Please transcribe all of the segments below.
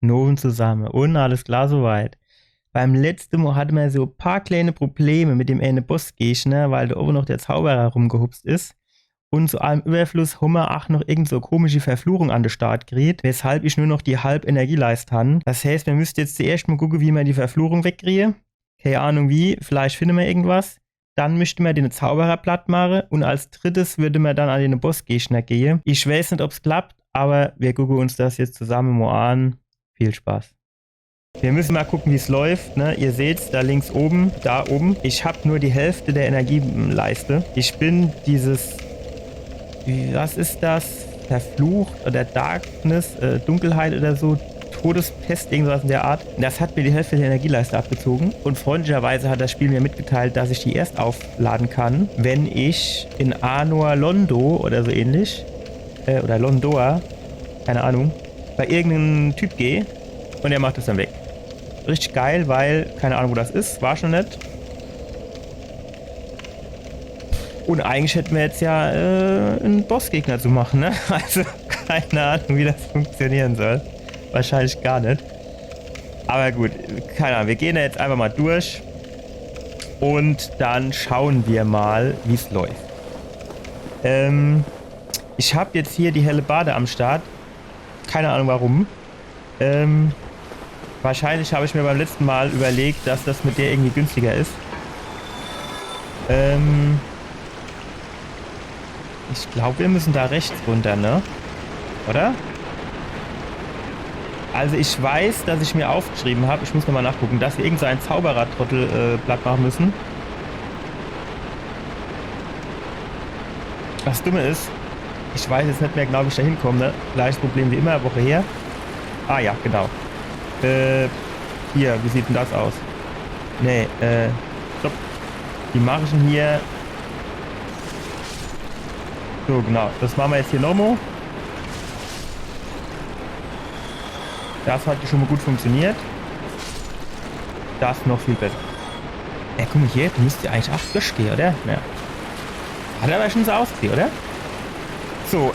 Noven zusammen. Und alles klar soweit. Beim letzten Mal hatten wir so ein paar kleine Probleme mit dem einen Bossgegner, weil da oben noch der Zauberer rumgehupst ist. Und zu allem Überfluss haben wir auch noch irgend so komische Verfluchung an den Start gerät, weshalb ich nur noch die halb Energieleiste habe. Das heißt, wir müssten jetzt zuerst mal gucken, wie wir die Verfluchung wegkriegen. Keine Ahnung wie, vielleicht finden wir irgendwas. Dann möchten wir den Zauberer platt machen und als drittes würde man dann an den Bossgegner gehen. Ich weiß nicht, ob es klappt, aber wir gucken uns das jetzt zusammen mal an. Viel Spaß. Wir müssen mal gucken, wie es läuft. Ne? Ihr seht da links oben, da oben. Ich habe nur die Hälfte der Energieleiste. Ich bin dieses, was ist das? Verflucht oder Darkness, Dunkelheit oder so. Todespest, irgendwas in der Art. Das hat mir die Hälfte der Energieleiste abgezogen. Und freundlicherweise hat das Spiel mir mitgeteilt, dass ich die erst aufladen kann, wenn ich in Anor Londo oder so ähnlich, oder Londoa, keine Ahnung, bei irgendeinem Typ gehe und er macht es dann weg. Richtig geil, weil, keine Ahnung, wo das ist, war schon nicht. Und eigentlich hätten wir jetzt ja einen Bossgegner zu machen, ne? Also, keine Ahnung, wie das funktionieren soll. Wahrscheinlich gar nicht. Aber gut, keine Ahnung, wir gehen da jetzt einfach mal durch. Und dann schauen wir mal, wie es läuft. Ich habe jetzt hier die helle Bade am Start. Keine Ahnung warum. Wahrscheinlich habe ich mir beim letzten Mal überlegt, dass das mit der irgendwie günstiger ist. Ich glaube, wir müssen da rechts runter, ne? Oder? Also ich weiß, dass ich mir aufgeschrieben habe, ich muss nochmal nachgucken, dass wir irgend so einen Zauberer-Trottel platt machen müssen. Was Dumme ist, ich weiß jetzt nicht mehr genau, wie ich da hinkomme, ne? Gleiches Problem wie immer, Woche her. Ah ja, genau. Hier, wie sieht denn das aus? Nee, stopp. Die mache ich denn hier. So, genau. Das machen wir jetzt hier nochmal. Das hat schon mal gut funktioniert. Das noch viel besser. Guck mal hier, du müsst ja eigentlich 8 durchgehen, oder? Ja. Hat aber schon so ausgesehen, oder? So,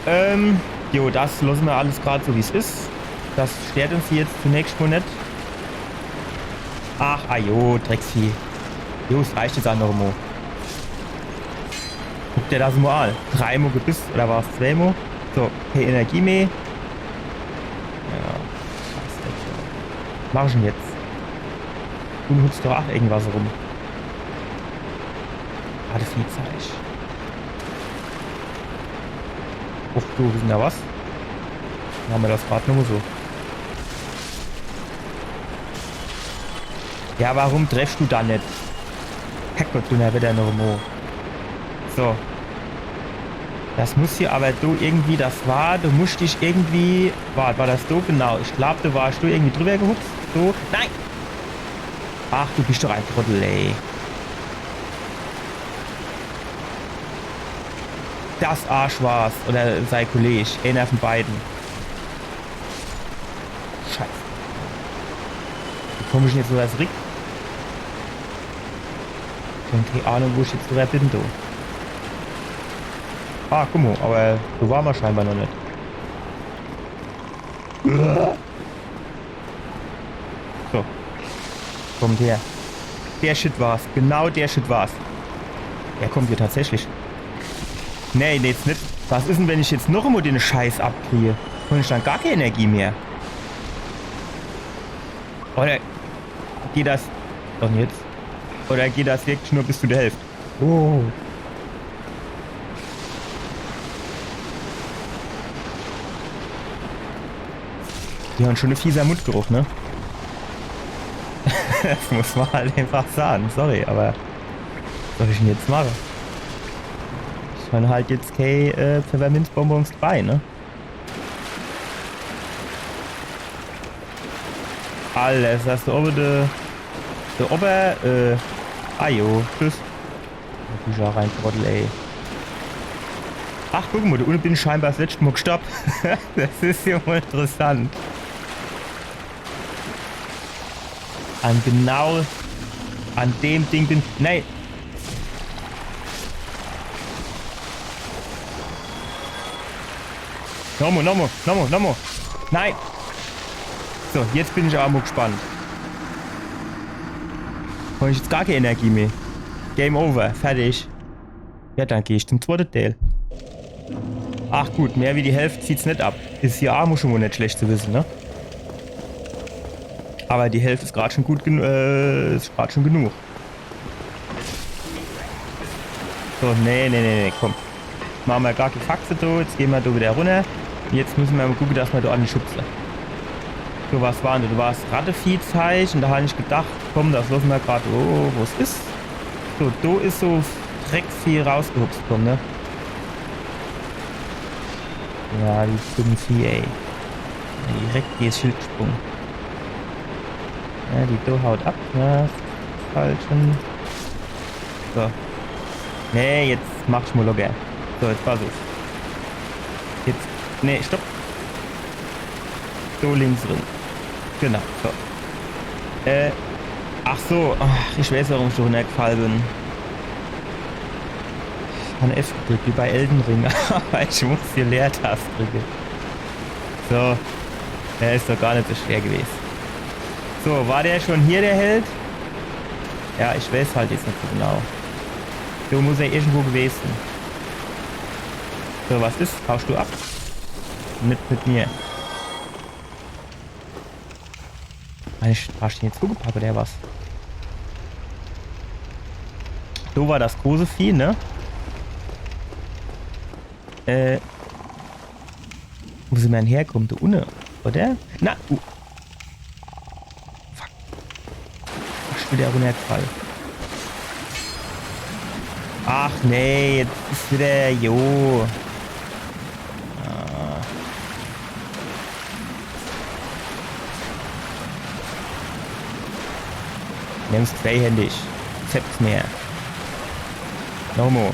jo, das lassen wir alles gerade so, wie es ist. Das stört uns jetzt zunächst mal nicht. Ach, jo, Drecksvieh. Jo, es reicht jetzt auch noch mal. Guckt der das mal an. 3 Mal gebiss, oder war es 2 Mal? So, okay, Energie mehr. Ja, scheiße. Was mach ich denn jetzt? Du hüpfst doch auch irgendwas rum. Ah, das Viehzeug. Uff, du, wie ist denn da was? Machen wir das gerade nur so. Ja, warum treffst du da nicht? Herrgott, du na wieder noch mal. So. Das muss hier aber du irgendwie, das war, du musst dich irgendwie, war das du? Genau, ich glaube, du warst du irgendwie drüber gehupst. So, nein! Ach, du bist doch ein Trottel, ey. Das Arsch war's, oder sei Kollege, einer von beiden. Scheiße. Wie komme ich denn jetzt so als Rick? Ich habe keine Ahnung, wo ich jetzt drüber bin, du. Ah, guck mal, aber du warst mal scheinbar noch nicht. So. Kommt her. Der Shit war's. Genau der Shit war's. Er kommt hier tatsächlich. Nee, jetzt nicht. Was ist denn, wenn ich jetzt noch einmal den Scheiß abkriege? Und ich dann gar keine Energie mehr. Oder geht das... Doch jetzt. Oder geht das wirklich nur bis zu der Hälfte? Oh. Die haben schon einen fieser Mundgeruch, ne? Das muss man halt einfach sagen. Sorry, aber... Was soll ich denn jetzt machen? Ich meine halt jetzt keine Pfefferminzbonbons dabei, ne? Alles, das ist der Ober, ajo, tschüss. Ich auch rein, Trottel, ey. Ach, guck mal, da unten bin ich scheinbar das letzte Mal gestoppt. Das ist ja mal interessant. An dem Ding bin... Nein. Nochmal. Nein. So, jetzt bin ich aber mal gespannt. Habe ich jetzt gar keine Energie mehr. Game over, fertig. Ja, dann gehe ich zum zweiten Teil. Ach gut, mehr wie die Hälfte zieht's nicht ab. Ist hier auch schon wohl nicht schlecht zu wissen, ne? Aber die Hälfte ist gerade schon gut genug. Ist gerade schon genug. So, nee, komm. Machen wir gar keine Faxe da. Jetzt gehen wir da wieder runter. Jetzt müssen wir mal gucken, dass wir da an die schubsen. So, was war denn? Du warst Ratteviehzeichen. Da habe ich gedacht, komm, das lassen wir gerade. Oh, wo es ist. So, da ist so Drecksvieh rausgehupst, komm, ne? Ja, die dummen Vieh, ey. Direkt dieses Schild gesprungen. Ja, die Do haut ab. Ja, falschen. So. Nee, jetzt mach ich mal locker. So, jetzt war's es. Jetzt. Nee, stopp. So links drin. Genau, so. Ach so. Ach, ich weiß, warum ich so runtergefallen bin. Ich habe F gedrückt, wie bei Elden Ring. Aber ich muss hier Leertaste drücken. So. Der ist doch gar nicht so schwer gewesen. So, war der schon hier, der Held? Ja, ich weiß halt jetzt nicht so genau. So muss er irgendwo gewesen. So, was ist? Tauschst du ab? Mit mir. Hast du den jetzt zugepackt oder was? So war das große Vieh, ne? Wo sind wir denn herkommen? Da unten, oder? Na, Fuck. Ich bin wieder runtergefallen. Ach nee, jetzt ist wieder, jo. Ah. Nimm's zweihändig. Zepp's mehr. Nochmal.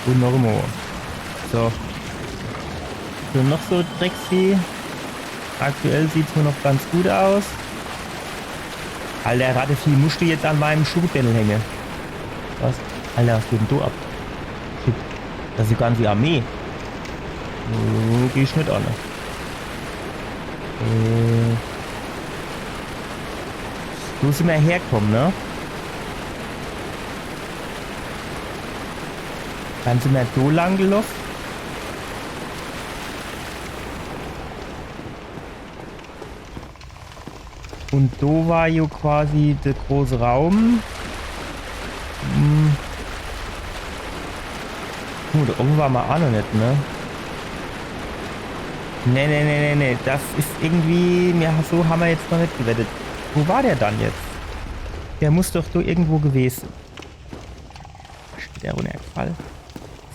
Und nochmal. So. So, noch so Drecksvieh. Aktuell sieht's mir noch ganz gut aus. Alter, Rattevieh, musst du jetzt an meinem Schuhdeckel hängen? Was? Alter, was geht denn du ab? Shit. Das ist die ganze Armee. So, geh ich nicht an. So müssen wir herkommen, ne? Dann sind wir so lang gelaufen. Und da war ja quasi der große Raum. Da oben war man auch noch nicht, ne? Nee. Das ist irgendwie... Ja, so haben wir jetzt noch nicht gewettet. Wo war der dann jetzt? Der muss doch da irgendwo gewesen. Der runtergefallen.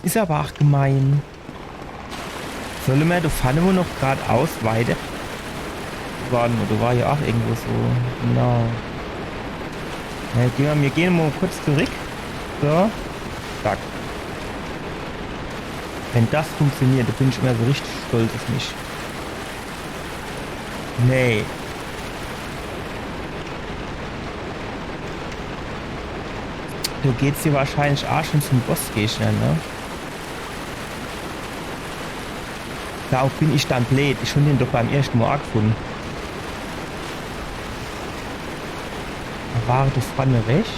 Ist aber auch gemein. Sollen wir, du fahren wir noch geradeaus weiter? Du war ja auch irgendwo so. Genau. Ja, wir gehen mal kurz zurück. So. Zack. Wenn das funktioniert, da bin ich immer so richtig stolz auf mich. Nee. Du geht's hier wahrscheinlich auch schon zum Bossgegner, ne? Darauf bin ich dann blöd. Ich habe den doch beim ersten Mal gefunden. Da war das vorne rechts.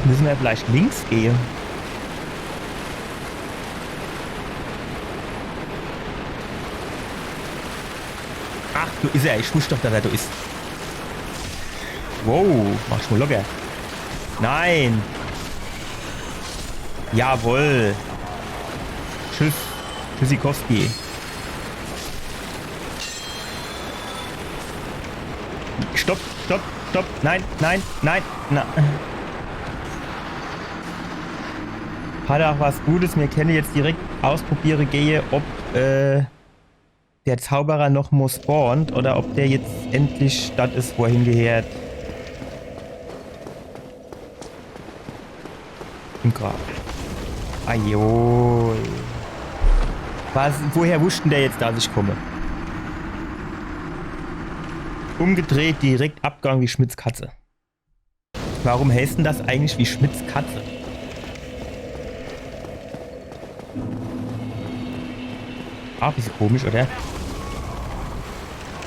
Müssen wir vielleicht links gehen? Ach, du ist er. Ich wusste doch, dass er da ist. Wow, mach mal locker. Nein. Jawohl. Tschüss. Tschüssikowski. Stopp. Nein. Na. Hat auch was Gutes. Wir können jetzt direkt ausprobieren gehe, ob der Zauberer noch mal spawnt oder ob der jetzt endlich das ist, wo er hingehört. Im Grab. Ajo. Woher wussten der jetzt, dass ich komme? Umgedreht, direkt Abgang wie Schmidts Katze. Warum heißt denn das eigentlich wie Schmidts Katze? Auch ein bisschen komisch, oder?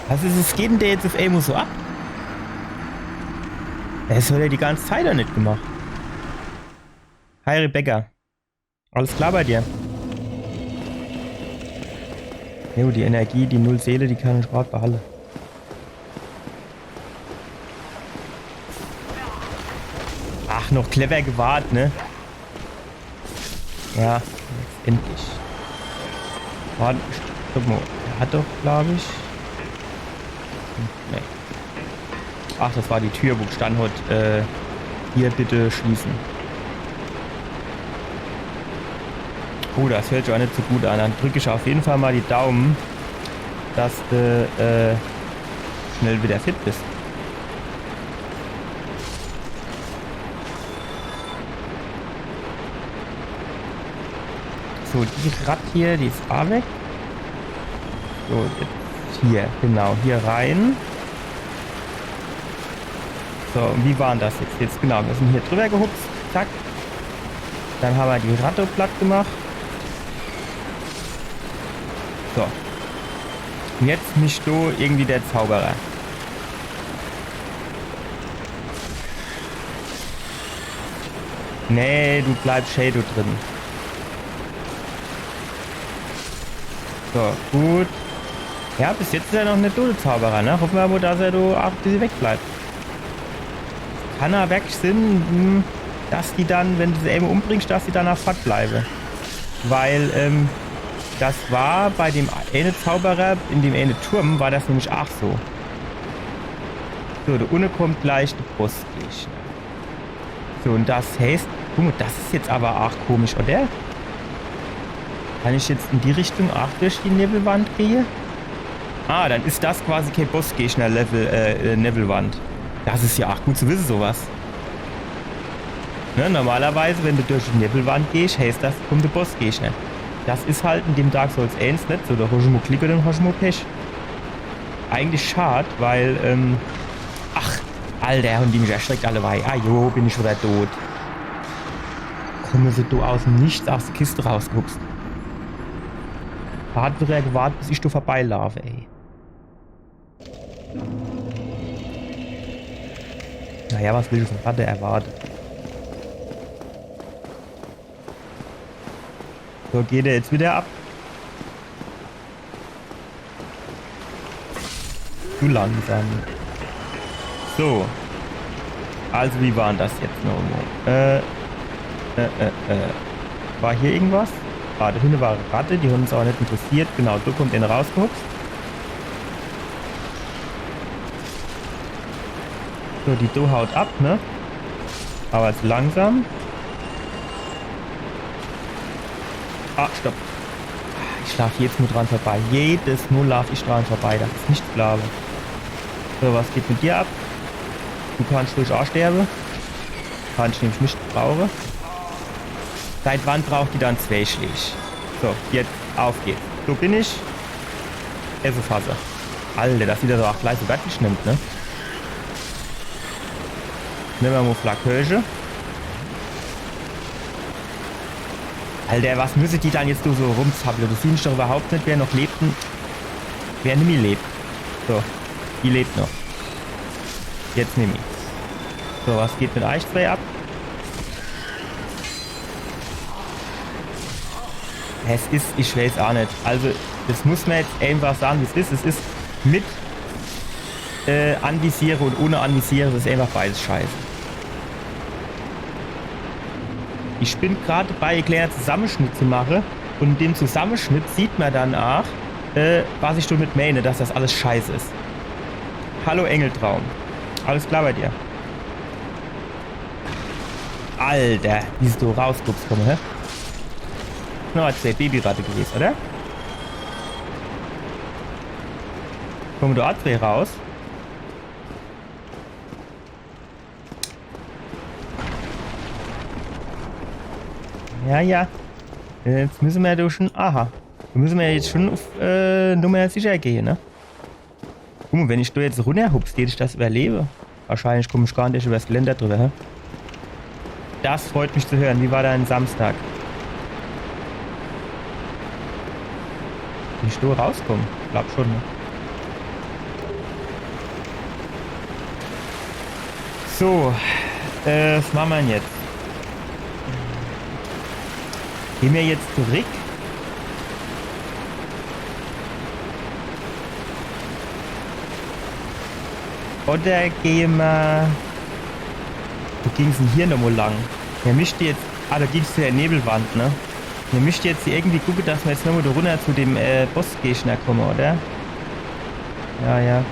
Was ist es, geht denn der jetzt auf Amos so ab? Das hat er die ganze Zeit ja nicht gemacht. Hi Rebecca. Alles klar bei dir? Jo, die Energie, die Null Seele, die kann ich gerade behalten. Ach, noch clever gewahrt, ne? Ja, endlich. Warte, guck mal. Er hat doch, glaube ich... Nee. Ach, das war die Tür, wo stand heute, hier bitte schließen. Oh, das hört sich auch nicht so gut an. Dann drücke ich auf jeden Fall mal die Daumen, dass du schnell wieder fit bist. So, die Rad hier, die ist auch weg. So, jetzt hier, genau, hier rein. So, und wie war das jetzt? Jetzt genau, wir sind hier drüber gehupst. Zack. Dann haben wir die Ratte platt gemacht. So. Und jetzt mischst du irgendwie der Zauberer. Nee, du bleibst Shadow drin. So, gut. Ja, bis jetzt ist er noch nicht der Zauberer, ne? Hoffen wir mal, dass er auch ein bisschen wegbleibt. Kann er weg sind, dass die dann, wenn du sie eben umbringst, dass sie dann auch fort bleiben. Weil, das war bei dem eine Zauberer, in dem eine Turm, war das nämlich auch so. So, da unten kommt gleich der Bossgegner. So, und das heißt, guck mal, das ist jetzt aber auch komisch, oder? Kann ich jetzt in die Richtung auch durch die Nebelwand gehen? Ah, dann ist das quasi kein Bossgegner-Nebelwand. Das ist ja auch gut zu wissen, sowas. Ne, normalerweise, wenn du durch die Nebelwand gehst, heißt das, kommt der Bossgegner. Das ist halt in dem Dark Souls 1 nicht so. Da hast du mal Klick oder hast du mal Pech. Eigentlich schade, weil, ach, Alter, und die mich erschreckt alle bei. Ah, jo, bin ich wieder tot. Komme sie du aus dem Nichts aus der Kiste rausguckst. Da hat wieder gewartet, bis ich da vorbeilaufe, ey. Naja, was will ich von Ratte erwarten? So, geht er jetzt wieder ab? Zu langsam. So. Also, wie war das jetzt nochmal? War hier irgendwas? Ah, da hinten war eine Ratte, die hat uns auch nicht interessiert. Genau, da kommt einer rausgehupft. So, die Do haut ab, ne? Aber zu langsam. Ah, stopp. Ich laufe jetzt nur dran vorbei. Jedes Mal laufe ich dran vorbei. Das ist nicht klar. So, was geht mit dir ab? Du kannst ruhig auch sterben. Kann ich nämlich nicht brauchen. Seit wann braucht die dann zwei Schläge? So, jetzt auf geht's. So bin ich. Essefasse. Alter, dass sie das auch gleich so wörtlich nimmt, ne? Nehmen wir mal Flaköge. Alter, was müssen die dann jetzt so rumzappeln? Du siehst doch überhaupt nicht, wer noch lebt und wer nicht mehr lebt. So, die lebt noch. Jetzt nehme ich. So, was geht mit euch zwei ab? Es ist, ich weiß auch nicht. Also, das muss man jetzt einfach sagen, wie es ist. Es ist mit Anvisiere und ohne Anvisiere, das ist einfach beides scheiße. Ich bin gerade dabei, einen kleinen Zusammenschnitt zu machen. Und in dem Zusammenschnitt sieht man dann auch, was ich damit meine, dass das alles scheiße ist. Hallo Engeltraum. Alles klar bei dir? Alter, wie du rausguckst, komm, hä? Na, jetzt der Babyratte gewesen, oder? Komm du A2 raus. Ja, ja. Jetzt müssen wir doch schon... Aha. Da müssen wir jetzt schon auf Nummer sicher gehen, ne? Guck mal, wenn ich da jetzt runterhupst, hätte ich das überlebe. Wahrscheinlich komme ich gar nicht über das Geländer drüber, hä? Das freut mich zu hören. Wie war dein Samstag? Bin ich da rauskommen? Ich glaub schon, ne? So, was machen wir denn jetzt? Gehen wir jetzt zurück? Oder gehen wir... Wo ging es denn hier nochmal lang? Wir müssten jetzt... Ah, da ging es zu der Nebelwand, ne? Wir müssten jetzt hier irgendwie gucken, dass wir jetzt nochmal da runter zu dem Bossgegner kommen, oder? Ja, ja.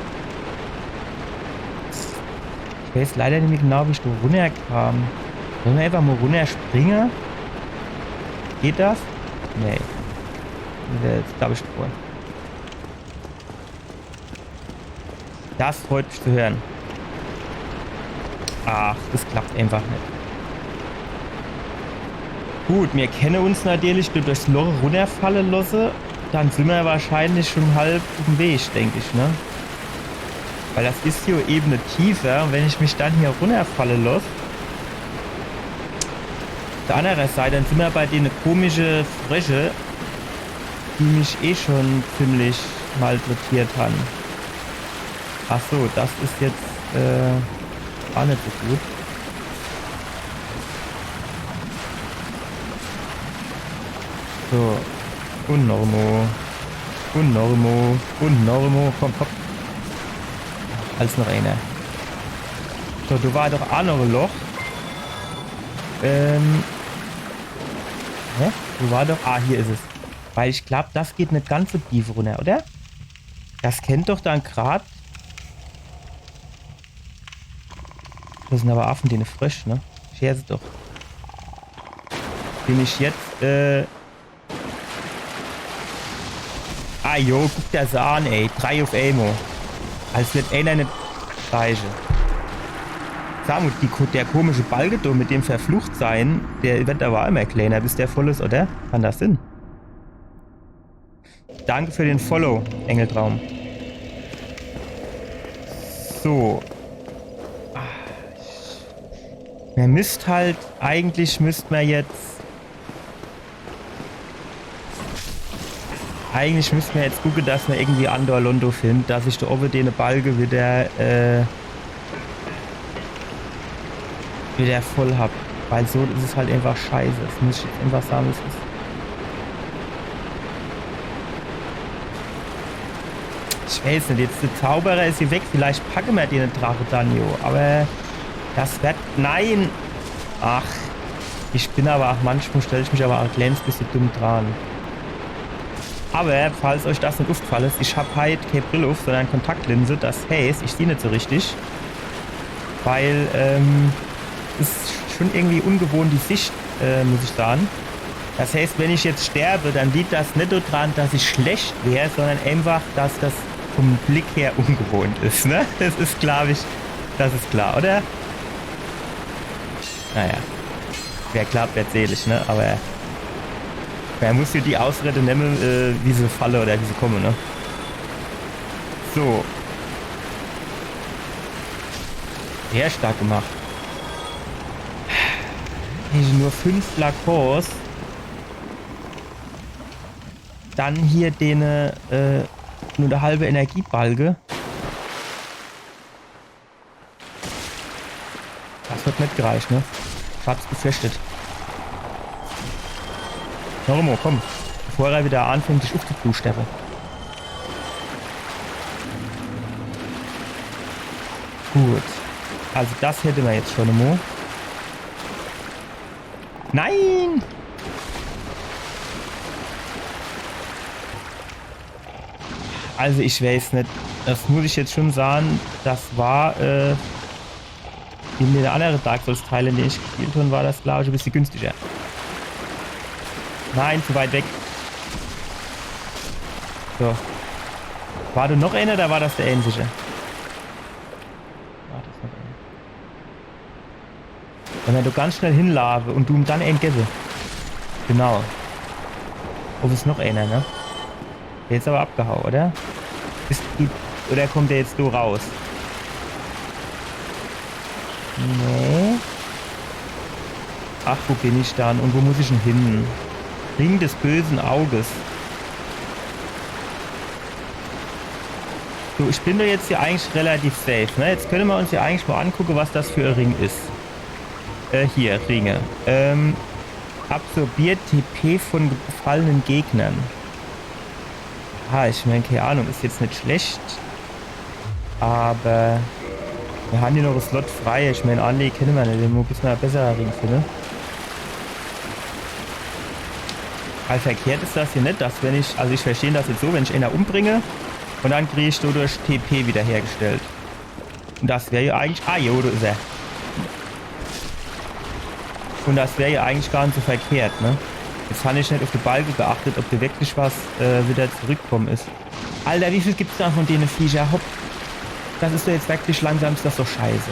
Ich weiß leider nicht mehr genau, wie ich da runterkam. Wollen wir einfach mal runterspringen? Geht das? Nee. Das glaube ich vor. Das freut mich zu hören. Ach, das klappt einfach nicht. Gut, wir kennen uns natürlich durchs Loch runterfallen lassen. Dann sind wir wahrscheinlich schon halb auf dem Weg, denke ich, ne? Weil das ist hier eben tiefer. Und wenn ich mich dann hier runterfallen lasse, auf der anderen Seite, dann sind wir bei den komischen Frösche, die mich eh schon ziemlich malträtiert haben. Ach so, das ist jetzt auch nicht so gut. So. Und Normo. Und Normo. Und Normo. Komm, komm. Als noch einer. So, du war doch auch noch ein Loch. Hä? Du war doch... Ah, hier ist es. Weil ich glaube, das geht nicht ganz so tief runter, oder? Das kennt doch dann gerade... Das sind aber Affen, die eine Frösch, ne? Scherze doch. Bin ich jetzt, Ah, jo, guck das an, ey. 3 auf Elmo. Als wird einer nicht reiche. Samu, der komische Balge da mit dem verflucht sein, der wird aber immer kleiner, bis der voll ist, oder? Kann das Sinn? Danke für den Follow, Engeltraum. So. Wir müsst halt, eigentlich müssten wir jetzt gucken, dass wir irgendwie Andor Londo finden, dass ich da oben den Balge wieder voll hab. Weil so ist es halt einfach scheiße. Das muss ich jetzt einfach sagen, es ist. Ich weiß nicht, jetzt der Zauberer ist hier weg. Vielleicht packen wir den Drache dann, jo. Aber das wird... Nein! Ach, ich bin aber... Manchmal stelle ich mich aber auch ein kleines bisschen dumm dran. Aber, falls euch das nicht aufgefallen ist, ich habe heute keine Brille auf, sondern Kontaktlinse. Das heißt, ich sehe nicht so richtig. Weil, ist schon irgendwie ungewohnt die Sicht, muss ich sagen. Das heißt, wenn ich jetzt sterbe, dann liegt das nicht so dran, dass ich schlecht wäre, sondern einfach, dass das vom Blick her ungewohnt ist, ne? Das ist, glaube ich, das ist klar, oder? Naja. Wer glaubt, wird selig, ne? Aber man muss hier die Ausrede nehmen, wie sie falle oder wie sie komme, ne? So. Sehr stark gemacht. Nur 5 Flakons. Dann hier den nur eine halbe Energiebalge. Das wird nicht gereicht, ne? Ich hab's befürchtet. Normo, komm. Bevor er wieder anfängt, dich aufzubuchstaben. Gut. Also das hätte man jetzt schon einmal. Nein! Also ich weiß nicht. Das muss ich jetzt schon sagen. Das war in den anderen Dark Souls Teilen, die ich gespielt habe, war das, glaube ich, ein bisschen günstiger. Nein, zu weit weg. So. War da noch einer, oder war das der ähnliche? War das noch einer? Wenn du ganz schnell hinlaufe und du ihm dann entgebe. Genau. Oh, ist noch einer, ne? Der ist aber abgehauen, oder? Oder kommt der jetzt so raus? Nee. Ach, wo bin ich dann? Und wo muss ich denn hin? Ring des bösen Auges. So, ich bin doch jetzt hier eigentlich relativ safe, ne? Jetzt können wir uns hier eigentlich mal angucken, was das für ein Ring ist. Hier, Ringe. Absorbiert TP von gefallenen Gegnern. Ich meine, keine Ahnung, ist jetzt nicht schlecht. Aber wir haben hier noch einen Slot frei. Ich meine, Anlegen kennen wir nicht. Wo müssen wir ein besserer Ring finden? Weil verkehrt ist das hier nicht, dass wenn ich, also ich verstehe das jetzt so, wenn ich einen umbringe und dann kriege ich durch TP wiederhergestellt. Und das wäre ja eigentlich, jo, da ist er. Und das wäre ja eigentlich gar nicht so verkehrt, ne? Jetzt habe ich nicht auf die Balke geachtet, ob da wirklich was wieder zurückkommen ist. Alter, wie viel gibt es da von denen Viecher? Hopp. Das ist doch jetzt wirklich langsam, ist das doch scheiße.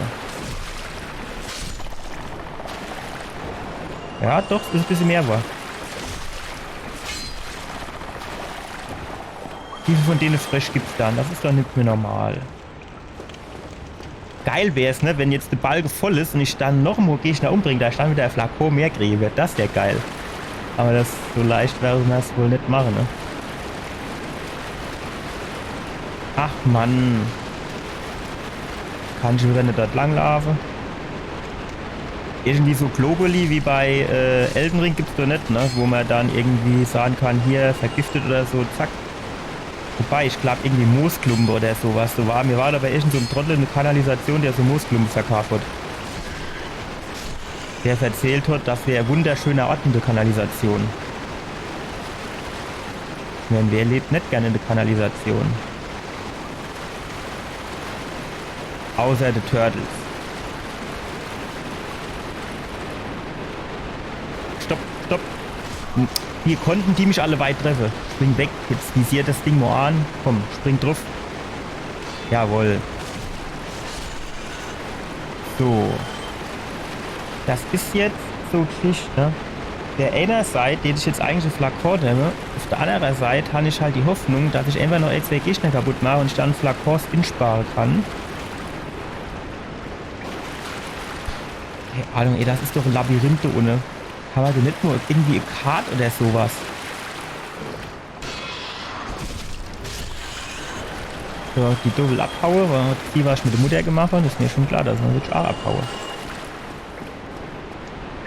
Ja, doch, das ist ein bisschen mehr war. Wie viel von denen frisch gibt's dann? Das ist doch nicht mehr normal. Geil wäre es, ne, wenn jetzt der Balge voll ist und ich dann noch einen Gegner umbringe, da ich dann wieder ein Flakon mehr kriege, wird das ja geil. Aber das so leicht wäre man das wohl nicht machen, ne? Ach Mann. Kann ich wieder nicht dort langlaufen? Irgendwie so Globally wie bei Elden Ring gibt's doch nicht, ne? Wo man dann irgendwie sagen kann, hier vergiftet oder so, zack. Wobei, ich glaube irgendwie Moosklumpe oder sowas. So war. Mir war dabei irgend so ein Trottel in der Kanalisation, der so Moosklumpe verkauft hat. Der erzählt hat, das wäre ein wunderschöner Ort in der Kanalisation. Ich meine, wer lebt nicht gerne in der Kanalisation? Außer die Turtles. Stopp, stopp. Hier konnten die mich alle weit treffen. Spring weg. Jetzt visiert das Ding mal an. Komm, spring drauf. Jawohl. So. Das ist jetzt so Geschichte. Ne? Der einer Seite, den ich jetzt eigentlich ein Flakon nehme, auf der anderen Seite habe ich halt die Hoffnung, dass ich einfach noch zwei Gegner kaputt mache und ich dann Flakons insparen kann. Keine Ahnung, ey, das ist doch ein Labyrinth da ohne. Kann man da nicht nur irgendwie eine Karte oder sowas? So, die Doppel abhaue, weil die was ich mit der Mutter gemacht habe, das ist mir schon klar, dass man wirklich auch abhaue.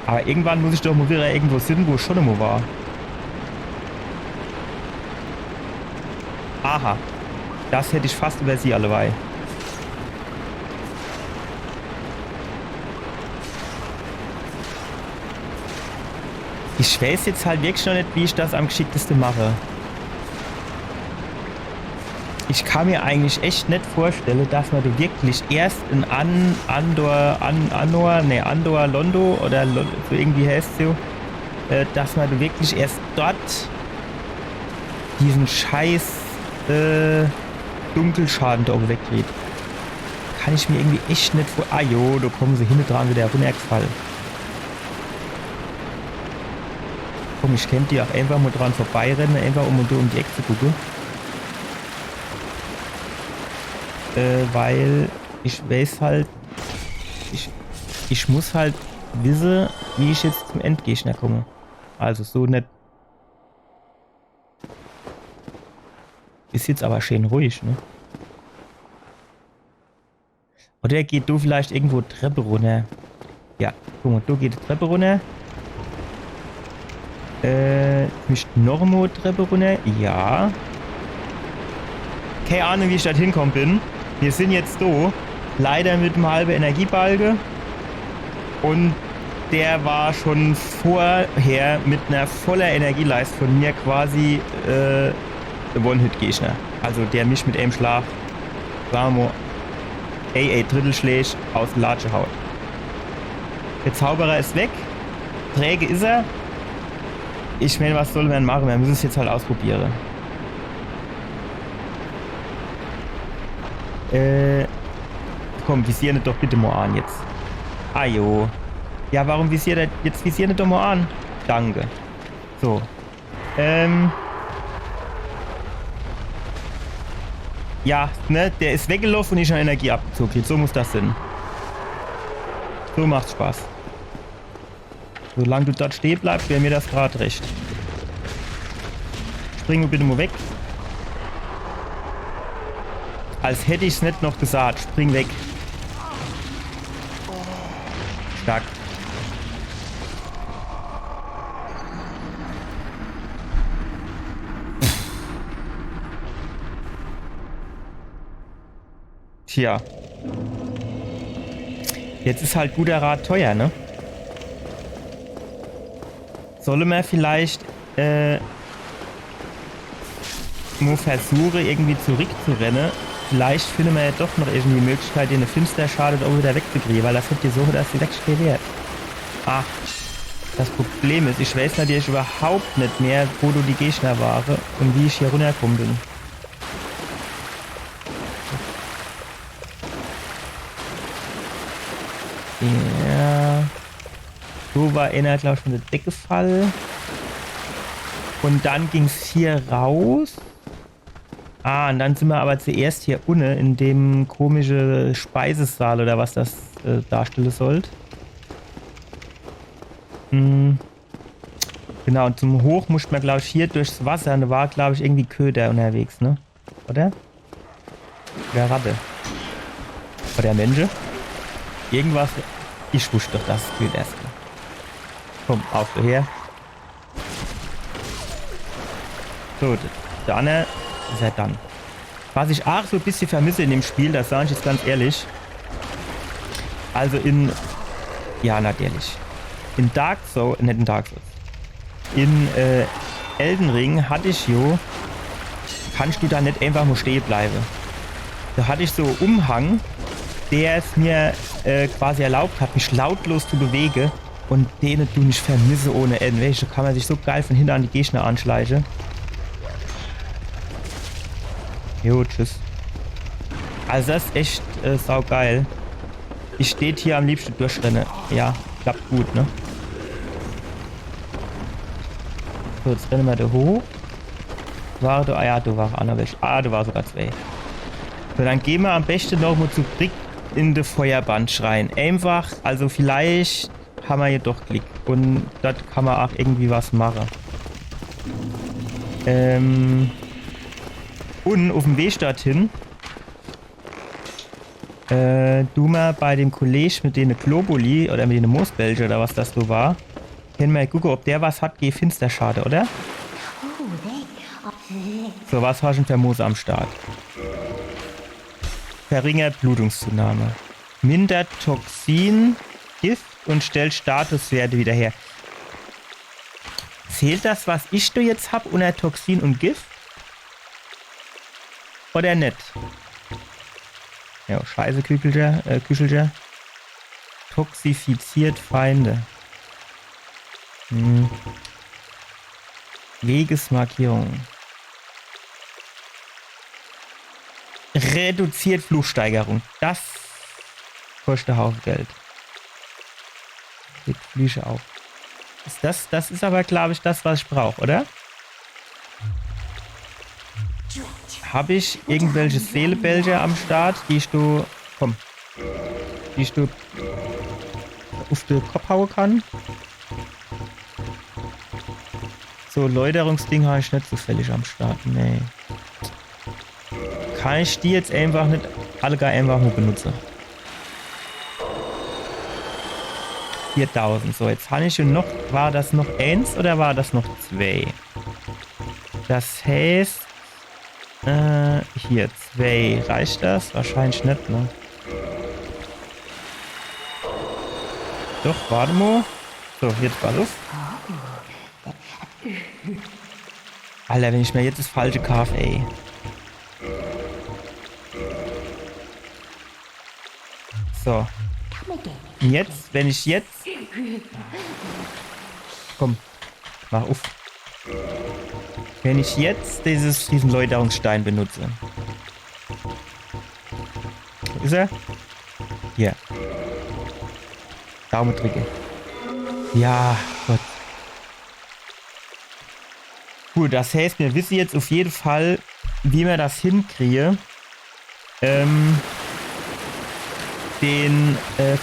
Aber irgendwann muss ich doch mal wieder irgendwo sind, wo ich schon immer war. Aha. Das hätte ich fast über sie allebei. Ich weiß jetzt halt wirklich noch nicht, wie ich das am geschicktesten mache. Ich kann mir eigentlich echt nicht vorstellen, dass man da wirklich erst in Andor, Londo oder so irgendwie heißt es so, dass man da wirklich erst dort diesen scheiß Dunkelschaden da oben weggeht. Kann ich mir irgendwie echt nicht vor... Ah jo, da kommen sie hinten dran wieder runtergefallen. Komm, ich könnte die auch einfach mal dran vorbeirennen, einfach um die Ecke zu gucken. Weil ich weiß halt, ich muss halt wissen, wie ich jetzt zum Endgegner komme. Also so nicht. Ist jetzt aber schön ruhig, ne? Oder geht du vielleicht irgendwo Treppe runter? Ja, guck mal, du geht die Treppe runter. Nicht Normo Treppe runter? Ja. Keine Ahnung, wie ich da hinkommen bin. Wir sind jetzt da. Leider mit einem halben Energiebalge. Und der war schon vorher mit einer voller Energieleistung von mir quasi One-Hit-Gegner. Also der mich mit einem Schlag, sagen wir mal, Drittelschläge aus der Latsche haut. Der Zauberer ist weg. Träge ist er. Ich meine, was soll man machen? Wir müssen es jetzt halt ausprobieren. Komm, visier nicht doch bitte mal an jetzt. Ah jo. Ja, warum visiert er jetzt? Visier nicht doch mal an. Danke. So. Ja, ne, der ist weggelaufen und ich habe Energie abgezogen. So muss das sein. So macht's Spaß. Solange du dort stehen bleibst, wäre mir das gerade recht. Springen wir bitte mal weg. Als hätte ich es nicht noch gesagt. Spring weg. Stark. Tja. Jetzt ist halt guter Rat teuer, ne? Solle man vielleicht nur versuchen, irgendwie zurückzurennen. Vielleicht finden wir ja doch noch irgendwie die Möglichkeit, den Finsterschade da wieder wegzukriegen, weil das wird die Suche, dass sie wegstehen wird. Ach, das Problem ist, ich weiß natürlich überhaupt nicht mehr, wo du die Gegner waren und wie ich hier runtergekommen bin. Ja. So war einer, glaube ich, von der Decke gefallen. Und dann ging es hier raus. Ah, und dann sind wir aber zuerst hier unten in dem komischen Speisesaal oder was das darstellen sollte. Genau, und zum Hoch musste man, glaube ich, hier durchs Wasser. Und da war, glaube ich, irgendwie Köder unterwegs, ne? Oder? Oder Ratte? Oder Mensch? Irgendwas. Ich wusste doch, dass es Köder ist. Komm, auf her. So, der andere ist er dann. Was ich auch so ein bisschen vermisse in dem Spiel, das sage ich jetzt ganz ehrlich. Also ja, natürlich. In Dark Souls, nicht in Dark Souls. In Elden Ring hatte ich kannst du da nicht einfach nur stehen bleiben. Da hatte ich so einen Umhang, der es mir quasi erlaubt hat, mich lautlos zu bewegen. Und den du nicht vermisse ohne Ende. Welche kann man sich so geil von hinten an die Gegner anschleichen. Jo, tschüss. Also das ist echt saugeil. Ich stehe hier am liebsten durchrennen. Ja, klappt gut, ne? So, jetzt rennen wir da hoch. War du? Ah ja, du warst einer welch. Ah, du warst sogar zwei. So, dann gehen wir am besten noch mal zurück in den Feuerbandschrein. Einfach, also vielleicht haben wir hier doch Glück. Und das kann man auch irgendwie was machen. Und auf dem Weg dorthin du mal bei dem Kollege mit den Globuli oder mit den Moosbelge oder was das so war, können wir gucken, ob der was hat gegen Finsterschade, oder? So, was hast du denn für Moos am Start? Verringert Blutungszunahme. Mindert Toxin, Gift und stellt Statuswerte wieder her. Zählt das, was ich da jetzt habe, unter Toxin und Gift? Oder nicht? Ja, scheiße, Küchelger. Toxifiziert Feinde. Wegesmarkierung. Reduziert Fluchsteigerung. Das kostet einen Haufen Geld. Geht Flüche auf. Das ist aber, glaube ich, das, was ich brauche, oder? Habe ich irgendwelche Seelebelge am Start, die ich du auf den Kopf hauen kann? So, Läuterungsding habe ich nicht zufällig am Start. Nee. Kann ich die jetzt einfach nicht alle gar einfach nur benutzen? 4000. So, jetzt habe ich noch. War das noch 1 oder war das noch 2? Das heißt. Hier 2. Reicht das? Wahrscheinlich nicht, ne? Doch, warte mal. So, jetzt war Luft. Alter, wenn ich mir jetzt das falsche kaufe, ey. So. Und jetzt, wenn ich jetzt... Komm, mach auf. Wenn ich jetzt diesen Läuterungsstein benutze. Wo ist er? Hier. Daumen drücke. Ja, Gott. Gut, das heißt, wir wissen jetzt auf jeden Fall, wie wir das hinkriegen. Den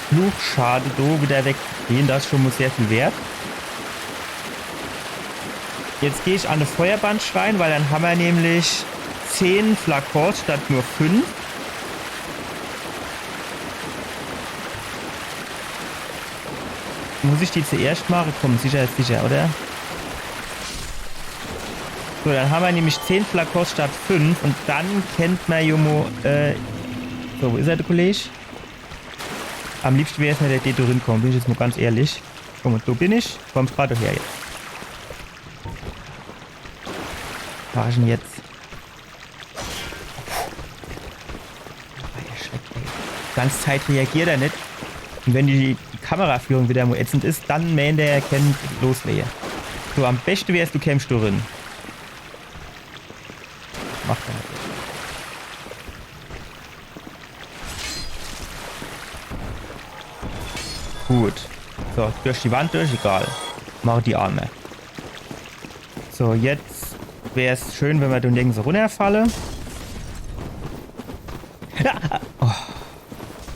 Fluchschaden da wieder wegzukriegen. Das ist schon mal sehr viel wert. Jetzt gehe ich an den Feuerbandschrein, weil dann haben wir nämlich 10 Flakons statt nur 5. Muss ich die zuerst machen? Komm, sicher ist sicher, oder? So, dann haben wir nämlich 10 Flakons statt 5 und dann kennt man Jomo, so, wo ist er, der Kollege? Am liebsten wäre es mir, der da drin kommt, bin ich jetzt mal ganz ehrlich. Komm, und so bin ich. Kommst gerade her jetzt. Was ist denn jetzt? Die ganze Zeit reagiert er nicht. Und wenn die Kameraführung wieder mal ätzend ist, dann mähen der erkennt, loslege. So, am besten wärst du kämpfst du drin. Macht er halt. Gut. So, durch die Wand durch, egal. Mach die Arme. So, jetzt wäre es schön, wenn wir den Ding so runterfalle. Oh,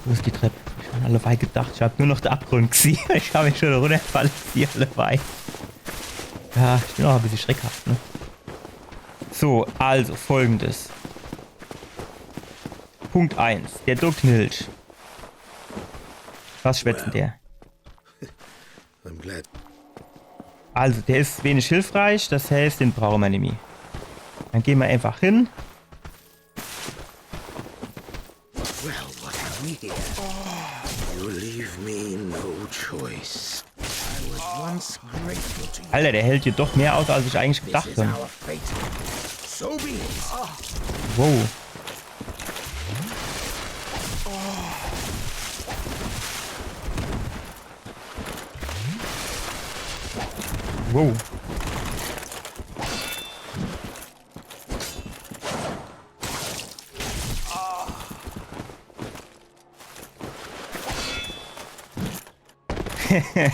wo ist die Treppe? Ich habe alle weit gedacht. Ich habe nur noch den Abgrund gesehen. Ich habe mich schon runterfallen. Sie alle weit. Ja, ich bin auch ein bisschen schreckhaft, ne? So, also folgendes. Punkt 1. Der Ducknilch. Was schwätzt denn der? Also, der ist wenig hilfreich. Das heißt, den brauchen wir nämlich. Dann gehen wir einfach hin. Alter, der hält hier doch mehr aus, als ich eigentlich gedacht habe. Wow. Wow.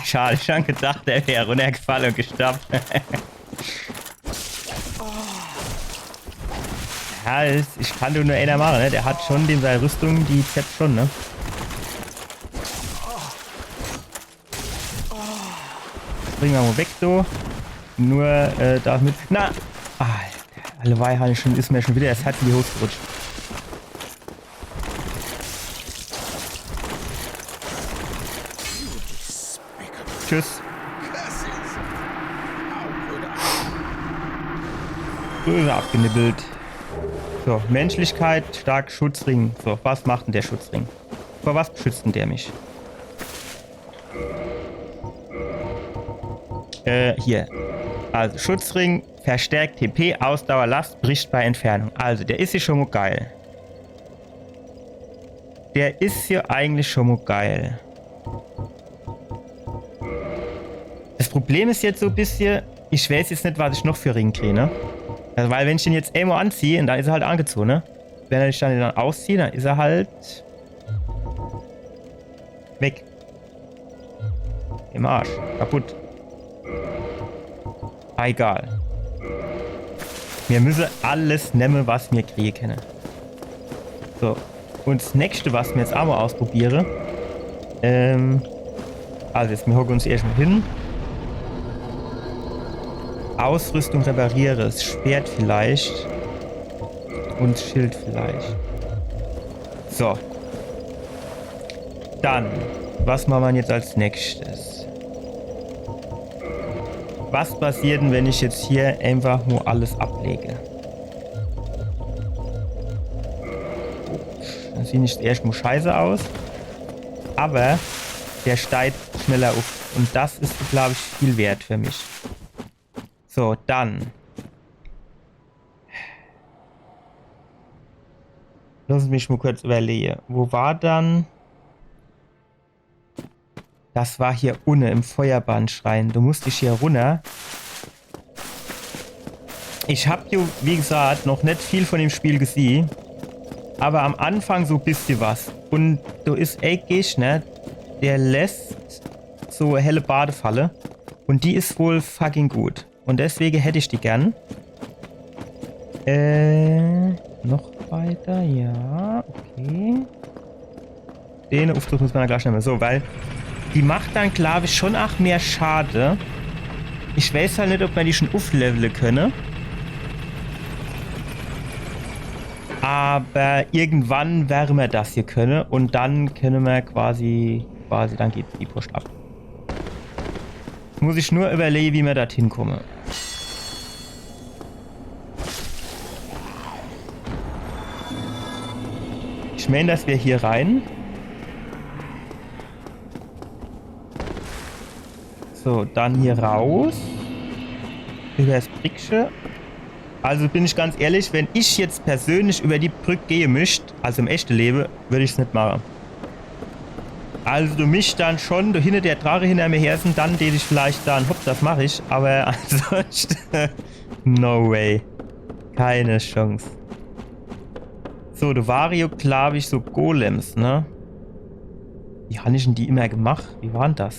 Schade, ich habe gedacht, der wäre runtergefallen und gestoppt. Ja, ich kann nur einer machen, ne? Der hat schon seine Rüstung, die zeppt schon, ne? Bringen wir mal weg, so. Nur, damit. Na! Alter, alle Weihhalle schon ist mir schon wieder das Herz in die Hose gerutscht. Tschüss. Böse abgenibbelt. So, Menschlichkeit, stark, Schutzring. So, was macht denn der Schutzring? Vor was beschützt denn der mich? Hier. Also, Schutzring, verstärkt TP, Ausdauer, Last, bricht bei Entfernung. Also, der ist hier schon mal geil. Der ist hier eigentlich schon mal geil. Das Problem ist jetzt so ein bisschen, ich weiß jetzt nicht, was ich noch für Ring kriege, ne? Also, weil wenn ich den jetzt einmal anziehe, dann ist er halt angezogen, ne? Wenn ich dann ausziehe, dann ist er halt weg. Im Arsch. Kaputt. Egal. Wir müssen alles nehmen, was wir kriegen können. So. Und das nächste, was wir jetzt auch mal ausprobieren. Also jetzt, wir hocken uns erstmal hin. Ausrüstung repariere. Das Schwert vielleicht. Und das Schild vielleicht. So. Dann. Was machen wir jetzt als nächstes? Was passiert denn, wenn ich jetzt hier einfach nur alles ablege? Das sieht nicht erstmal scheiße aus. Aber der steigt schneller auf. Und das ist, glaube ich, viel wert für mich. So, dann. Lass mich mal kurz überlegen. Wo war dann? Das war hier unten im Feuerbahnschrein. Du musst dich hier runter. Ich habe hier, wie gesagt, noch nicht viel von dem Spiel gesehen. Aber am Anfang so ein bisschen was. Und da ist ein Gegner, der lässt so eine helle Badefalle. Und die ist wohl fucking gut. Und deswegen hätte ich die gern. Noch weiter, ja, okay. Den Auftritt muss man dann gleich nehmen. So, weil die macht dann, glaube ich, schon auch mehr Schade. Ich weiß halt nicht, ob man die schon aufleveln könne. Aber irgendwann werden wir das hier können. Und dann können wir quasi dann geht die Post ab. Muss ich nur überlegen, wie wir dorthin kommen. Ich meine, dass wir hier rein. So, dann hier raus. Über das Brückchen. Also bin ich ganz ehrlich, wenn ich jetzt persönlich über die Brücke gehen möchte, also im echten Leben, würde ich es nicht machen. Also du mich dann schon, du hinter der Drache hinter mir her sind, dann den ich vielleicht dann, hopp, das mache ich, aber ansonsten, no way. Keine Chance. So, du Vario, glaube ich, so Golems, ne? Wie habe ich denn die immer gemacht? Wie war denn das?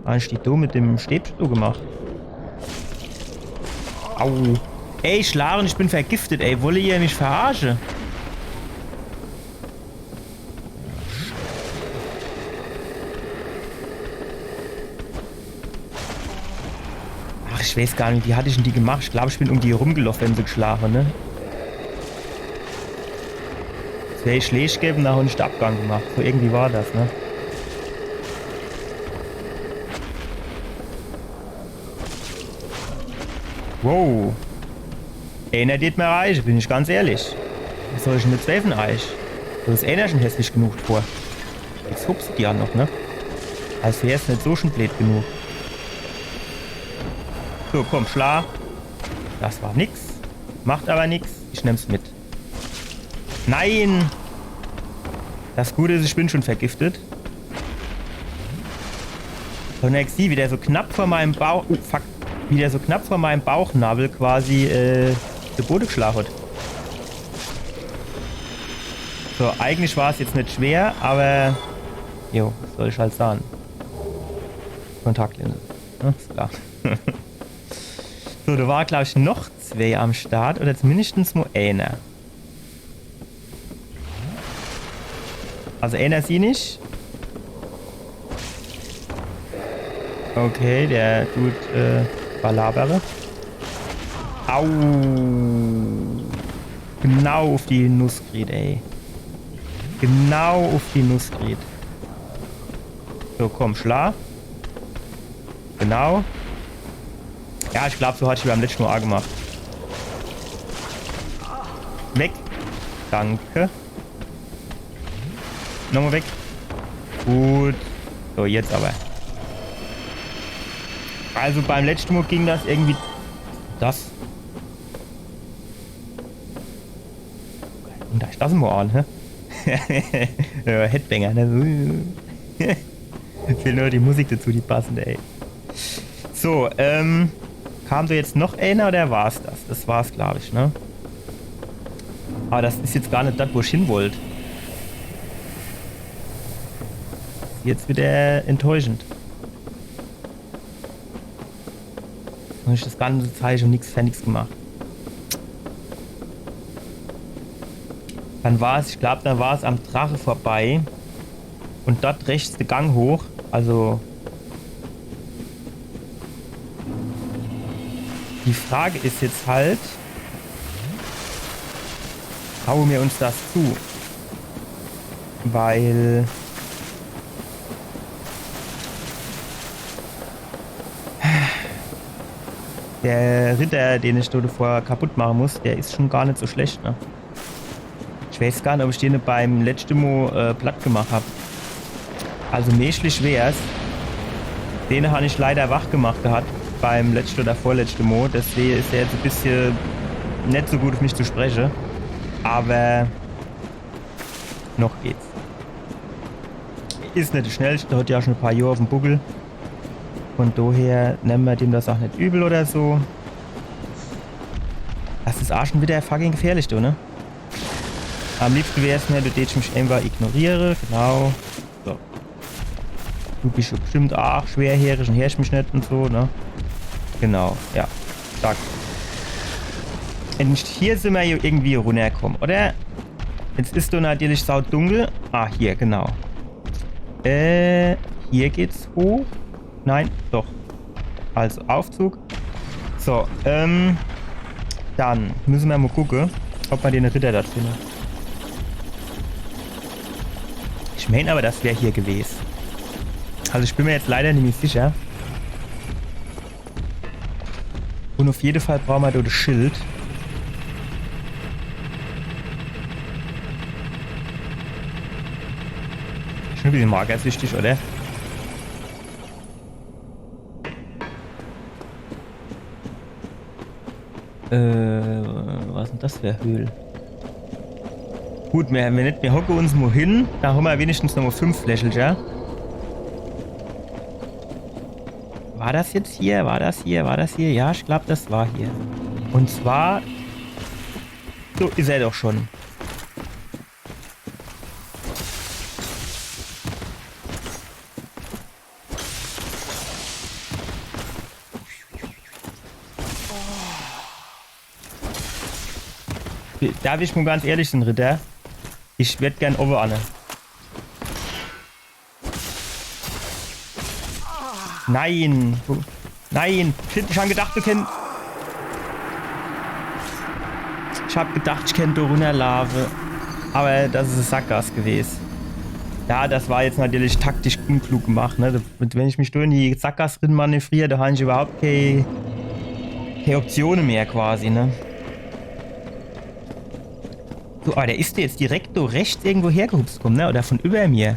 Habe ich die da mit dem Stäbchen gemacht? Au. Ey, Schlaren, ich bin vergiftet, ey. Wolle ihr mich verarschen? Ach, ich weiß gar nicht, wie hatte ich denn die gemacht? Ich glaube, ich bin um die rumgelaufen, wenn sie geschlagen, ne? Das wäre ich schlecht gegeben, da habe ich den Abgang gemacht. So irgendwie war das, ne? Wow. Einer geht mir reich, bin ich ganz ehrlich. Was soll ich denn jetzt helfen, Eich? Du bist einer schon hässlich genug vor. Jetzt hupst du die an noch, ne? Als wäre es nicht so schon blöd genug. So, komm, schlag. Das war nix. Macht aber nix. Ich nehm's mit. Nein! Das Gute ist, ich bin schon vergiftet. So, Nexi, wie der so knapp vor meinem Bauch... Oh, fuck. Wie der so knapp vor meinem Bauchnabel quasi zu Boden geschlagen hat. So, eigentlich war es jetzt nicht schwer, aber... Jo, was soll ich halt sagen? Kontaktlinse. Ja, ist klar. So, da war, glaube ich, noch zwei am Start. Oder zumindest nur einer. Also einer sie nicht. Okay, der tut Balabere. Au. Genau auf die Nuss geht, ey. Genau auf die Nuss geht. So, komm, schlag. Genau. Ja, ich glaube, so hatte ich beim letzten Mal auch gemacht. Weg. Danke. Nochmal weg. Gut. So, jetzt aber. Also beim letzten Mal ging das irgendwie... Das. Und da ist das mal an, hä? Ja, Headbanger, ne? Fehlt nur die Musik dazu, die passende, ey. So, kam da jetzt noch einer oder war's das? Das war's, glaube ich, ne? Aber das ist jetzt gar nicht das, wo ich hin wollte. Jetzt wieder enttäuschend. Und ich das ganze Zeit schon nichts für nichts gemacht. Dann war es, ich glaube, da war es am Drache vorbei. Und dort rechts der Gang hoch. Also. Die Frage ist jetzt halt. Hauen wir uns das zu? Weil. Der Ritter, den ich dort vorher kaputt machen muss, der ist schon gar nicht so schlecht, ne? Ich weiß gar nicht, ob ich den beim letzten Mal platt gemacht habe. Also menschlich wär's. Den habe ich leider wach gemacht gehabt beim letzten oder vorletzten Mal. Deswegen ist er jetzt ein bisschen nicht so gut auf mich zu sprechen. Aber noch geht's. Ist nicht das schnellste, hat ja schon ein paar Jahre auf dem Buckel. Von daher nehmen wir dem das auch nicht übel oder so. Das ist auch schon wieder fucking gefährlich, du, ne? Am liebsten wäre es mir, du ich mich einfach ignoriere. Genau. So. Du bist ja bestimmt auch schwerhörig und hörst mich nicht und so, ne? Genau, ja. Zack. Und hier sind wir hier irgendwie runtergekommen, oder? Jetzt ist du natürlich saudunkel. Ah, hier, genau. Hier geht's hoch. Nein, doch. Also Aufzug. So, dann müssen wir mal gucken, ob man den Ritter dort findet. Ich meine aber, das wäre hier gewesen. Also ich bin mir jetzt leider nicht mehr sicher. Und auf jeden Fall brauchen wir da das Schild. Schon ein bisschen magersüchtig, oder? Was ist denn das für eine Höhle? Gut, wir hocken uns mal hin, da haben wir wenigstens noch mal 5 Fläschel, ja? War das jetzt hier? War das hier? War das hier? Ja, ich glaube, das war hier. Und zwar... So ist er doch schon. Darf ich mal ganz ehrlich sein, Ritter? Ich würde gern oben an. Nein! Nein! Shit, ich hab gedacht, du kennst... Ich hab gedacht, ich kenne Doruna Lave. Aber das ist ein Sackgass gewesen. Ja, das war jetzt natürlich taktisch unklug gemacht, ne? Wenn ich mich durch in die Sackgasse drin manövriere, da habe ich überhaupt keine Optionen mehr quasi, ne? So, aber der ist jetzt direkt so rechts irgendwo hergehupst kommen, ne? Oder von über mir.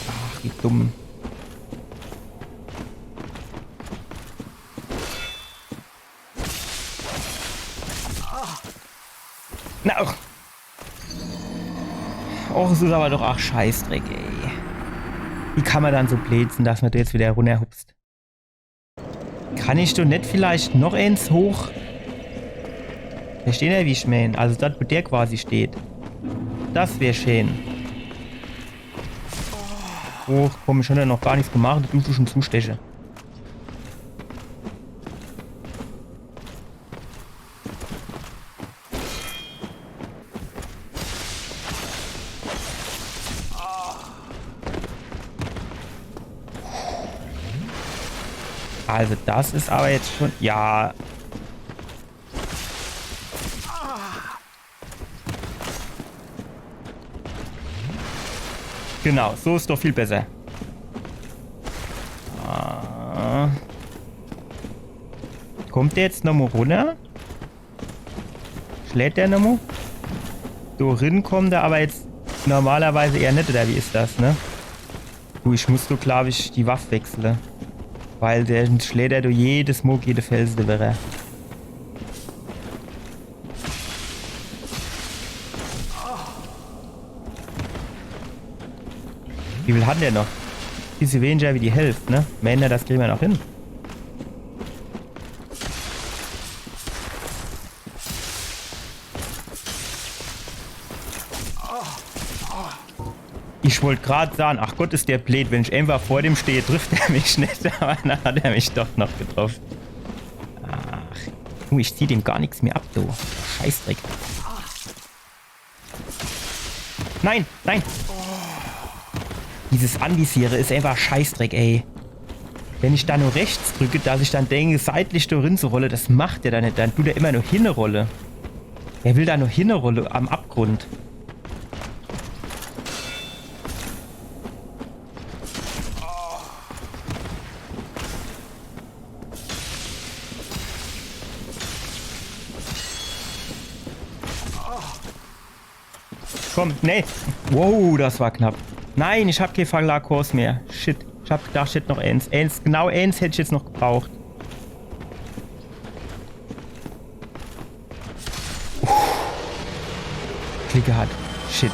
Ach, wie dumm. Na, ach. Och, es ist aber doch auch Scheißdreck, ey. Wie kann man dann so bläzen, dass man da jetzt wieder runterhupst? Kann ich doch nicht vielleicht noch eins hoch? Verstehen ja, wie ich meine? Also das, wo der quasi steht. Das wäre schön. Oh, komm, ich habe ja noch gar nichts gemacht. Du musst schon zustechen. Also das ist aber jetzt schon... Ja. Genau, so ist doch viel besser. Ah. Kommt der jetzt nochmal runter? Schlägt der nochmal? Dorin kommt er aber jetzt normalerweise eher nicht, oder wie ist das, ne? Du, ich muss doch, glaube ich, die Waffe wechseln. Weil der schlägt er durch jedes Muck, jede Felsen wäre. Wie viel hat der noch? Bisschen weniger wie die Hälfte, ne? Männer, das kriegen wir noch hin. Ich wollte gerade sagen, ach Gott, ist der blöd, wenn ich einfach vor dem stehe, trifft er mich nicht, aber dann hat er mich doch noch getroffen. Ach, ich zieh dem gar nichts mehr ab, du Scheißdreck. Nein, nein! Dieses Anvisiere ist einfach Scheißdreck, ey. Wenn ich da nur rechts drücke, dass ich dann denke, seitlich da rein zu rolle, das macht er dann nicht. Dann tut er immer nur hinrolle. Er will da nur hinrolle am Abgrund. Komm, nee. Wow, das war knapp. Nein, ich hab kein Fallakurs mehr. Shit. Ich hab gedacht, ich hätte noch eins. Genau eins hätte ich jetzt noch gebraucht. Klicke hat. Shit.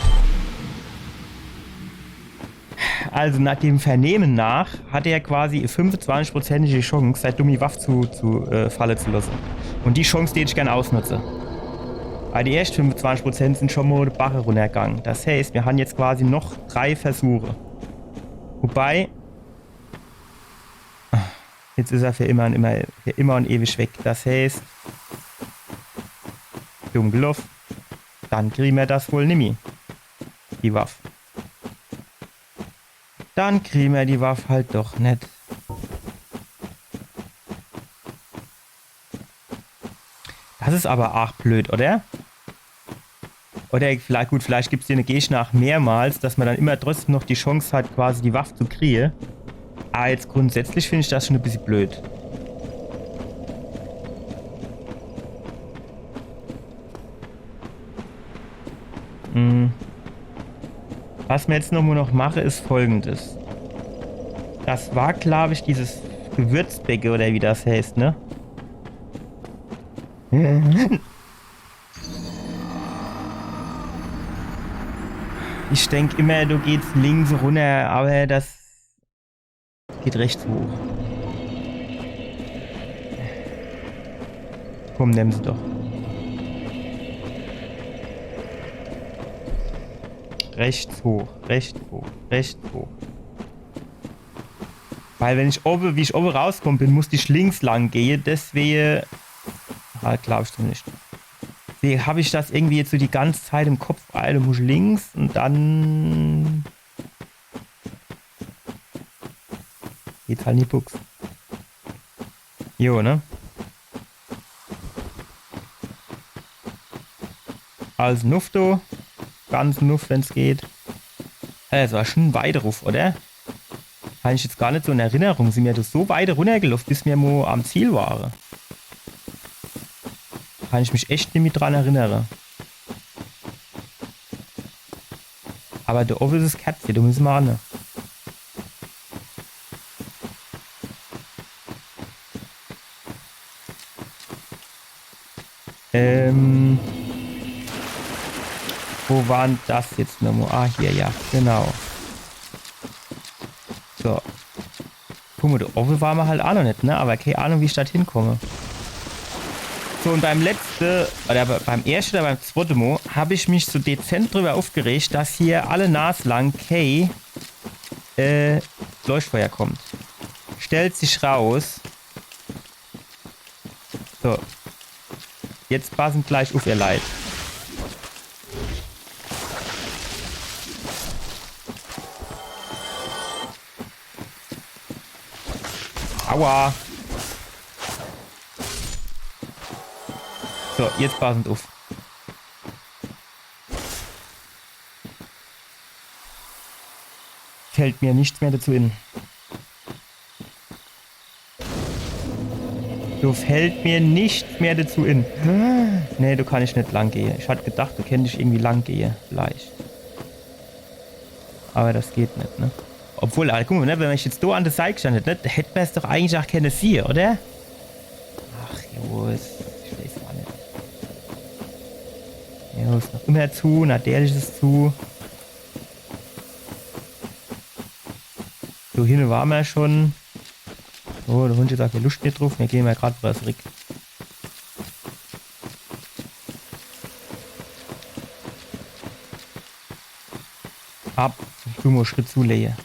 Also nach dem Vernehmen nach hat er quasi 25%ige Chance, seit Dummy Waffe zu fallen zu lassen. Und die Chance, die ich gerne ausnutze. Aber die ersten 25% sind schon mal die Bache runtergegangen. Das heißt, wir haben jetzt quasi noch 3 Versuche. Wobei... Jetzt ist er für immer und ewig weg. Das heißt... Dumm gelaufen. Dann kriegen wir das wohl nimmer. Die Waffe. Dann kriegen wir die Waffe halt doch nicht. Das ist aber arg blöd, oder? Oder vielleicht, gut, vielleicht gibt es hier eine Gehschnach mehrmals, dass man dann immer trotzdem noch die Chance hat, quasi die Waffe zu kriegen. Aber jetzt grundsätzlich finde ich das schon ein bisschen blöd. Was wir jetzt noch mache, ist folgendes. Das war, glaube ich, dieses Gewürzbecke oder wie das heißt, ne? Ich denke immer, du gehst links runter, aber das geht rechts hoch. Komm, nimm sie doch. Rechts hoch, rechts hoch, rechts hoch. Weil wenn ich oben, wie ich oben rauskomme bin, musste ich links lang gehen. Deswegen, halt, glaube ich so nicht. Deswegen habe ich das irgendwie jetzt so die ganze Zeit im Kopf. Alter, muss ich links und dann geht's halt in die Buchs. Jo, ne? Also Nufto. Ganz Nuff, wenn es geht. Das war schon ein Weiterruf, oder? Habe ich jetzt gar nicht so in Erinnerung. Sind wir das so weit runtergelaufen, bis wir mal am Ziel waren? Kann ich mich echt nicht mehr dran erinnern. Aber der Ofen ist das Kätzchen, da müssen wir an. Wo war denn das jetzt nochmal? Ah, hier, ja, genau. So. Guck mal, der Ofen war wir halt auch noch nicht, ne? Aber keine Ahnung, wie ich da hinkomme. So, und beim letzten, oder beim ersten oder beim zweiten Mal, habe ich mich so dezent drüber aufgeregt, dass hier alle Nas lang Kay Leuchtfeuer kommt. Stellt sich raus. So. Jetzt passen gleich auf ihr Leid. Aua. So, jetzt passend auf. Fällt mir nichts mehr dazu in. So fällt mir nichts mehr dazu in. Nee, du kannst nicht lang gehen. Ich hatte gedacht, du könntest irgendwie lang gehen. Vielleicht. Aber das geht nicht, ne? Obwohl, Alter, guck mal, ne, wenn man jetzt da an der Seite gestanden hätte, ne, hätten wir es doch eigentlich auch keine 4, oder? Ach, jo, ich weiß gar nicht. Jo, ist noch immer zu, na, der ist es zu. So, hin waren wir schon. Oh, der Hund hat auch keine Lust nicht drauf. Wir gehen mal gerade was zurück. Ab. Du musst Schritt zulegen.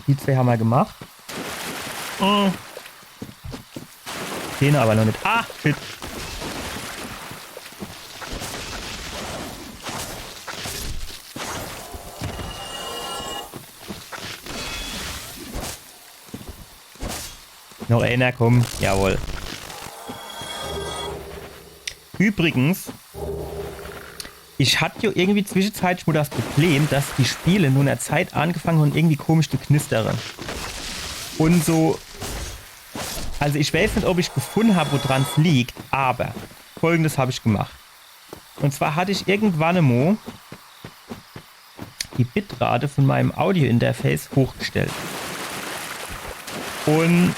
Die zwei haben wir gemacht. Den aber noch nicht. Ah, shit. Noch einer, komm. Jawohl. Übrigens, ich hatte ja irgendwie zwischenzeitlich nur das Problem, dass die Spiele nur in der Zeit angefangen haben, irgendwie komisch zu knistern. Und so, also ich weiß nicht, ob ich gefunden habe, woran es liegt, aber Folgendes habe ich gemacht. Und zwar hatte ich irgendwann einmal die Bitrate von meinem Audio-Interface hochgestellt. Und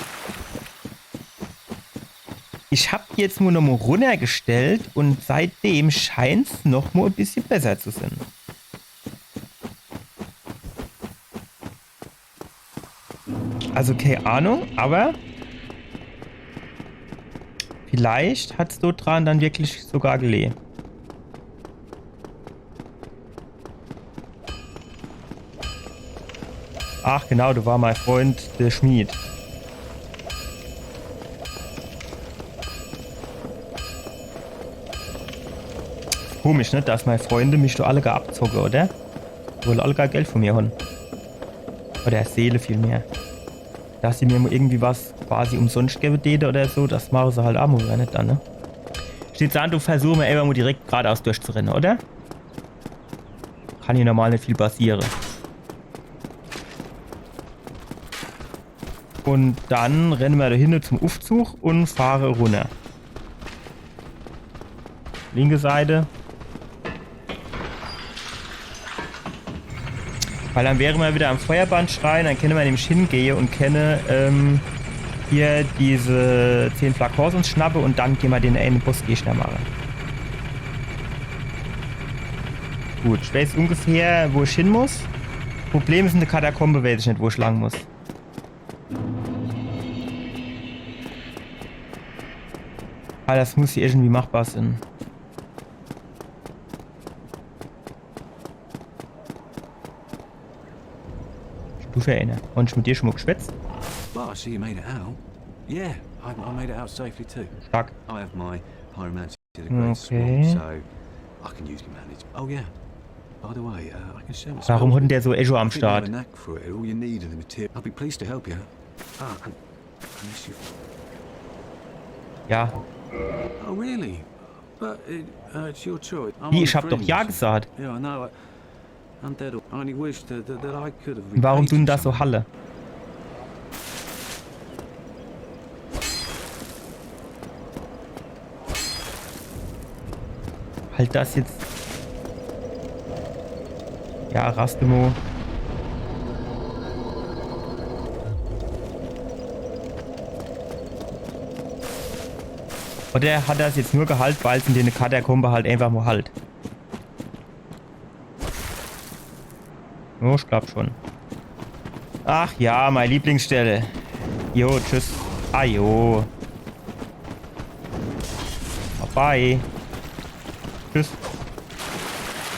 ich habe die jetzt nur noch mal runtergestellt und seitdem scheint es noch mal ein bisschen besser zu sein. Also keine Ahnung, aber vielleicht hat es dort dran dann wirklich sogar gelegen. Ach genau, du war mein Freund, der Schmied. Komisch, ne? Dass meine Freunde mich doch alle gar abzocken, oder? Die wollen alle gar Geld von mir haben. Oder Seele vielmehr. Dass sie mir irgendwie was quasi umsonst geben täte oder so, das machen sie halt auch mal nicht dann, ne? Steht an, du versuchst mir einfach mal direkt geradeaus durchzurennen, oder? Kann hier normal nicht viel passieren. Und dann rennen wir da hinten zum Aufzug und fahren runter. Linke Seite. Weil dann wären wir wieder am Feuerbandschrein, dann können wir nämlich hingehen und können hier diese 10 Flakons uns schnappen und dann gehen wir den einen Bossgegner machen. Gut, ich weiß ungefähr, wo ich hin muss. Problem ist in der Katakombe, weiß ich nicht, wo ich lang muss. Aber das muss hier irgendwie machbar sein. Stufe 1. Und ich mit dir schon mal geschwätzt? Well, I see you made it out. Yeah, I made it out safely too. Stark. I have my pyromancy to the great Okay. swamp, so I can usually manage. Oh yeah. By the way, I can share my Warum hat denn der so Echo am I think I have Start? a knack for it. All you need are the material. I'll be pleased to help you. And unless you. Ja. Oh really? But it's your choice. I'm Wie, on ich hab doch fringe. ja gesagt. Yeah, I know. I'm dead. I only wish that I could have. Warum repaid tun you das so something. Halle? Halt das jetzt. Ja, Rastemo. Oder hat er es jetzt nur gehalten, weil es in den Katakombe halt einfach mal halt? Oh, ich glaub schon. Ach ja, meine Lieblingsstelle. Jo, tschüss. Ah jo. Bye. Tschüss.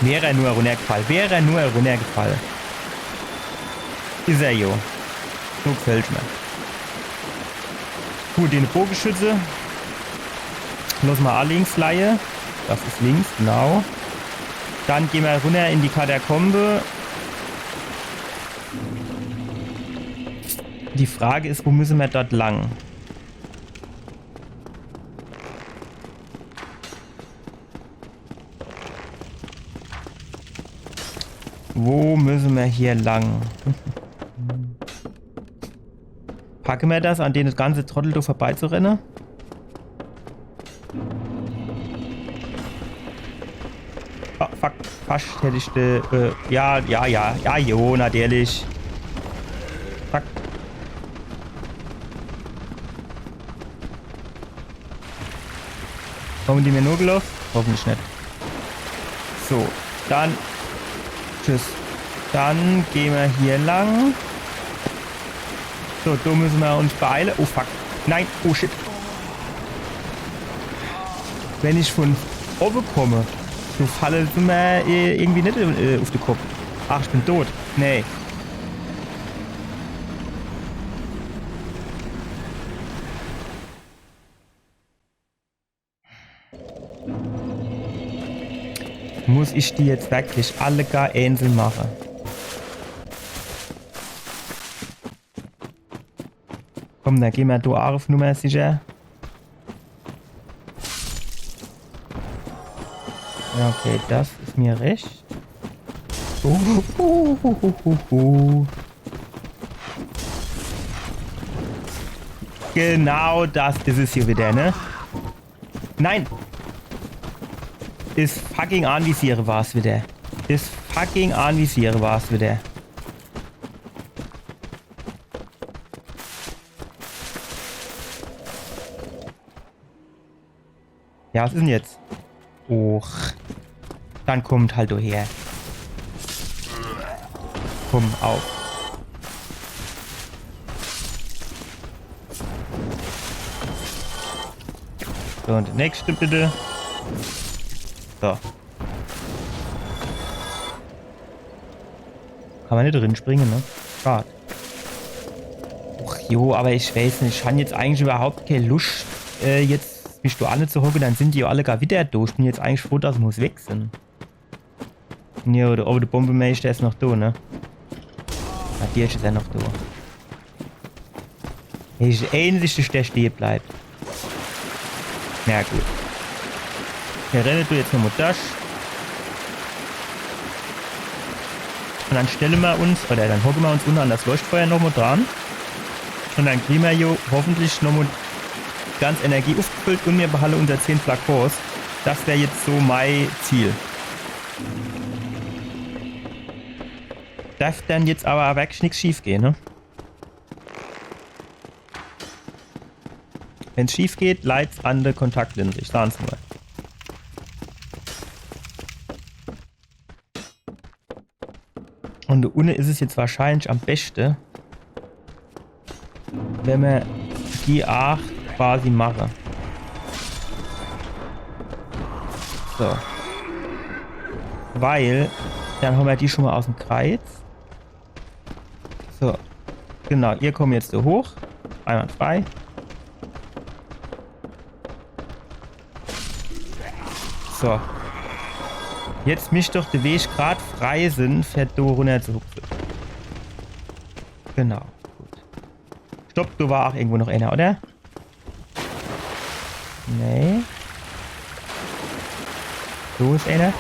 Wäre er nur runtergefallen. Wäre er nur runtergefallen. Ist er jo. So gefällt mir. Gut, den Bogenschütze. Los mal A links leihe. Das ist links, genau. Dann gehen wir runter in die Katakombe. Die Frage ist, wo müssen wir dort lang? Wo müssen wir hier lang? Packen wir das, an den das ganze Trottel da vorbeizurennen? Oh, fuck. Fast hätte ich ja, jo, natürlich. Fuck. Kommen die mir nur gelaufen? Hoffentlich nicht. So, dann. Tschüss. Dann gehen wir hier lang. So, da müssen wir uns beeilen. Oh fuck. Nein, oh shit. Wenn ich von oben komme, so falle ich mir irgendwie nicht auf den Kopf. Ach, ich bin tot. Nee. Muss ich die jetzt wirklich alle gar einzeln machen? Komm, dann gehen wir da auf Nummer sicher. Ja, okay, das ist mir recht. Genau das ist es hier wieder, ne? Nein! Das fucking Anvisiere war es wieder. Das fucking Anvisiere war es wieder. Ja, was ist denn jetzt? Och. Dann kommt halt her. Komm, auf. So, und der nächste bitte. So. Kann man nicht drin springen, ne? Schade. Och, jo, aber ich weiß nicht. Ich habe jetzt eigentlich überhaupt keine Lust, jetzt mich da alle zu hocken. Dann sind die ja alle gar wieder da. Ich bin jetzt eigentlich froh, dass wir weg sind. Ja, oder der Bombenmeister ist noch da, ne? Ah, der ist ja noch da. Ist einzig, der stehen bleibt. Na gut. Wir rennen du jetzt nochmal durch. Und dann stellen wir uns, oder dann hocken wir uns unten an das Leuchtfeuer nochmal dran. Und dann kriegen wir jo hoffentlich nochmal ganz Energie aufgefüllt und wir behalten unter 10 Flakons. Das wäre jetzt so mein Ziel. Darf dann jetzt aber wirklich nichts schief gehen, ne? Wenn es schief geht, leid's an der Kontaktlinse. Ich sag's mal. Und unten ist es jetzt wahrscheinlich am besten, wenn wir die auch quasi machen. So. Weil, dann haben wir die schon mal aus dem Kreis. So. Genau, ihr kommt jetzt so hoch. Einmal frei. So. Jetzt mischt doch der Weg gerade frei sind, fährt du runter zu hupfen. Genau. Gut. Stopp, du war auch irgendwo noch einer, oder? Nee. So ist einer.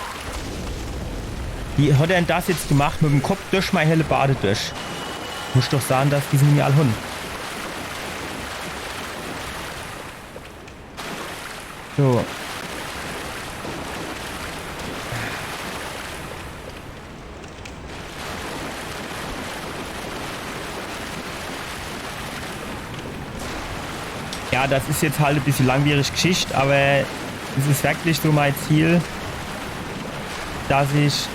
Wie hat er denn das jetzt gemacht? Mit dem Kopf durch meine helle Bade durch. Muss doch sagen, dass die sind mir alle Hund. So. Ja, das ist jetzt halt ein bisschen langwierig Geschichte, aber es ist wirklich so mein Ziel, dass ich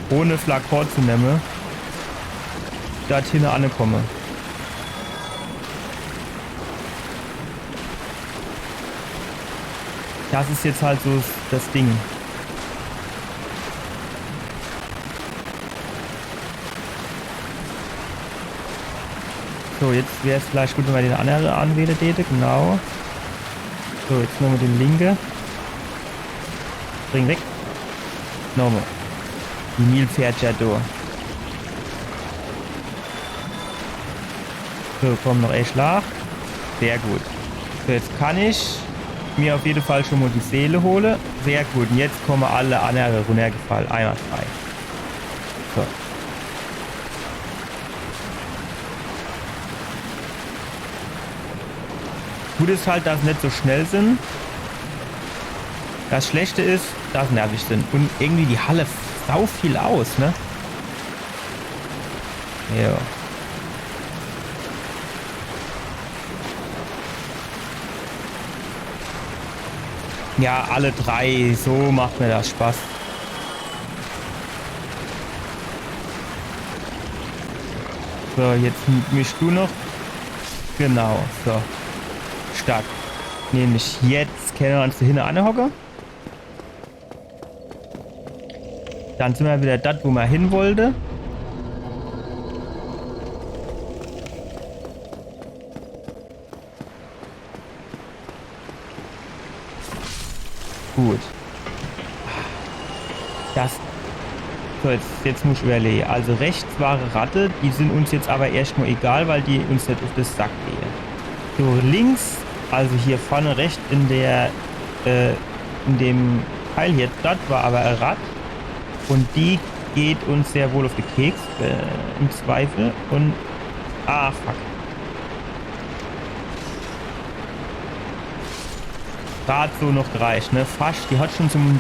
ohne Flakon zu nehmen dorthin ankomme. Das ist jetzt halt so das Ding. So, jetzt wäre es vielleicht gut, wenn wir den anderen anwählen täte, genau. So, jetzt nehmen wir den linken. Bring weg. Nochmal. Die Nil fährt ja durch. So, kommt noch ein Schlag. Sehr gut. So, jetzt kann ich mir auf jeden Fall schon mal die Seele holen. Sehr gut. Und jetzt kommen alle anderen runtergefallen. Einwandfrei. So. Gut ist halt, dass sie nicht so schnell sind. Das Schlechte ist, dass sie nervig sind. Und irgendwie die Halle sau viel aus, ne? Ja. Ja, alle drei. So macht mir das Spaß. So, jetzt mischst du noch. Genau, so. Stark. Nämlich jetzt können wir uns da hinten anhocken. Dann sind wir wieder dort, wo wir hin wollten. Gut. Das. So, jetzt muss ich überlegen. Also rechts war Ratte, die sind uns jetzt aber erstmal egal, weil die uns nicht auf das Sack gehen. So, links, also hier vorne rechts in dem Teil hier, dort war aber ein Rad. Und die geht uns sehr wohl auf den Keks, im Zweifel. Und, fuck. Gerade so noch gereicht, ne? Fast, die hat schon zum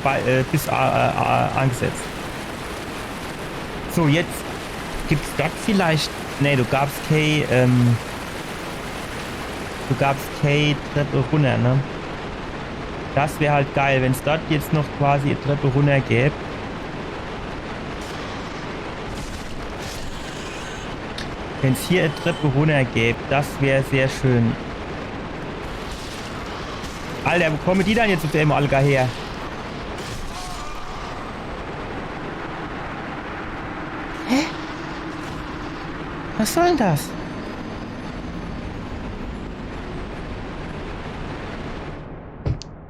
Biss angesetzt. So, jetzt gibt's dort vielleicht, ne, du gabst Treppe runter, ne? Das wäre halt geil, wenn es dort jetzt noch quasi eine Treppe runter gäbe. Wenn es hier eine Treppe runter gäbe, das wäre sehr schön. Alter, wo kommen die dann jetzt auf der Alga her? Hä? Was soll denn das?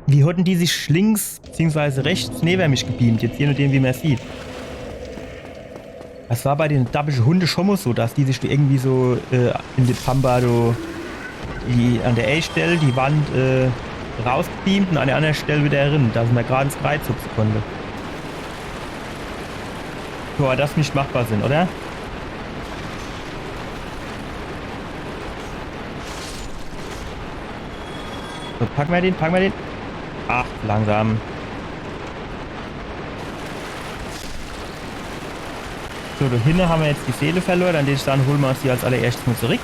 Wie hatten die sich links bzw. rechts neben mich gebeamt? Jetzt je nachdem, wie man es sieht. Das war bei den dappischen Hunde schon mal so, dass die sich irgendwie so in die Pampa die an der A-Stelle die Wand rausbeamt und an der anderen Stelle wieder drin, dass man gerade ins Kreuz hupfen konnte. So, aber das nicht machbar sind, oder? So, packen wir den. Ach, langsam. So, da hinten haben wir jetzt die Seele verloren, an den Stand holen wir uns die als allererstes mal zurück.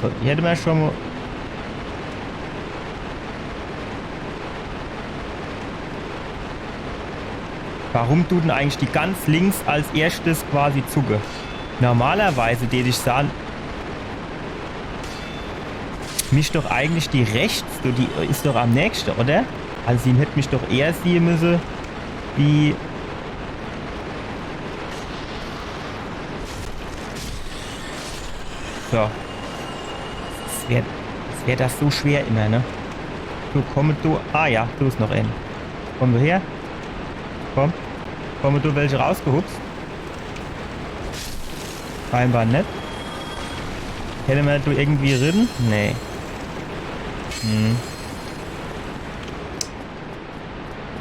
So, hier hätten wir schon mal... Warum tut denn eigentlich die ganz links als erstes quasi zuge? Normalerweise, die ich sagen, mich doch eigentlich die rechts, die ist doch am nächsten, oder? Also sie hätte mich doch eher sehen müssen, wie... So. Es wär das so schwer immer, ne? So, komm du... Ah ja, du ist noch ein. Komm du her. Komm du welche rausgehupst? Scheinbar nicht. Hätte man du irgendwie reden? Nee.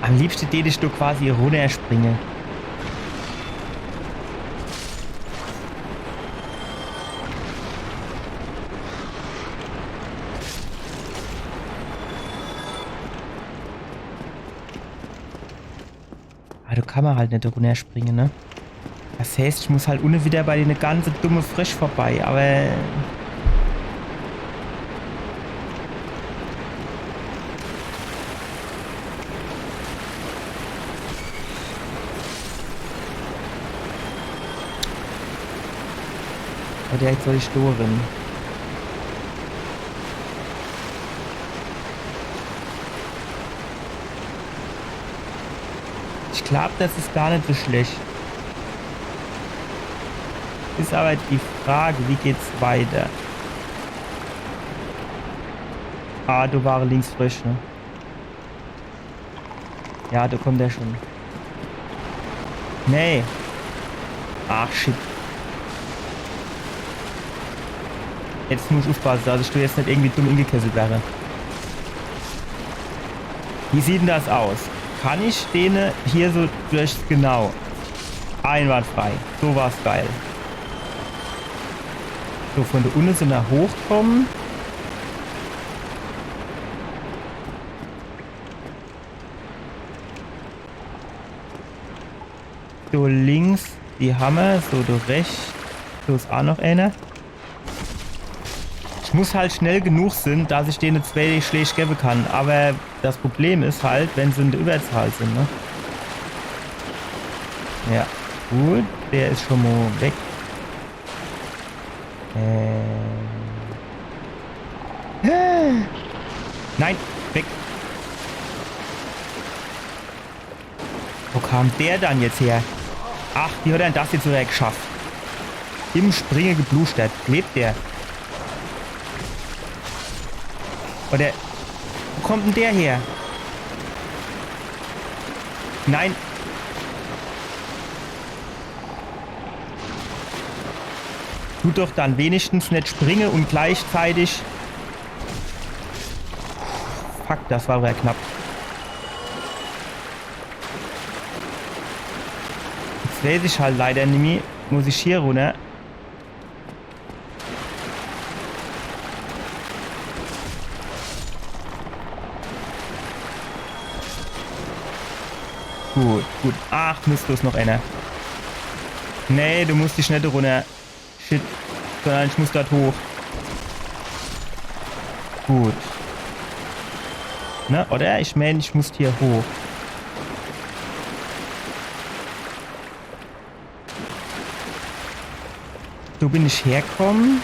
Am liebsten hätte ich du quasi runterspringen. Aber du kann man halt nicht runterspringen, ne? Das heißt, ich muss halt ohne wieder bei dir eine ganze dumme Frisch vorbei, aber... Oder jetzt soll ich storen. Ich glaube, das ist gar nicht so schlecht. Ist aber die Frage, wie geht's weiter? Ah, du war links frisch, ne? Ja, da kommt er schon. Nee. Ach, shit. Jetzt muss ich aufpassen, dass ich jetzt nicht irgendwie dumm ingekesselt wäre. Wie sieht denn das aus? Kann ich denen hier so durch genau einwandfrei? So war's geil. So, von der unten so nach hochkommen. So links die Hammer, so du rechts. So ist auch noch einer. Ich muss halt schnell genug sind, dass ich denen 2 Schläge geben kann. Aber das Problem ist halt, wenn sie in der Überzahl sind, ne? Ja, gut. Der ist schon mal weg. Nein, weg. Wo kam der dann jetzt her? Ach, wie hat er denn das jetzt sogar geschafft? Im Springen geblustert. Lebt der? Oder wo kommt denn der her? Nein. Tu doch dann wenigstens nicht springen und gleichzeitig... Fuck, das war aber knapp. Jetzt weiß ich halt leider nicht mehr. Muss ich hier runter. Gut, gut. Ach, Mist, du ist noch einer. Nee, du musst die Schnelle runter. Shit. Sondern ich muss dort hoch. Gut. Ne, oder? Ich meine, ich muss hier hoch. So bin ich herkommen.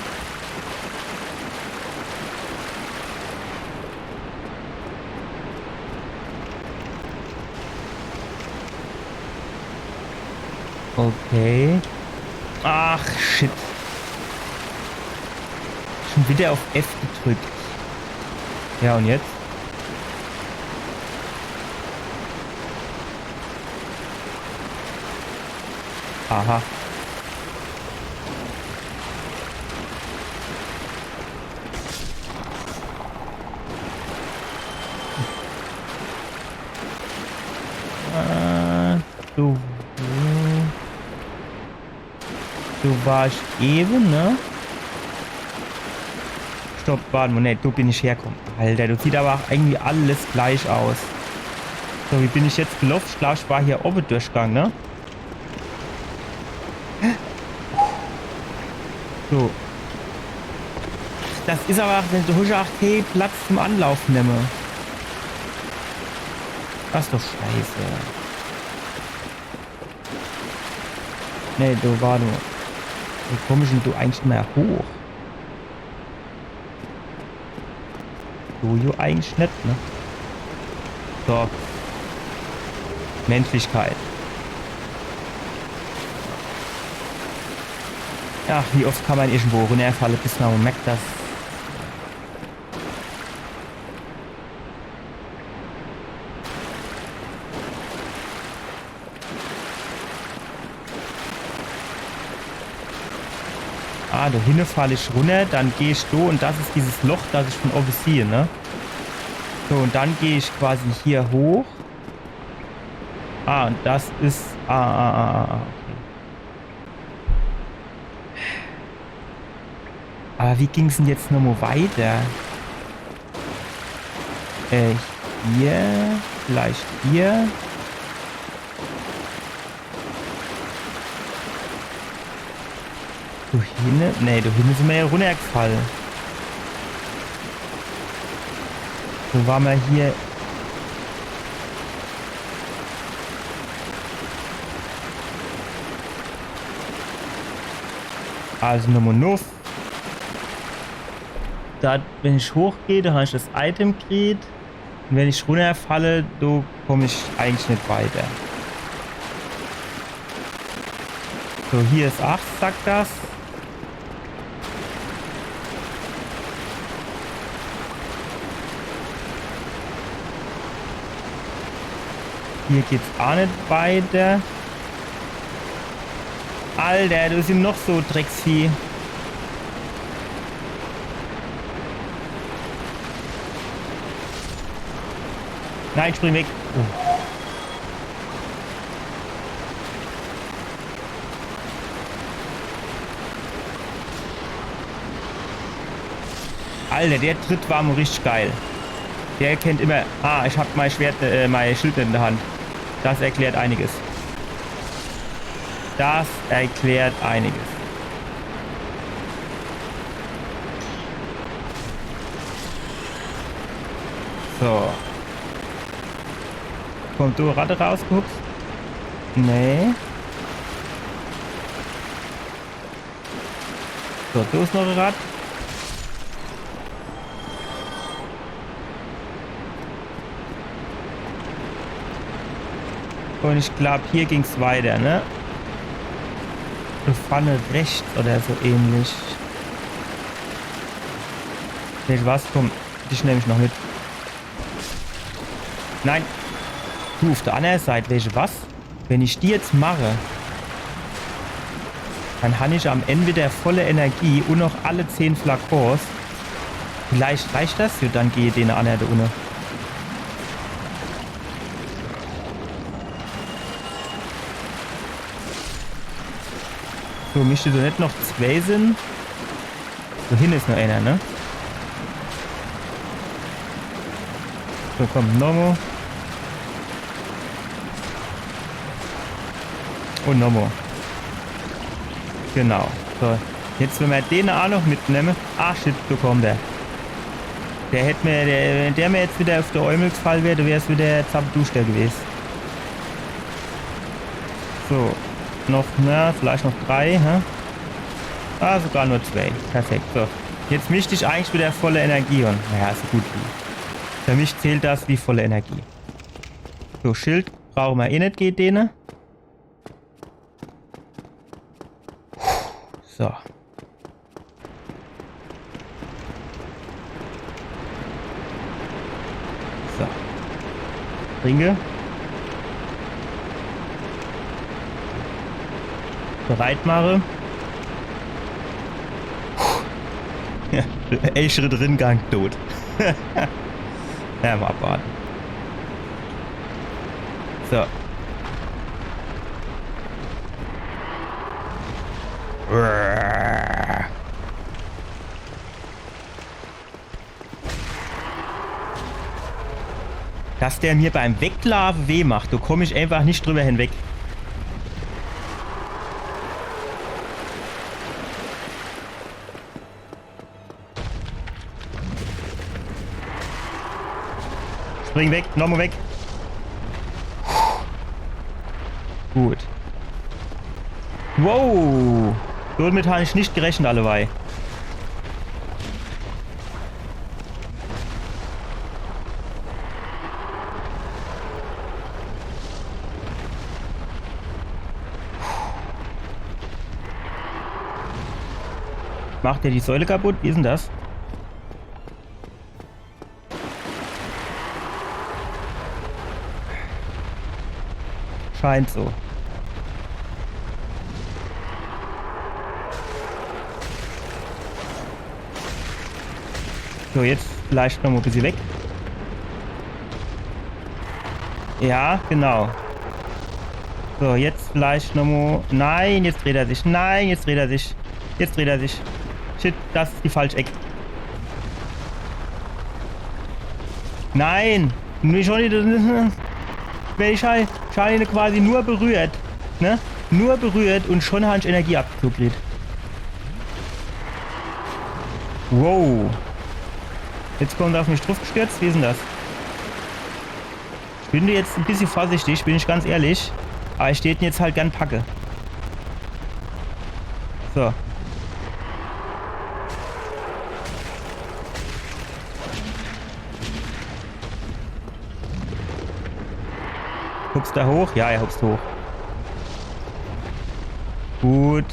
Okay. Ach, shit. Schon wieder auf F gedrückt. Ja, und jetzt? Aha. Du warst eben, ne? Stopp, warte mal, ne, du bin ich herkommen. Alter, du sieht aber auch irgendwie alles gleich aus. So, wie bin ich jetzt gelaufen? Ich glaube, ich war hier oben Durchgang, ne? So. Das ist aber, wenn du hast auch keinen Platz zum Anlaufen nehmen. Das ist doch scheiße. Ne, du warte mal. Wie kommst denn du eigentlich mehr hoch? Du eigentlich nicht, ne? So. Menschlichkeit. Ach, wie oft kann man irgendwo runterfallen, bis man merkt, dass... Ah, da hinten falle ich runter, dann gehe ich da und das ist dieses Loch, das ich von oben sehe, ne? So, und dann gehe ich quasi hier hoch. Ah, und das ist... okay. Aber wie ging es denn jetzt nochmal weiter? Hier... Vielleicht hier... Du hinten? Ne, du hinten sind wir ja runtergefallen. So waren wir hier... Also Nummer 9. Da, wenn ich hochgehe, da habe ich das Item gekriegt. Und wenn ich runterfalle, da komme ich eigentlich nicht weiter. So, hier ist 8, sagt das. Hier geht's auch nicht weiter. Alter, du bist ihm noch so Drecksvieh. Nein, spring weg. Oh. Alter, der Tritt war mir richtig geil. Der kennt immer... Ah, ich hab mein Schwert, mein Schild in der Hand. Das erklärt einiges. Das erklärt einiges. So. Kommt du Ratte rausgehuckt? Nee. So, du ist noch ein Rad. Und ich glaube, hier ging es weiter, ne? Pfanne rechts oder so ähnlich. Nicht was? Komm, dich nehme ich noch mit. Nein. Du, auf der anderen Seite, welche was? Wenn ich die jetzt mache, dann habe ich am Ende wieder volle Energie und noch alle 10 Flakons. Vielleicht reicht das, und dann gehe ich den anderen da unten. So, müsste du nicht noch 2 sind? So, hin ist noch einer, ne? So, komm, Nomo. Und Nomo. Genau. So, jetzt wenn wir den auch noch mitnehmen. Ach shit, so kommt der. Der hätte mir, wenn der mir jetzt wieder auf der Eumel gefallen wäre, wäre es wieder Zappenduster gewesen. So, noch, na, vielleicht noch 3, hä? Ah, sogar nur 2. Perfekt. So, jetzt mischte ich eigentlich wieder volle Energie und, naja, so gut wie. Für mich zählt das wie volle Energie. So, Schild brauchen wir eh nicht, geht denen. So. So. Trinke. bereit mache. Ja, 11 Schritte Ringang, tot. Ja, mal abwarten. So. Dass der mir beim Weglaufen weh macht, da komme ich einfach nicht drüber hinweg. Spring weg, nochmal weg. Gut. Wow. Damit habe ich nicht gerechnet, allebei. Macht der die Säule kaputt? Wie ist denn das? Scheint so. So, jetzt vielleicht noch mal ein bisschen weg. Ja, genau. So, jetzt vielleicht noch mal... Nein, jetzt dreht er sich. Nein, jetzt dreht er sich. Jetzt dreht er sich. Shit, das ist die falsche Ecke. Nein! Nicht schon nicht... Wenn ich halt quasi nur berührt, ne? Nur berührt und schon habe ich Energie abgekriegt. Wow. Jetzt kommt er auf mich drauf gestürzt. Wie ist denn das? Ich bin jetzt ein bisschen vorsichtig, bin ich ganz ehrlich. Aber ich stehe jetzt halt gern packe. So. Hupst er hoch? Ja, er hupst hoch. Gut.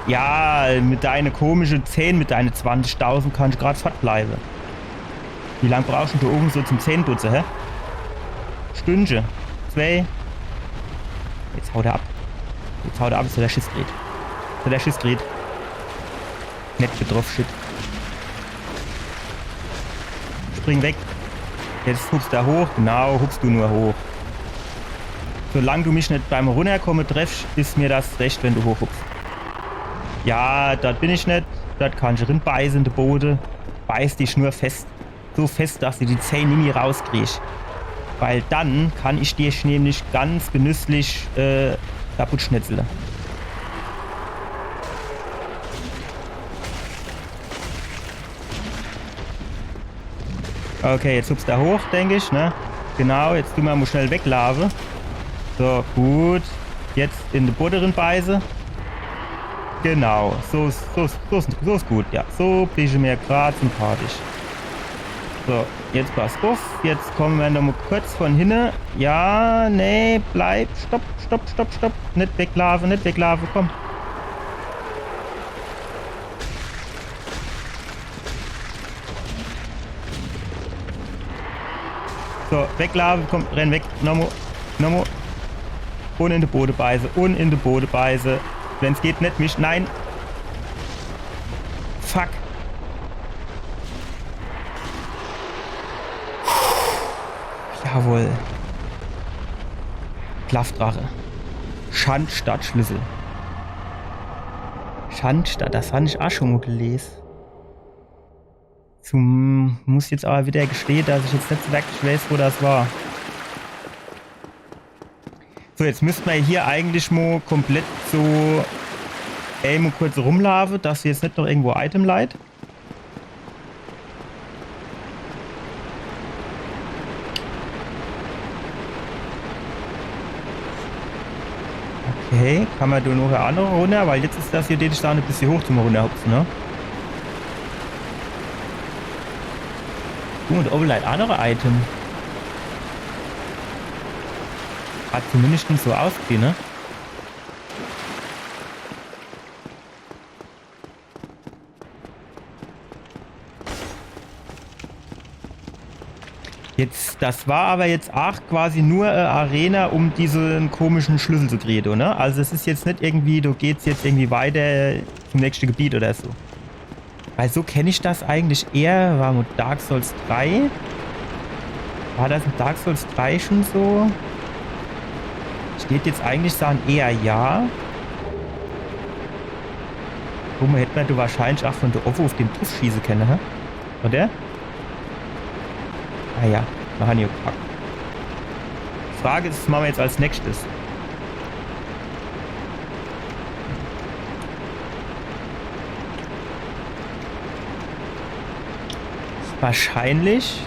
Ja, mit deinen komischen Zähnen, mit deinen 20.000 kann ich gerade fortbleiben. Wie lange brauchst du oben so zum Zähneputzen, hä? Stündchen. 2. Jetzt haut er ab. Jetzt haut er ab, so der Schiss dreht. So der Schiss dreht. Nicht betroffen, shit. Spring weg. Jetzt hupst er hoch. Genau, hupst du nur hoch. Solange du mich nicht beim Runterkommen treffst, ist mir das recht, wenn du hochhupst. Ja, das bin ich nicht. Das kann ich rinbeißen, der Boden. Beiß dich nur fest. So fest, dass du die Zähne nie rauskriegst. Weil dann kann ich dir nämlich ganz genüsslich kaputt schnitzeln. Okay, jetzt hupst er hoch, denke ich, ne? Genau, jetzt tun wir mal schnell weglaufen. So, gut. Jetzt in den Boden beißen. Genau, so ist gut, ja. So bin ich mir gerade sympathisch. So, jetzt pass auf. Jetzt kommen wir noch mal kurz von hinten. Ja, nee, bleib. Stopp. Nicht weglaufen, komm. So, weglaufen, komm, renn weg. Nochmal. Und in die Boden beißen. Wenn es geht, nicht mich. Nein. Fuck. Jawohl. Klaffdrache. Schandstadtschlüssel. Schandstadt, das habe ich auch schon mal gelesen. Muss jetzt aber wieder gestehen, dass ich jetzt nicht wirklich weiß, wo das war. So, jetzt müssten wir hier eigentlich mal komplett so mal kurz rumlaufen, dass jetzt nicht noch irgendwo Item leiht. Okay, kann man da noch eine andere runter, weil jetzt ist das hier den Stein ein bisschen hoch zum runterhupfen, ne? Und Overlight andere Item. Hat zumindest nicht so ausgesehen, ne? Jetzt, das war aber jetzt auch quasi nur eine Arena, um diesen komischen Schlüssel zu kriegen, ne? Also es ist jetzt nicht irgendwie, du gehst jetzt irgendwie weiter zum nächsten Gebiet oder so. Weil so kenne ich das eigentlich eher, war mit Dark Souls 3. War das in Dark Souls 3 schon so? Steht jetzt eigentlich sagen eher ja. Warum hätte man du wahrscheinlich auch von der Ofo auf dem Tuff schießen können, hä? Oder? Ah ja, wir haben hier gepackt. Die Frage ist, was machen wir jetzt als nächstes? Wahrscheinlich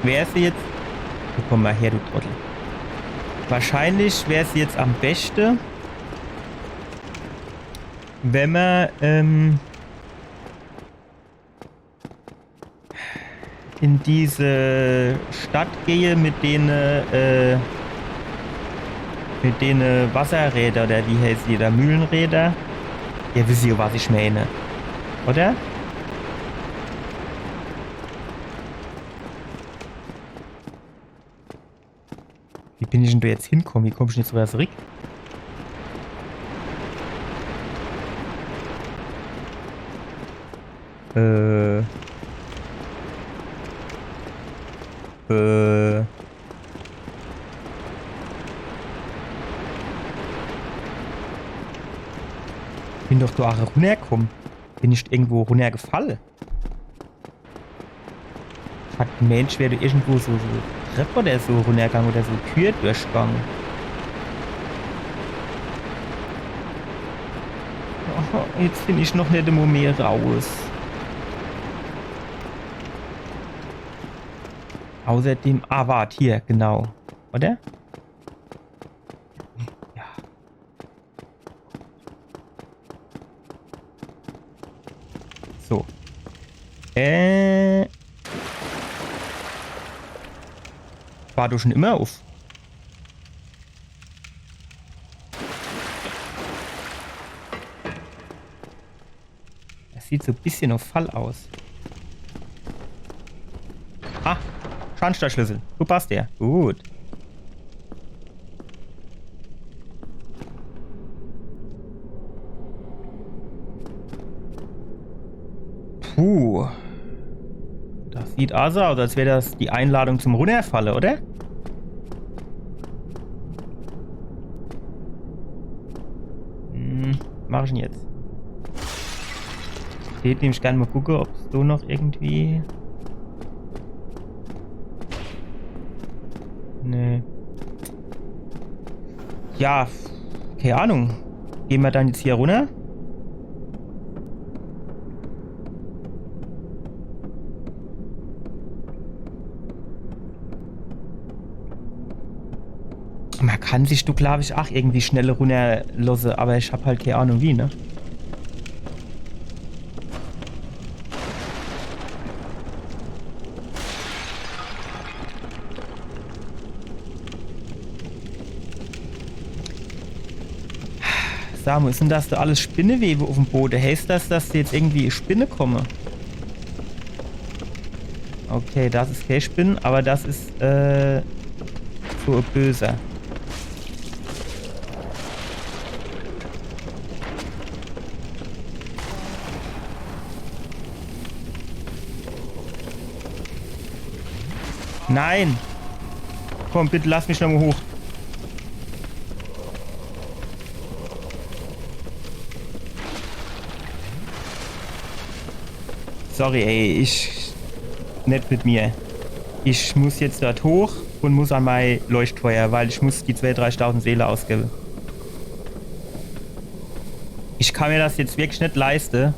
wäre es jetzt... Oh, komm mal her, du Trottel. Wahrscheinlich wäre es jetzt am besten, wenn man in diese Stadt gehe mit den Wasserräder oder wie heißt die da? Mühlenräder? Ihr wisst ja, was ich meine. Oder? Wie bin ich denn da jetzt hinkommen? Wie komme ich denn jetzt wieder zurück? Bin doch da auch runtergekommen. Bin ich irgendwo runtergefallen? Hat ein Mensch, wäre irgendwo so Treppe oder so runtergegangen oder so Tür durchgegangen. Oh, jetzt bin ich noch nicht im Moment raus. Außerdem, warte, hier, genau. Oder? Ja. So. War du schon immer auf? Das sieht so ein bisschen auf Fall aus. Ah, Schornsteinschlüssel. Du passt der. Gut. Puh. Das sieht also aus, als wäre das die Einladung zum Runterfallen, oder? Mach ich denn jetzt? Ich hätte nämlich gerne mal gucken, ob es so noch irgendwie... Nee. Ja, keine Ahnung. Gehen wir dann jetzt hier runter? Man kann sich, du glaube ich, auch irgendwie schneller runterlassen, aber ich habe halt keine Ahnung wie, ne? Samu, ist denn das da alles Spinnewebe auf dem Boden? Heißt das, dass da jetzt irgendwie Spinne kommen? Okay, das ist keine Spinne, aber das ist so ein Böser. Nein! Komm, bitte lass mich nochmal hoch. Sorry, ey, nicht mit mir. Ich muss jetzt dort hoch und muss an mein Leuchtfeuer, weil ich muss die 2.000, 3.000 Seele ausgeben. Ich kann mir das jetzt wirklich nicht leisten.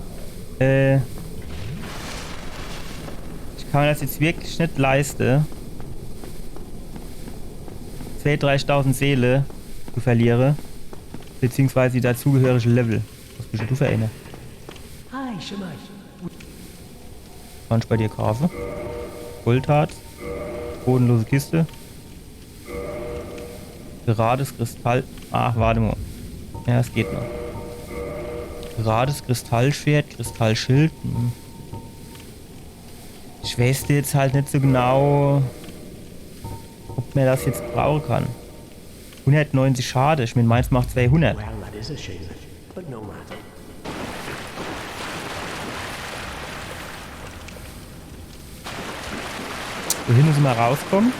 Ich kann mir das jetzt wirklich nicht leisten, 2.000, 3.000 Seele zu verlieren. Beziehungsweise die dazugehörige Level. Was bist du für eine? Hi, Shemai. Kann ich bei dir kaufen? Goldharz. Bodenlose Kiste. Gerades Kristall. Ach, warte mal. Ja, es geht noch. Gerades Kristallschwert, Kristallschild. Ich Ich weiß jetzt halt nicht so genau, ob man das jetzt brauchen kann. 190 schade, ich meine, meins macht 200. Well, that is a shame, but no matter. Wohin müssen wir rauskommen?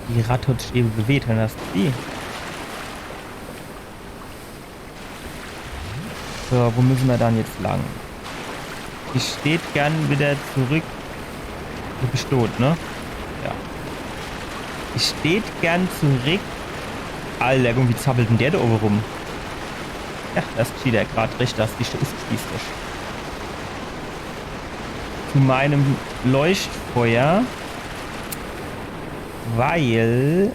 Die Rad hat sich eben bewegt, wenn das die. So, wo müssen wir dann jetzt lang? Ich steht gern wieder zurück. Du bist tot, ne? Ja. Ich steht gern zurück. Alter, irgendwie zappelt denn der da oben rum? Ja, das geschieht ja gerade recht, dass die aufgespießt ist. Zu meinem Leuchtfeuer. Weil...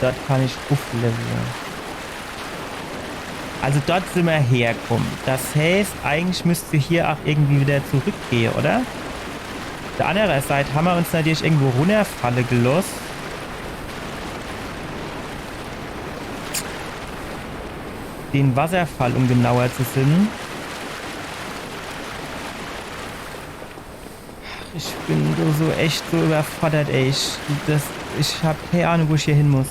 dort kann ich aufleveln. Also dort sind wir hergekommen. Das heißt, eigentlich müsste hier auch irgendwie wieder zurückgehen, oder? Auf der anderen Seite haben wir uns natürlich irgendwo runterfallen gelassen. Den Wasserfall, um genauer zu sein. Ich bin so echt so überfordert, ey. Ich habe keine Ahnung, wo ich hier hin muss.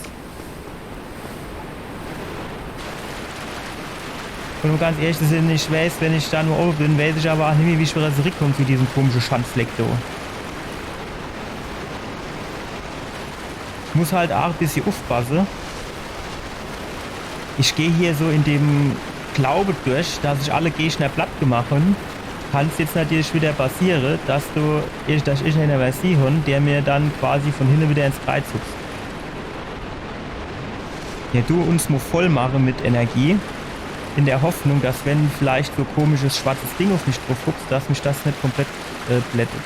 Und um ganz ehrlich zu sein, ich weiß, wenn ich da nur oben bin, weiß ich aber auch nicht mehr, wie ich wieder zurückkomme zu diesem komischen Schandfleck da. Ich muss halt auch ein bisschen aufpassen. Ich gehe hier so in dem Glaube durch, dass ich alle Gegner platt gemacht habe. Kann es jetzt natürlich wieder passieren, dass ich einen Version, der mir dann quasi von hinten wieder ins Kreuz hupst. Ja, du uns mal voll machen mit Energie. In der Hoffnung, dass wenn vielleicht so komisches schwarzes Ding auf mich drauf hupst, dass mich das nicht komplett blättet.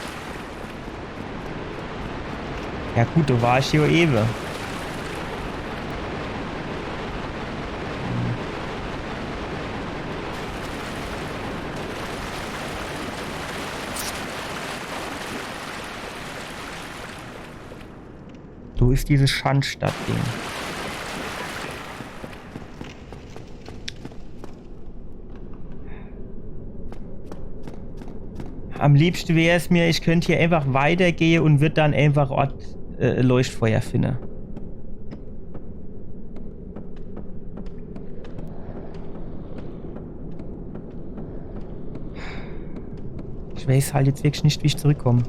Ja gut, da war ich hier eben. So ist dieses Schandstadt-Ding. Am liebsten wäre es mir, ich könnte hier einfach weitergehen und würde dann einfach Ort Leuchtfeuer finden. Ich weiß halt jetzt wirklich nicht, wie ich zurückkomme.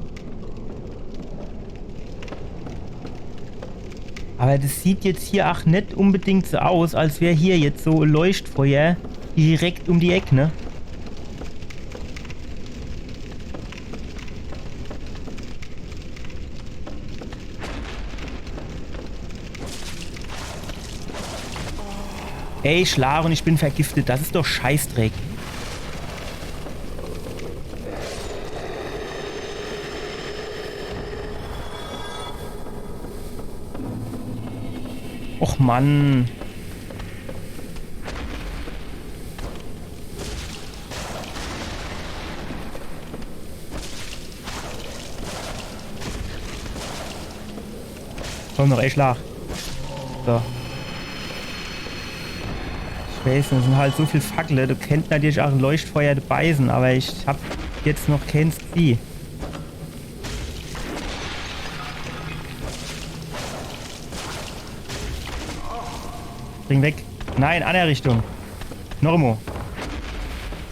Aber das sieht jetzt hier auch nicht unbedingt so aus, als wäre hier jetzt so ein Leuchtfeuer direkt um die Ecke, ne? Ey, Schlag und ich bin vergiftet. Das ist doch Scheißdreck. Och Mann. Komm noch, ey, Schlag. So. Ich weiß, das sind halt so viele Fackeln. Du kennst natürlich auch ein Leuchtfeuer dabei sein, aber ich hab jetzt noch kein Ziel. Bring weg. Nein, andere Richtung. Normo.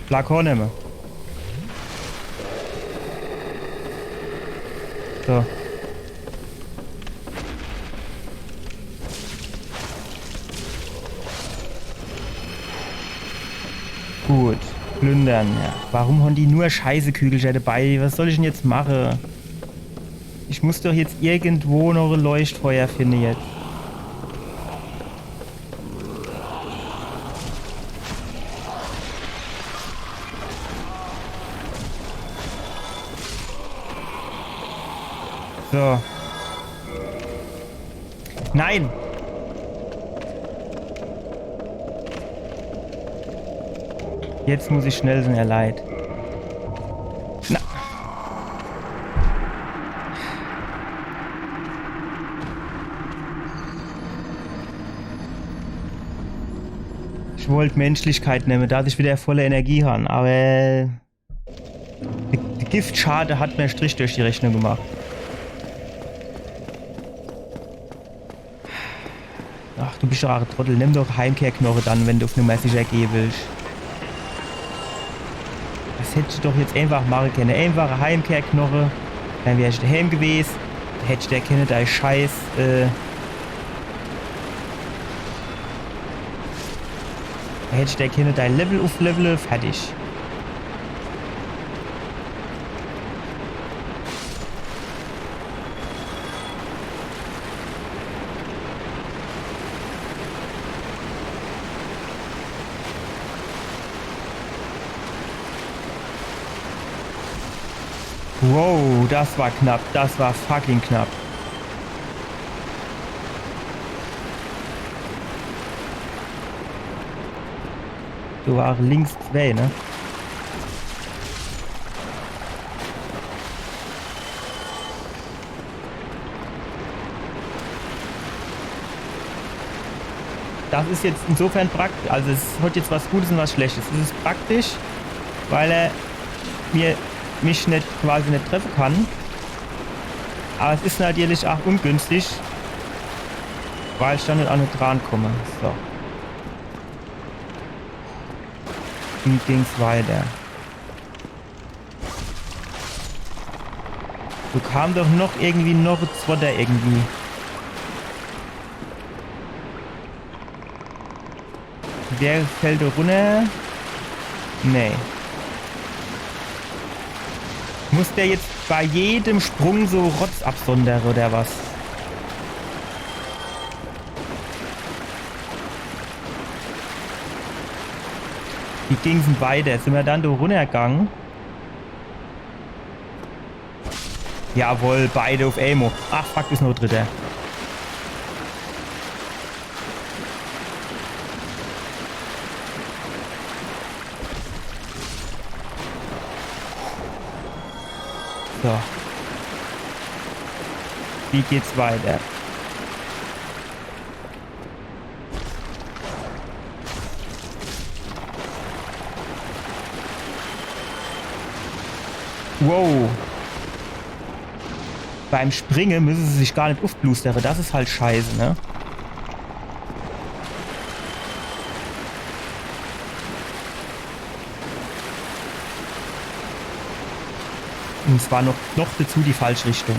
Flakon nehmen. So. Gut. Plündern, ja. Warum haben die nur Scheiße-Kügelchen dabei? Was soll ich denn jetzt machen? Ich muss doch jetzt irgendwo noch ein Leuchtfeuer finden jetzt. So. Nein! Jetzt muss ich schnell sein, er leid. Na. Ich wollte Menschlichkeit nehmen, da ich wieder volle Energie habe, aber die Giftschade hat mir einen Strich durch die Rechnung gemacht. Ach, du bist doch ein Trottel. Nimm doch Heimkehrknoche dann, wenn du auf Nummer sicher gehen willst. Das hätte ich doch jetzt einfach machen können. Einfache Heimkehrknoche. Dann wäre ich daheim gewesen. Da hätte ich der kennen, da ist Scheiß. Da hätte ich der kennen, dein Level auf Level. Fertig. Wow, das war knapp. Das war fucking knapp. Du warst links 2, ne? Das ist jetzt insofern praktisch. Also es hat jetzt was Gutes und was Schlechtes. Es ist praktisch, weil er mich quasi nicht treffen kann. Aber es ist natürlich auch ungünstig, weil ich dann nicht an den dran komme. So. Wie ging's weiter? Du kam doch noch irgendwie noch ein zweiter irgendwie. Der fällt runter. Nee. Muss der jetzt bei jedem Sprung so Rotz absondern oder was? Wie ging's denn weiter? Sind wir dann da runtergegangen? Jawohl, beide auf Amo. Ach fuck, ist noch dritter. So. Wie geht's weiter? Wow. Beim Springen müssen sie sich gar nicht aufblustern. Das ist halt scheiße, ne? Und zwar noch dazu die falsche Richtung.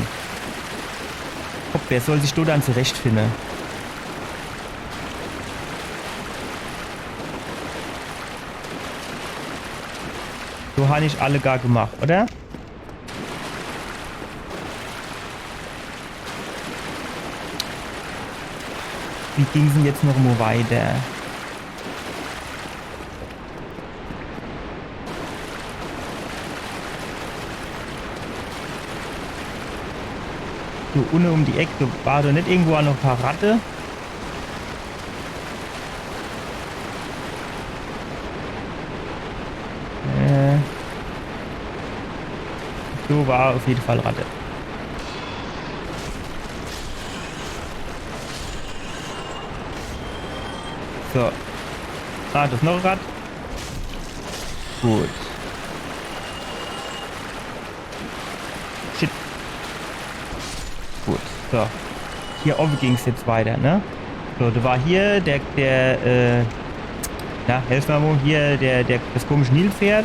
Hopp, wer soll sich da dann zurechtfinden? So habe ich alle gar gemacht, oder? Wie ging es denn jetzt noch mal weiter? So, unten um die Ecke war da nicht irgendwo noch ein paar Ratte? So war auf jeden Fall Ratte. So. Ah, das ist noch ein Rad. Gut. Shit. Gut. So. Hier oben ging es jetzt weiter, ne? So, da war hier na, helf mal mal, hier das komische Nilpferd.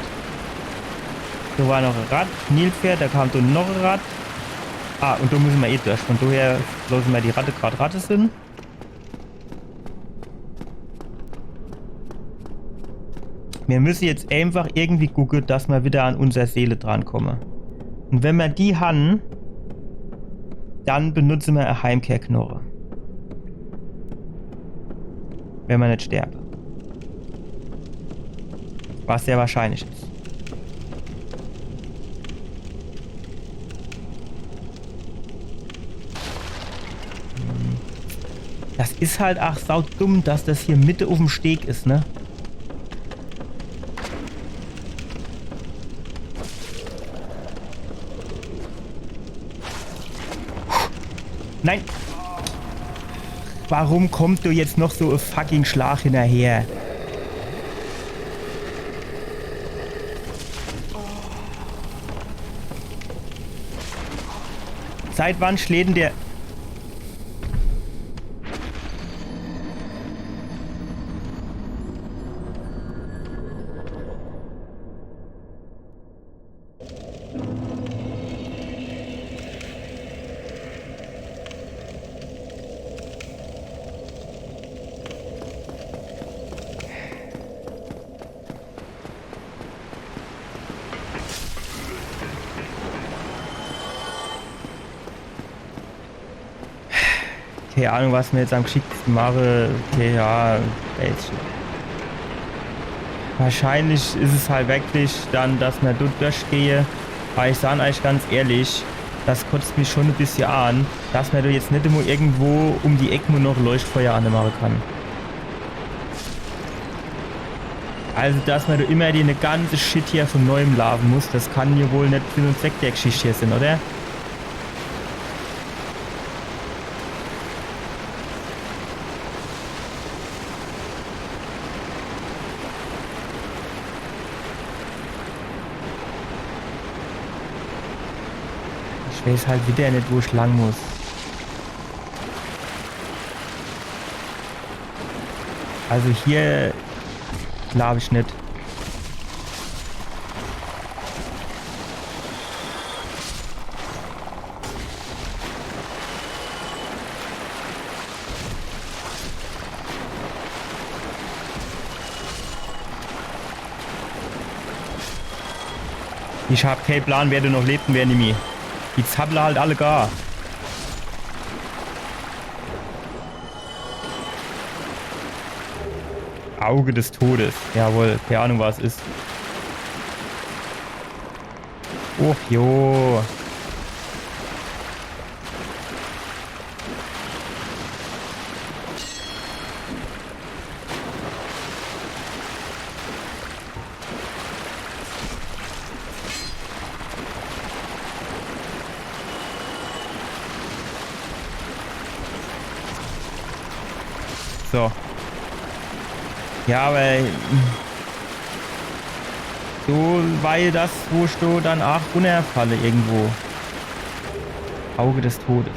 Da war noch ein Rad, Nilpferd, da kam da noch ein Rad. Ah, und da müssen wir eh durch. Von daher lassen wir die Ratte gerade Ratte sind. Wir müssen jetzt einfach irgendwie gucken, dass wir wieder an unsere Seele drankommen. Und wenn wir die haben, dann benutzen wir eine Heimkehrknoche. Wenn wir nicht sterben. Was sehr wahrscheinlich ist. Das ist halt auch saudumm, dass das hier Mitte auf dem Steg ist, ne? Nein! Warum kommt du jetzt noch so ein fucking Schlag hinterher? Seit wann schlägt denn der... Keine Ahnung, was mir jetzt am geschicktesten mache. Okay, ja, jetzt. Wahrscheinlich ist es halt wirklich dann, dass man dort durchgehe. Aber ich sage euch ganz ehrlich, das kotzt mich schon ein bisschen an, dass man da jetzt nicht immer irgendwo um die Ecke noch Leuchtfeuer anmachen kann. Also, dass man da immer die eine ganze Shit hier von neuem laden muss, das kann ja wohl nicht Sinn und Zweck der Geschichte hier sein, oder? Ich weiß halt wieder nicht, wo ich lang muss. Also hier glaube ich nicht. Ich habe keinen Plan, wer da noch lebt und wer nicht mehr. Die zappeln halt alle gar. Auge des Todes. Jawohl, keine Ahnung, was es ist. Och, jo. So. Ja, aber so weil das, wo ich da dann auch runterfalle irgendwo. Auge des Todes.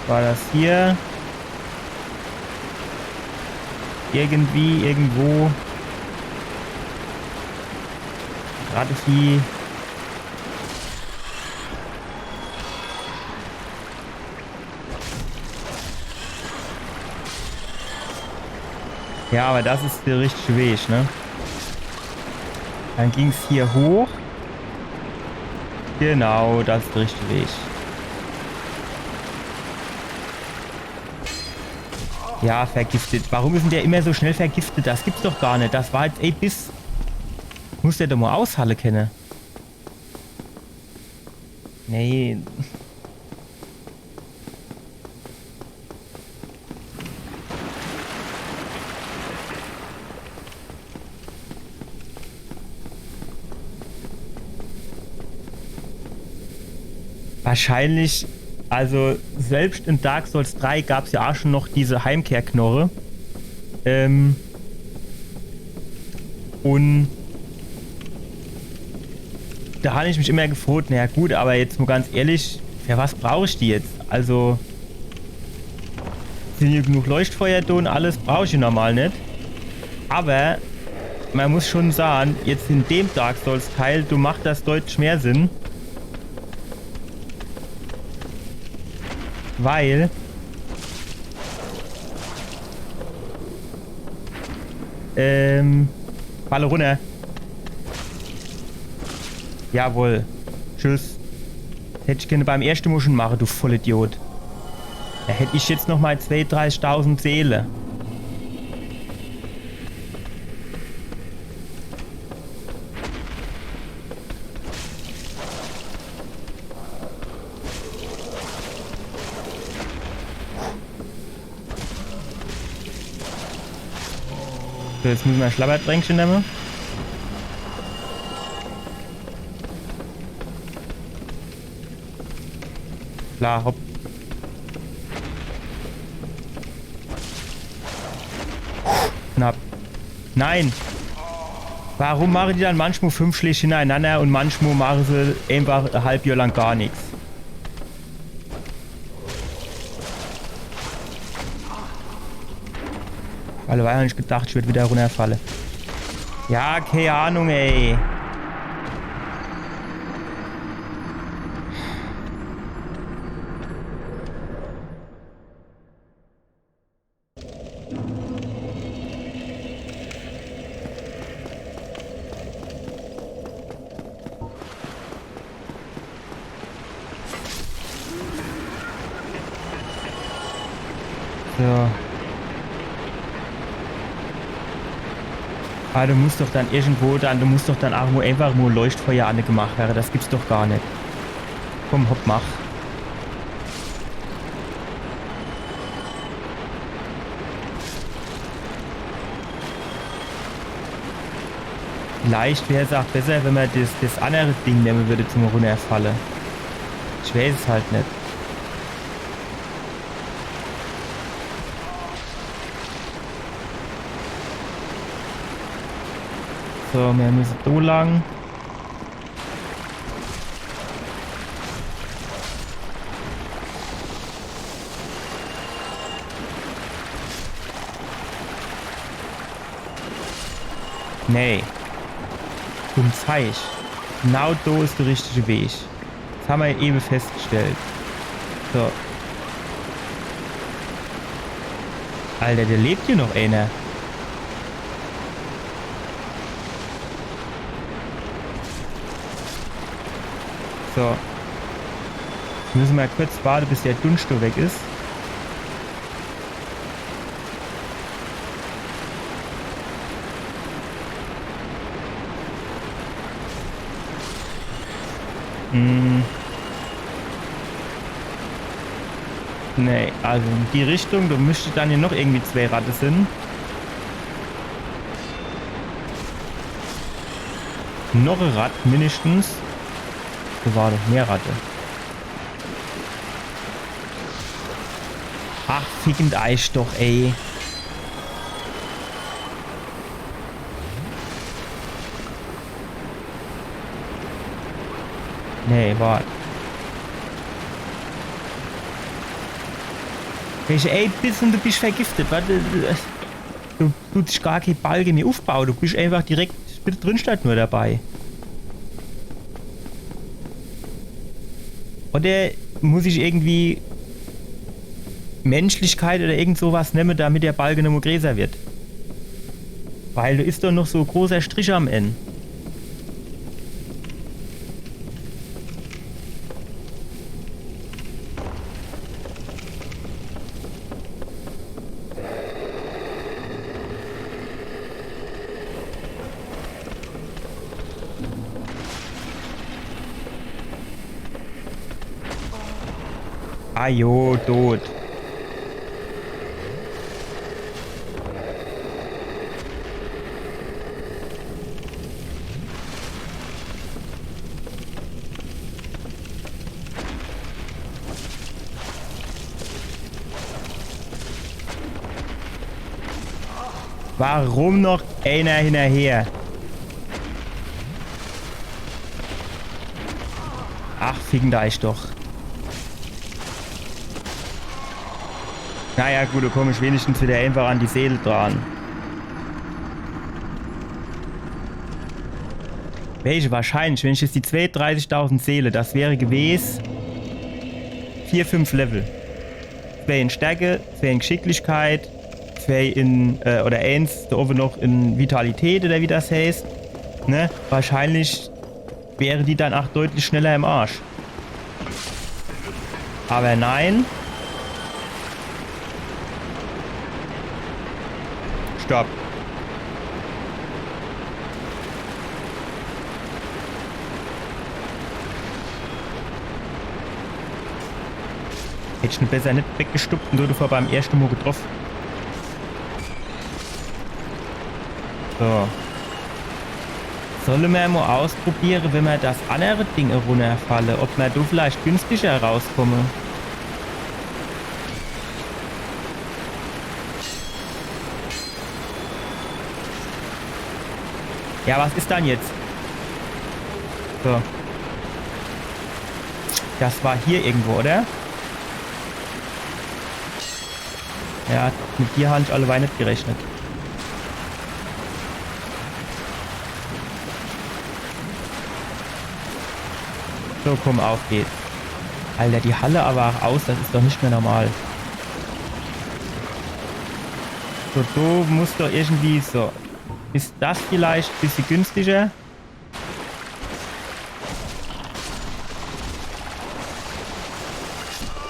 War das hier? Irgendwie, irgendwo. Gerade die. Ja, aber das ist der richtige Weg, ne? Dann ging es hier hoch. Genau, das ist der richtige Weg. Ja, vergiftet. Warum ist denn der immer so schnell vergiftet? Das gibt's doch gar nicht. Das war jetzt, ey, bis... Muss der doch mal aushalten können. Nee. Wahrscheinlich... Also, selbst in Dark Souls 3 gab es ja auch schon noch diese Heimkehrknorre. Und da habe ich mich immer gefragt, naja gut, aber jetzt mal ganz ehrlich, für was brauche ich die jetzt? Also, sind hier genug Leuchtfeuer da und alles brauche ich normal nicht. Aber man muss schon sagen, jetzt in dem Dark Souls Teil, du macht das deutlich mehr Sinn. Weil falle runter. Jawohl. Tschüss. Hätte ich gerne beim ersten Mal schon machen, du Vollidiot. Da hätte ich jetzt noch mal 32.000 Seele. So, jetzt müssen wir ein Schlabbertränkchen nehmen. Klar, hopp. Knapp. Nein! Warum machen die dann manchmal 5 Schläge hintereinander und manchmal machen sie einfach ein halbes Jahr lang gar nichts? Also habe ich gedacht, ich würde wieder runterfallen. Ja, keine Ahnung, ey. So. Ah, du musst doch dann irgendwo du musst doch dann auch einfach nur Leuchtfeuer angemacht werden. Das gibt's doch gar nicht. Komm, hopp, mach. Vielleicht wäre es auch besser, wenn man das andere Ding nehmen würde zum Runterfallen. Ich weiß es halt nicht. So, wir müssen da lang. Nee. Zum Zeich. Genau da ist der richtige Weg. Das haben wir eben festgestellt. So. Alter, der lebt hier noch einer. So. Jetzt müssen wir kurz warten, bis der Dunst weg ist. Nee, also in die Richtung, da müsste dann hier noch irgendwie 2 Ratte sind. Noch ein Rad mindestens. Da war doch mehr Ratte. Ach, fickend Eich doch, ey. Nee, warte. Ey, bist und du bist vergiftet. Warte, du tust gar keine Balge mehr aufbauen. Du bist einfach direkt mit drin statt nur dabei. Oder muss ich irgendwie Menschlichkeit oder irgend sowas nehmen, damit der Balge nicht mehr größer wird? Weil da ist doch noch so ein großer Strich am Ende. Ah jo, tot. Warum noch einer hinterher? Ach, ficken da ich doch. Naja gut, da komme ich wenigstens wieder einfach an die Seele dran. Welche wahrscheinlich, wenn ich jetzt die 32.000 Seele, das wäre gewesen 4, 5 Level. 2 in Stärke, 2 in Geschicklichkeit, 2 in, oder 1, da oben noch in Vitalität oder wie das heißt. Ne? Wahrscheinlich wäre die dann auch deutlich schneller im Arsch. Aber nein. Stopp. Hätte ich ihn besser nicht weggestuppt und du vor beim ersten Mal getroffen. So. Sollen wir mal ausprobieren, wenn wir das andere Ding runterfallen, ob wir da vielleicht günstiger rauskommen? Ja, was ist dann jetzt? So. Das war hier irgendwo, oder? Ja, mit dir habe ich alleweil nicht gerechnet. So, komm, auf geht's. Alter, die Halle aber auch aus, das ist doch nicht mehr normal. So, du musst doch irgendwie so. Ist das vielleicht ein bisschen günstiger?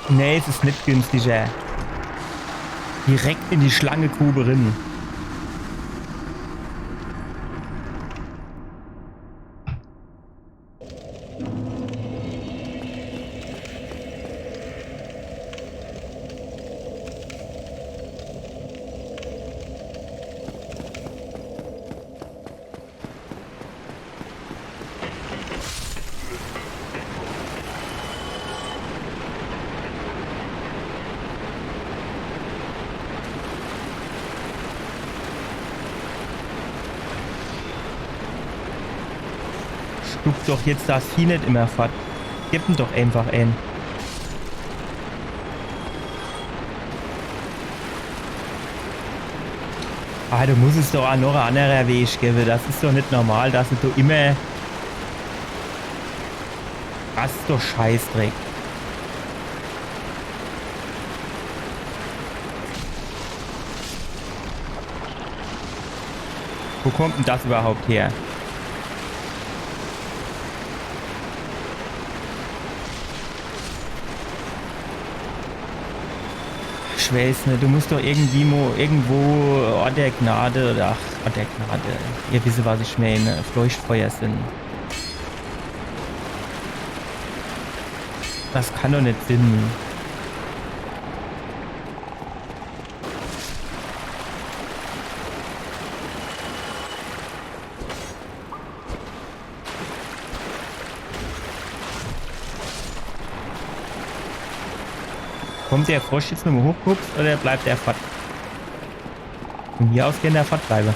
Nee, es ist nicht günstiger. Direkt in die Schlangengrube rein. Stuck doch jetzt das Vieh nicht immer fort. Gib ihm doch einfach ein. Ah, du musst es doch auch noch einen anderen Weg geben. Das ist doch nicht normal, dass du immer... Das ist doch Scheißdreck. Wo kommt denn das überhaupt her? Ich weiß nicht, du musst doch irgendwo Ort der Gnade oder Ort der Gnade. Ihr wisst, was ich meine. Leuchtfeuer sind. Das kann doch nicht Sinn. Kommt der Frosch jetzt nochmal hochguckt oder bleibt er fort? Von hier aus kann der fortbleiben.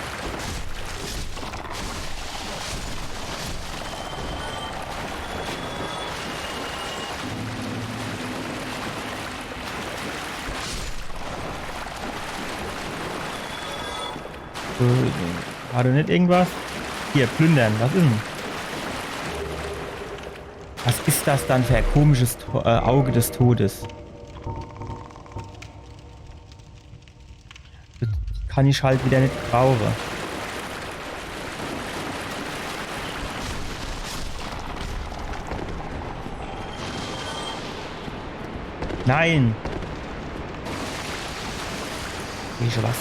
War da nicht irgendwas? Hier, plündern. Was ist denn? Was ist das dann für ein komisches Auge des Todes? Kann ich halt wieder nicht brauchen. Nein! Wie schon was?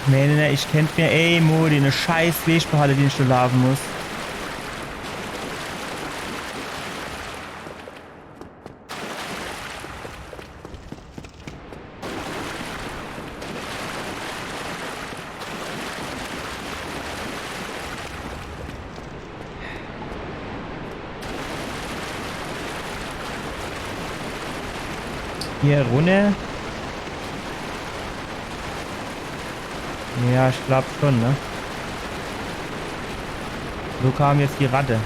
Nee, ich kennt mir, ey, Modi, eine scheiß Wegbehalte, den ich da laufen muss. Hier runter. Ja, ich glaube schon, ne? So kam jetzt die Ratte.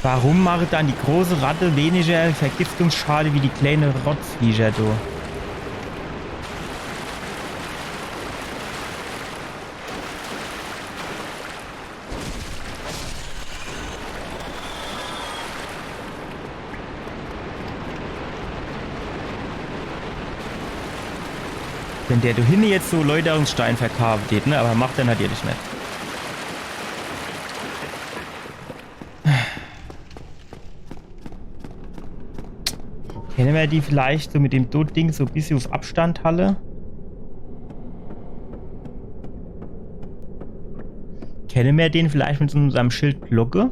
Warum macht dann die große Ratte weniger Vergiftungsschade wie die kleine Rotzviecher, du? Wenn der du hin jetzt so Läuterungsstein verkauft geht, ne? Aber macht er natürlich nicht. Kennen wir die vielleicht so mit dem Ding so ein bisschen auf Abstand halle? Kennen wir den vielleicht mit so unserem Schild Glocke?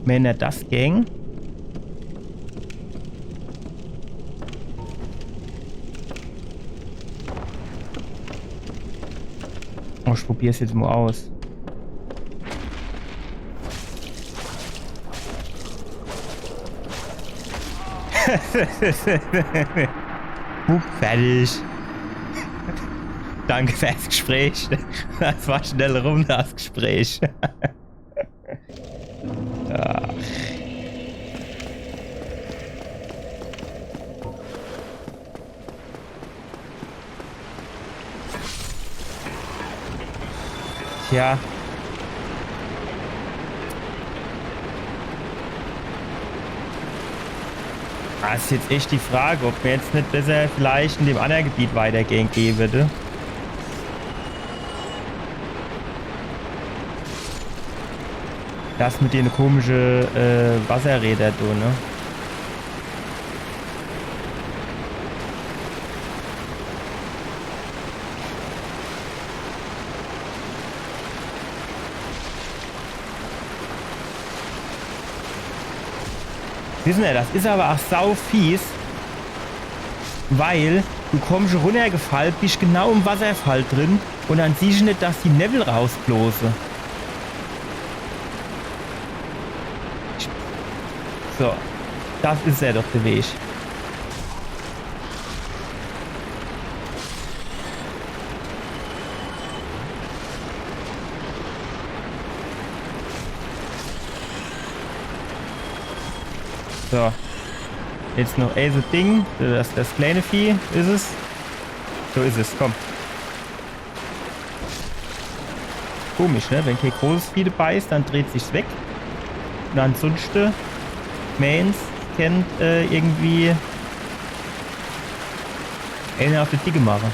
Wenn er das ging. Oh, ich probiere es jetzt mal aus. Fertig. Danke fürs Gespräch. Das war schnell rum, das Gespräch. Ach. Tja. Das ist jetzt echt die Frage, ob mir jetzt nicht besser vielleicht in dem anderen Gebiet weitergehen gehen würde. Das mit den komischen Wasserrädern, du, ne? Wissen Sie, das ist aber auch sau fies, weil du kommst runtergefallen, bist genau im Wasserfall drin und dann siehst du nicht, dass die Nebel rausbloße. So, das ist ja doch der Weg. So. Jetzt noch so Ding. Das kleine Vieh ist es. So ist es, komm. Komisch, ne? Wenn kein großes Vieh dabei ist, dann dreht sich's weg. Und ansonsten Mains kennt irgendwie einer auf die Dicke machen.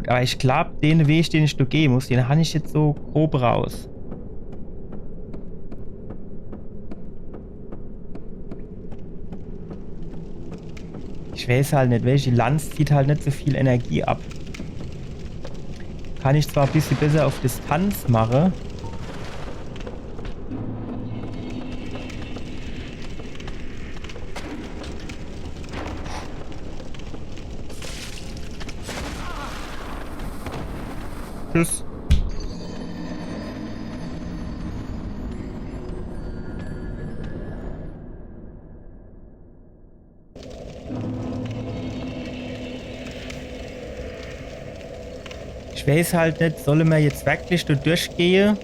Aber ich glaube, den Weg, den ich da gehen muss, den habe ich jetzt so grob raus. Ich weiß halt nicht, welche Lanz zieht halt nicht so viel Energie ab. Kann ich zwar ein bisschen besser auf Distanz machen. Tschüss. Ich weiß halt nicht, sollen wir jetzt wirklich da durchgehen?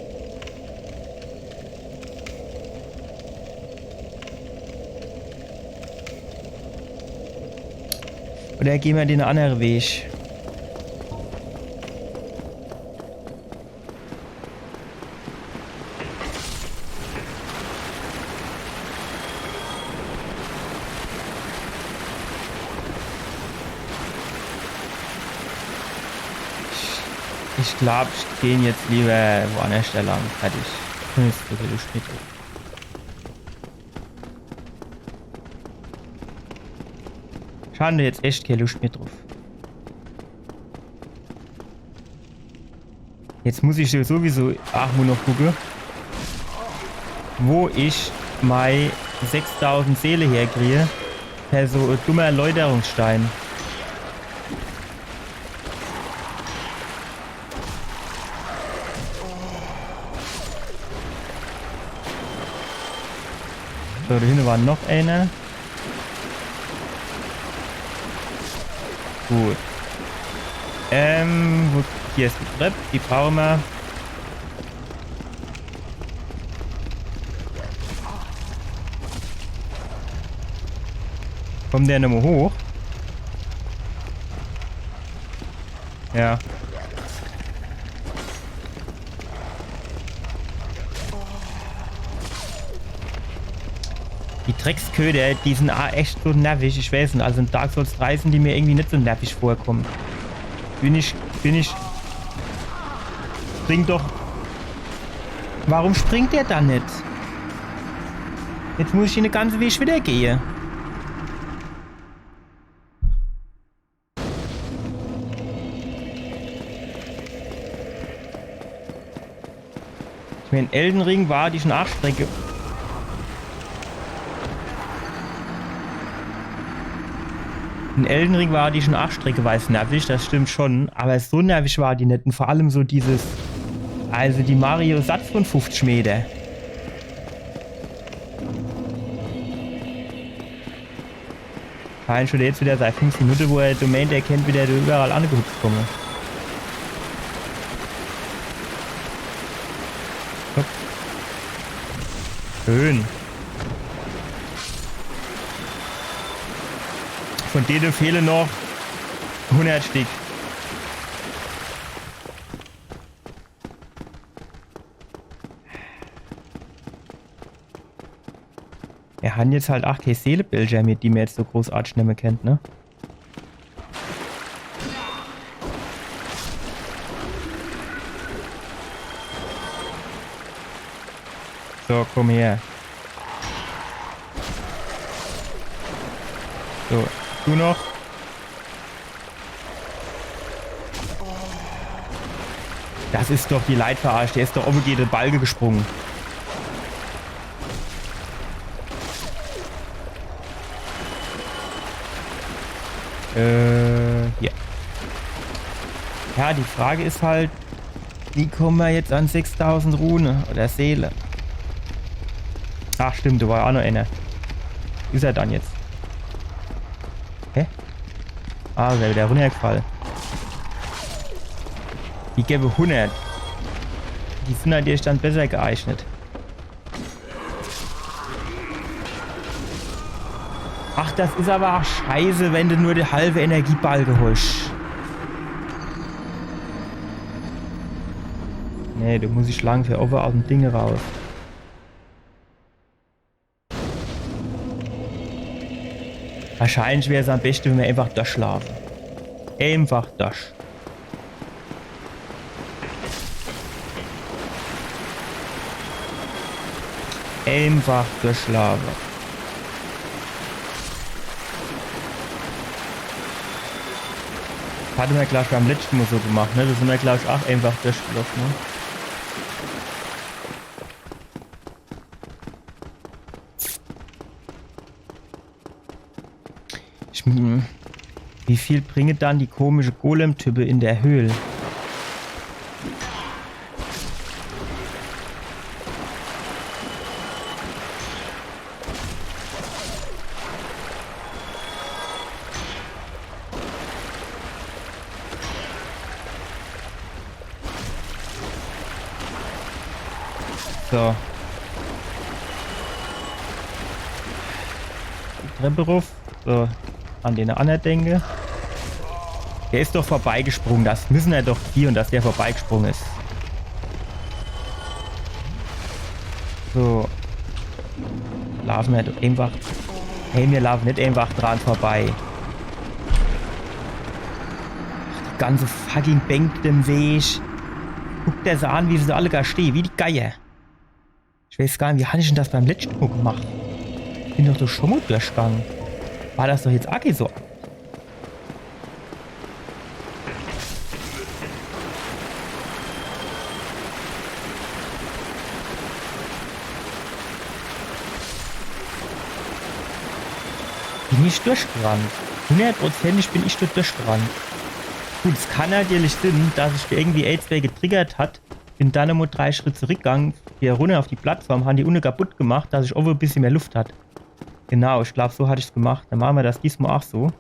Oder gehen wir den anderen Weg? Ich glaube, ich gehe jetzt lieber woanders lang. Fertig. Schade, jetzt echt keine Lust mehr drauf. Jetzt muss ich sowieso mal noch gucken, wo ich meine 6000 Seele herkriege. Per so ein dummer Erläuterungsstein. So, da hinten war noch einer. Gut. Hier ist die Treppe, die brauchen wir. Kommt der nochmal hoch? Ja. Die Drecksköder, die sind echt so nervig, ich weiß nicht. Also in Dark Souls 3 sind die mir irgendwie nicht so nervig vorkommen. Bin ich... Spring doch... Warum springt der dann nicht? Jetzt muss ich den ganzen Weg wieder gehen. Ich meine, Elden Ring war die Nachstrecke. In Elden Ring war die schon Nachstrecke, weiß nervig, das stimmt schon. Aber so nervig war die nicht. Und vor allem so dieses... Also die Mario Satz von 50 Meter. Nein, schon jetzt wieder seit 5 Minuten, wo er Domain erkennt, wie der überall angehupft komme. Hopp. Schön. Von denen fehlen noch 100 Stück. Er hat jetzt halt 8 Seelebilder, mit die man jetzt so großartig nicht mehr kennt, ne? So, komm her. So, du noch. Das ist doch die Leitverarsche, der ist doch oben jede Balge gesprungen. Hier. Ja, die Frage ist halt, wie kommen wir jetzt an 6000 Rune oder Seele? Ach stimmt, da war ja auch noch einer. Ist er dann jetzt? Hä? Ah, der wieder runtergefallen. Die gäbe 100. Die sind halt jetzt dann besser geeignet. Ach, das ist aber auch scheiße, wenn du nur die halbe Energiebalge holst. Nee, du musst dich lang für oben aus dem Ding raus. Wahrscheinlich wäre es am besten, wenn wir einfach durchschlafen. Einfach durch. Einfach durchschlafen. Hatten wir, glaube ich, beim letzten Mal so gemacht, ne? Das sind wir, glaube ich, auch einfach durchgelaufen, ne? Wie viel bringt dann die komische Golem-Type in der Höhle? So. Die Treppe rauf. So. An den anderen denke. Der ist doch vorbeigesprungen. Das müssen wir doch hier und dass der vorbeigesprungen ist. So. Laufen wir doch einfach. Hey, wir laufen nicht einfach dran vorbei. Ach, die ganze fucking Bank im Weg. Guckt der so an, wie sie alle gar stehen. Wie die Geier. Ich weiß gar nicht, wie hatte ich denn das beim letzten Mal gemacht? Ich bin doch so schon mal durchgegangen. War das doch jetzt auch so? Bin ich durchgerannt? 100%ig bin ich dort durchgerannt. Gut, es kann natürlich sein, dass sich irgendwie Aidsway getriggert hat. Bin dann immer 3 Schritte zurückgegangen, hier runter auf die Plattform, haben die Unne kaputt gemacht, dass ich auch ein bisschen mehr Luft hat. Genau, ich glaube, so hatte ich es gemacht. Dann machen wir das diesmal auch so.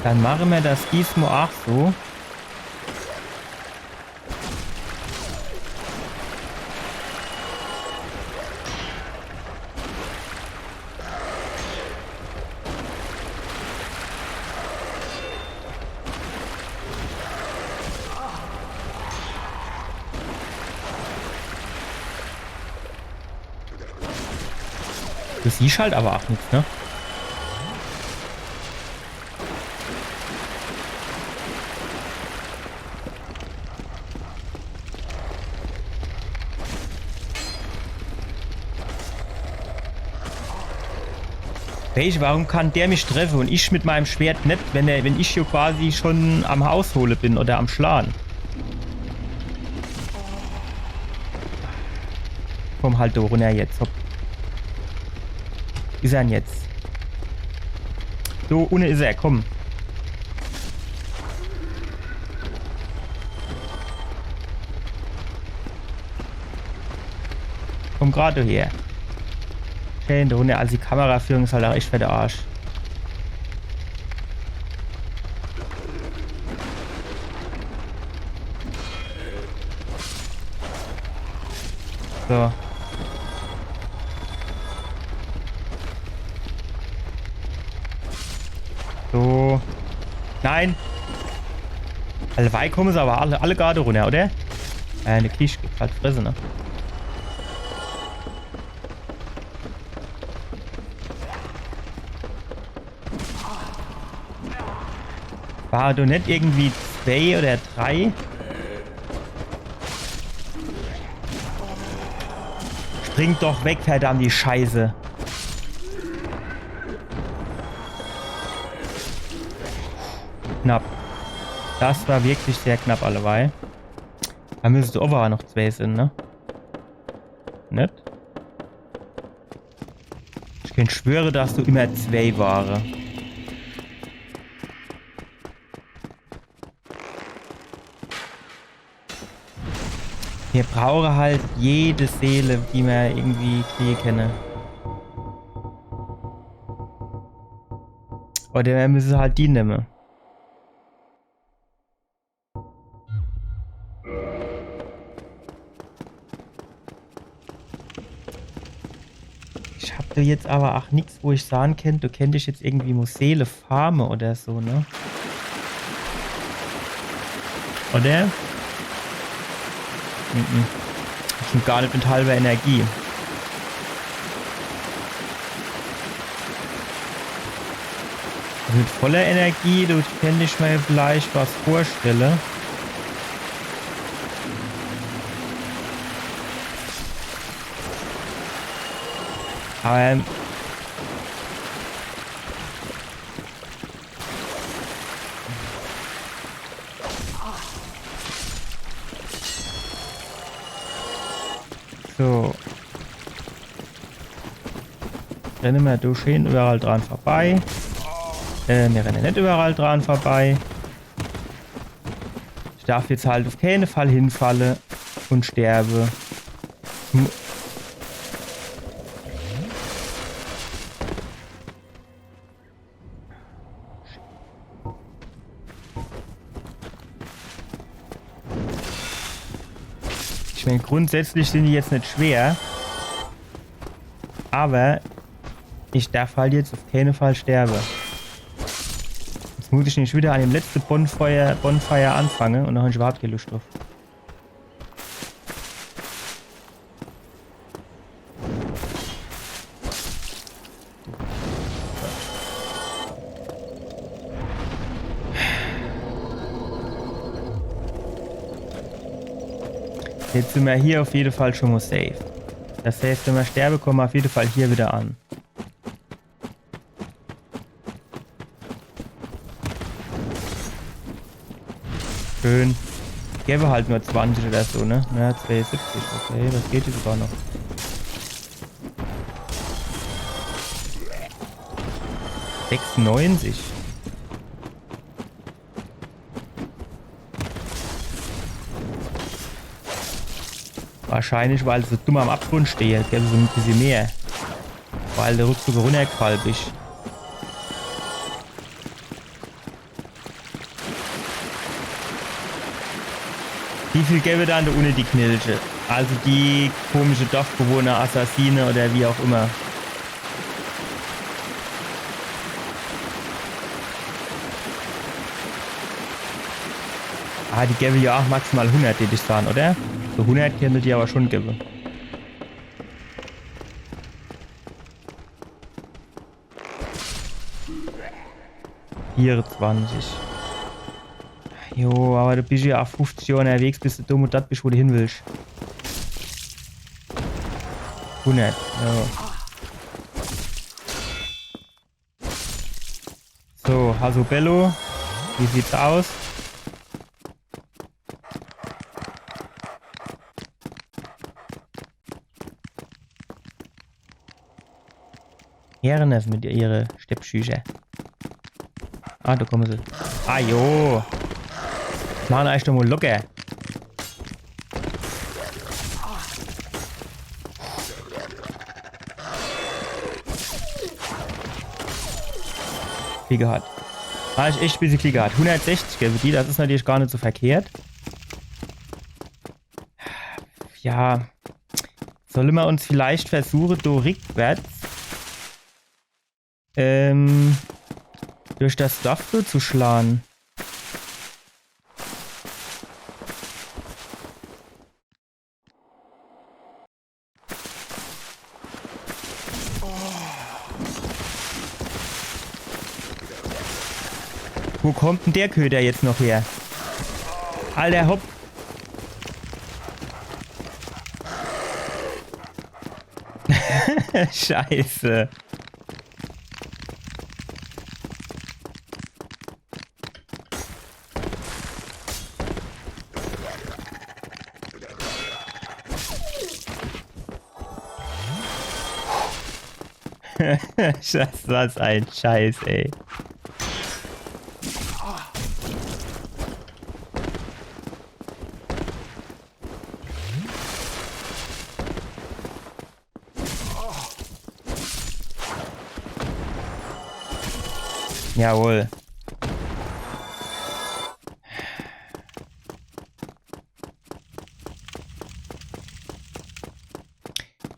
Dann machen wir das diesmal auch so. Du siehst halt aber auch nichts, ne? Welch, warum kann der mich treffen und ich mit meinem Schwert nicht, wenn ich hier quasi schon am Haus hole bin oder am Schlagen? Komm halt da runter jetzt. Hopp. Ist er denn jetzt? So, ohne ist er, komm. Komm gerade her. Okay, in der Runde, also die Kameraführung ist halt auch echt für der Arsch. So. So. Nein. Alle weit kommen sie aber alle gerade runter, oder? Eine Kisch gibt halt Fresse, ne? War du nicht irgendwie 2 oder 3? Spring doch weg, verdammt die Scheiße. Knapp. Das war wirklich sehr knapp alleweil. Da müsste aber noch 2 sind, ne? Nicht? Ich kann schwöre, dass du immer 2 waren. Wir brauchen halt jede Seele, die wir irgendwie kriegen können. Oder wir müssen halt die nehmen. Ich hab da jetzt aber auch nichts, wo ich sagen kann, du könntest jetzt irgendwie Seele farmen oder so, ne? Oder? Schon gar nicht mit halber Energie. Mit voller Energie, du könnte ich mir vielleicht was vorstellen. Aber so. Rennen wir durch hin, überall dran vorbei. Wir rennen nicht überall dran vorbei. Ich darf jetzt halt auf keinen Fall hinfallen und sterbe. Ich meine, grundsätzlich sind die jetzt nicht schwer. Aber ich darf halt jetzt auf keinen Fall sterben. Jetzt muss ich nicht wieder an dem letzten Bonfire anfangen und dann habe ich überhaupt keine Lust drauf. Jetzt sind wir hier auf jeden Fall schon mal safe. Das heißt, wenn wir sterben, kommen wir auf jeden Fall hier wieder an. Schön. Gäbe halt nur 20 oder so, ne? Ja, 72. Okay, das geht jetzt sogar noch. $96. Wahrscheinlich, weil ich so dumm am Abgrund stehe. Gäbe so ein bisschen mehr. Weil der Rückzug runtergefallen ist. Wie viel gäbe dann ohne die Knilche? Also die komische Dorfbewohner, Assassine oder wie auch immer. Ah, die gäbe ja auch maximal 100, die ich sagen, oder? So 100 könnte die aber schon geben. 24. Jo, aber du bist ja auf 50 Jahre unterwegs, bis du dumm und das bist, wo du hin willst. 100, jo. So, Hasobello. Wie sieht's aus? Herrenef mit ihre Steppschücher. Ah, da kommen sie. Ah, jo. Machen euch doch mal locker. Viel gehabt. Habe ich echt ein bisschen viel gehabt. 160 gell, für die, das ist natürlich gar nicht so verkehrt. Ja. Sollen wir uns vielleicht versuchen, da rückwärts durch das Dorf zu schlagen? Wo kommt denn der Köder jetzt noch her? Alter, hopp. Scheiße. Das ist ein Scheiß, ey. Jawohl.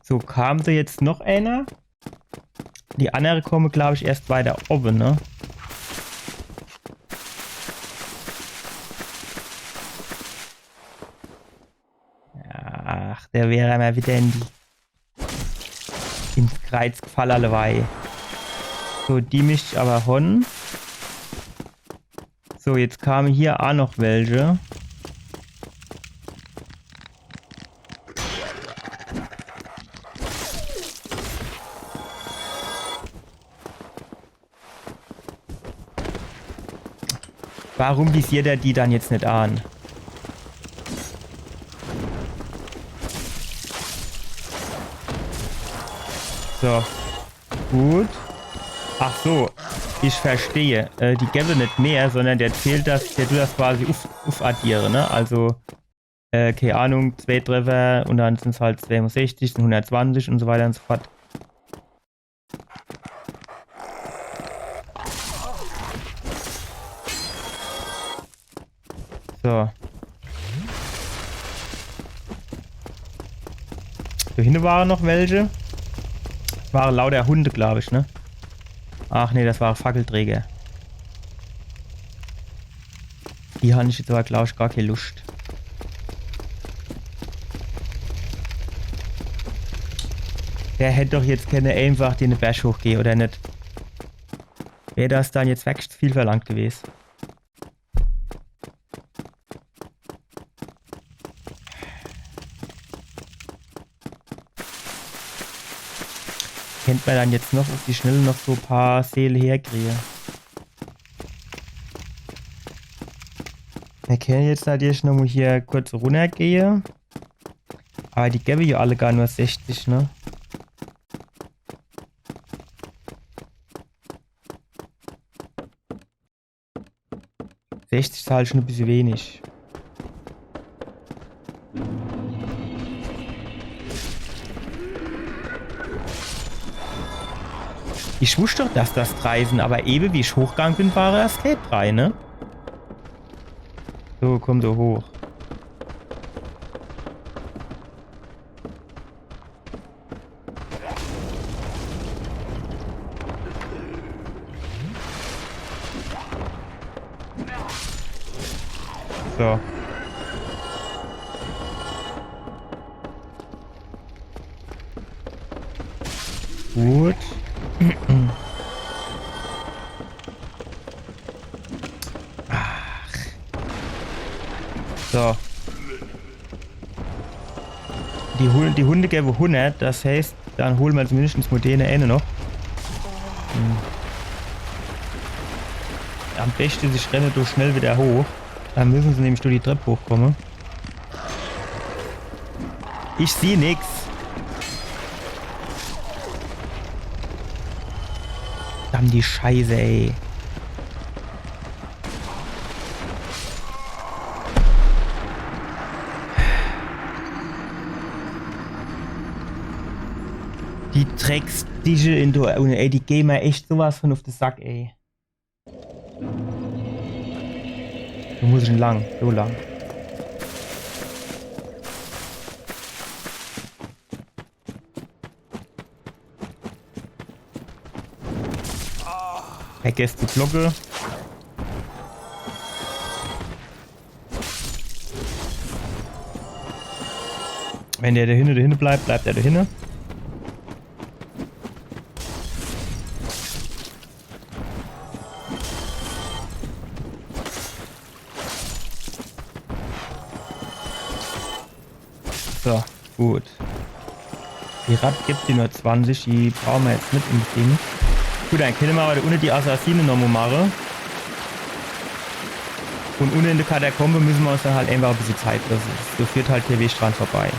So, kam da jetzt noch einer? Die andere kommen, glaube ich, erst weiter oben, ne? Ach, der wäre mal wieder ins Kreuz gefallen, allewei. So, die mischt ich aber hon. So, jetzt kamen hier auch noch welche. Warum visiert er die dann jetzt nicht an? So. Gut. Ach so. Ich verstehe. Die gäbe nicht mehr, sondern der zählt das, der tut das quasi aufaddieren, ne? Also, keine Ahnung, 2 Treffer und dann sind es halt 62, sind 120 und so weiter und so fort. So. Da hinten waren noch welche. Das waren lauter Hunde, glaube ich, ne? Ach nee, das war Fackelträger. Die habe ich jetzt aber, glaube ich, gar keine Lust. Der hätte doch jetzt keine einfach den Berg hochgehen, oder nicht? Wäre das dann jetzt wirklich viel verlangt gewesen. Kennt man dann jetzt noch auf die Schnelle noch so ein paar Seelen herkriegen. Wir können jetzt natürlich noch mal hier kurz runtergehen. Aber die gäbe ja alle gar nur 60, ne? Ist halt schon ein bisschen wenig. Ich wusste doch, dass das 3 sind, aber eben wie ich hochgegangen bin, war das Escape 3, ne? So, komm du hoch. So. Gut. Die Hunde geben 100, das heißt, dann holen wir zumindest moderne Ende noch. Am besten ist, ich renne durch schnell wieder hoch. Dann müssen sie nämlich durch die Treppe hochkommen. Ich sehe nichts. Verdammt die Scheiße, ey. Die Dreckstische in der Uni, ey, die gehen mir echt sowas von auf den Sack, ey. Du musst schon lang, so lang. Vergesst die Glocke. Wenn der dahinne bleibt, bleibt er dahinne. So, gut. Die Rad gibt die nur 20, die brauchen wir jetzt mit im Ding. Gut, dann können wir aber ohne die Assassine nochmal machen. Und ohne in der Katakombe müssen wir uns dann halt einfach ein bisschen Zeit lassen. So führt halt der Weg dran vorbei.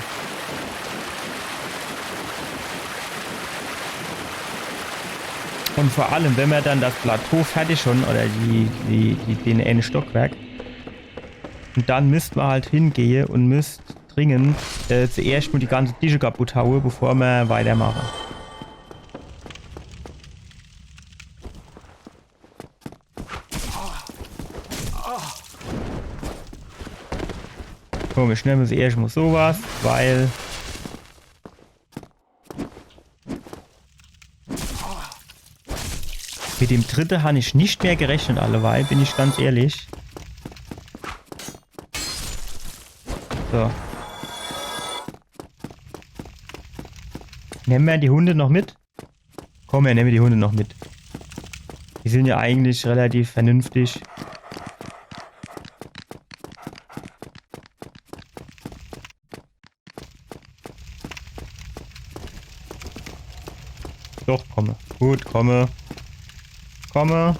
Und vor allem, wenn wir dann das Plateau fertig schon, oder den einen Stockwerk, und dann müssten wir halt hingehen und müsst dringend zuerst mal die ganze Tische kaputt hauen, bevor wir weitermachen. So, wir schneiden uns erst mal sowas, weil mit dem dritten habe ich nicht mehr gerechnet alleweil, bin ich ganz ehrlich. So. Nehmen wir die Hunde noch mit? Komm, wir nehmen die Hunde noch mit. Die sind ja eigentlich relativ vernünftig. Doch, komme. Gut, komme. Komme.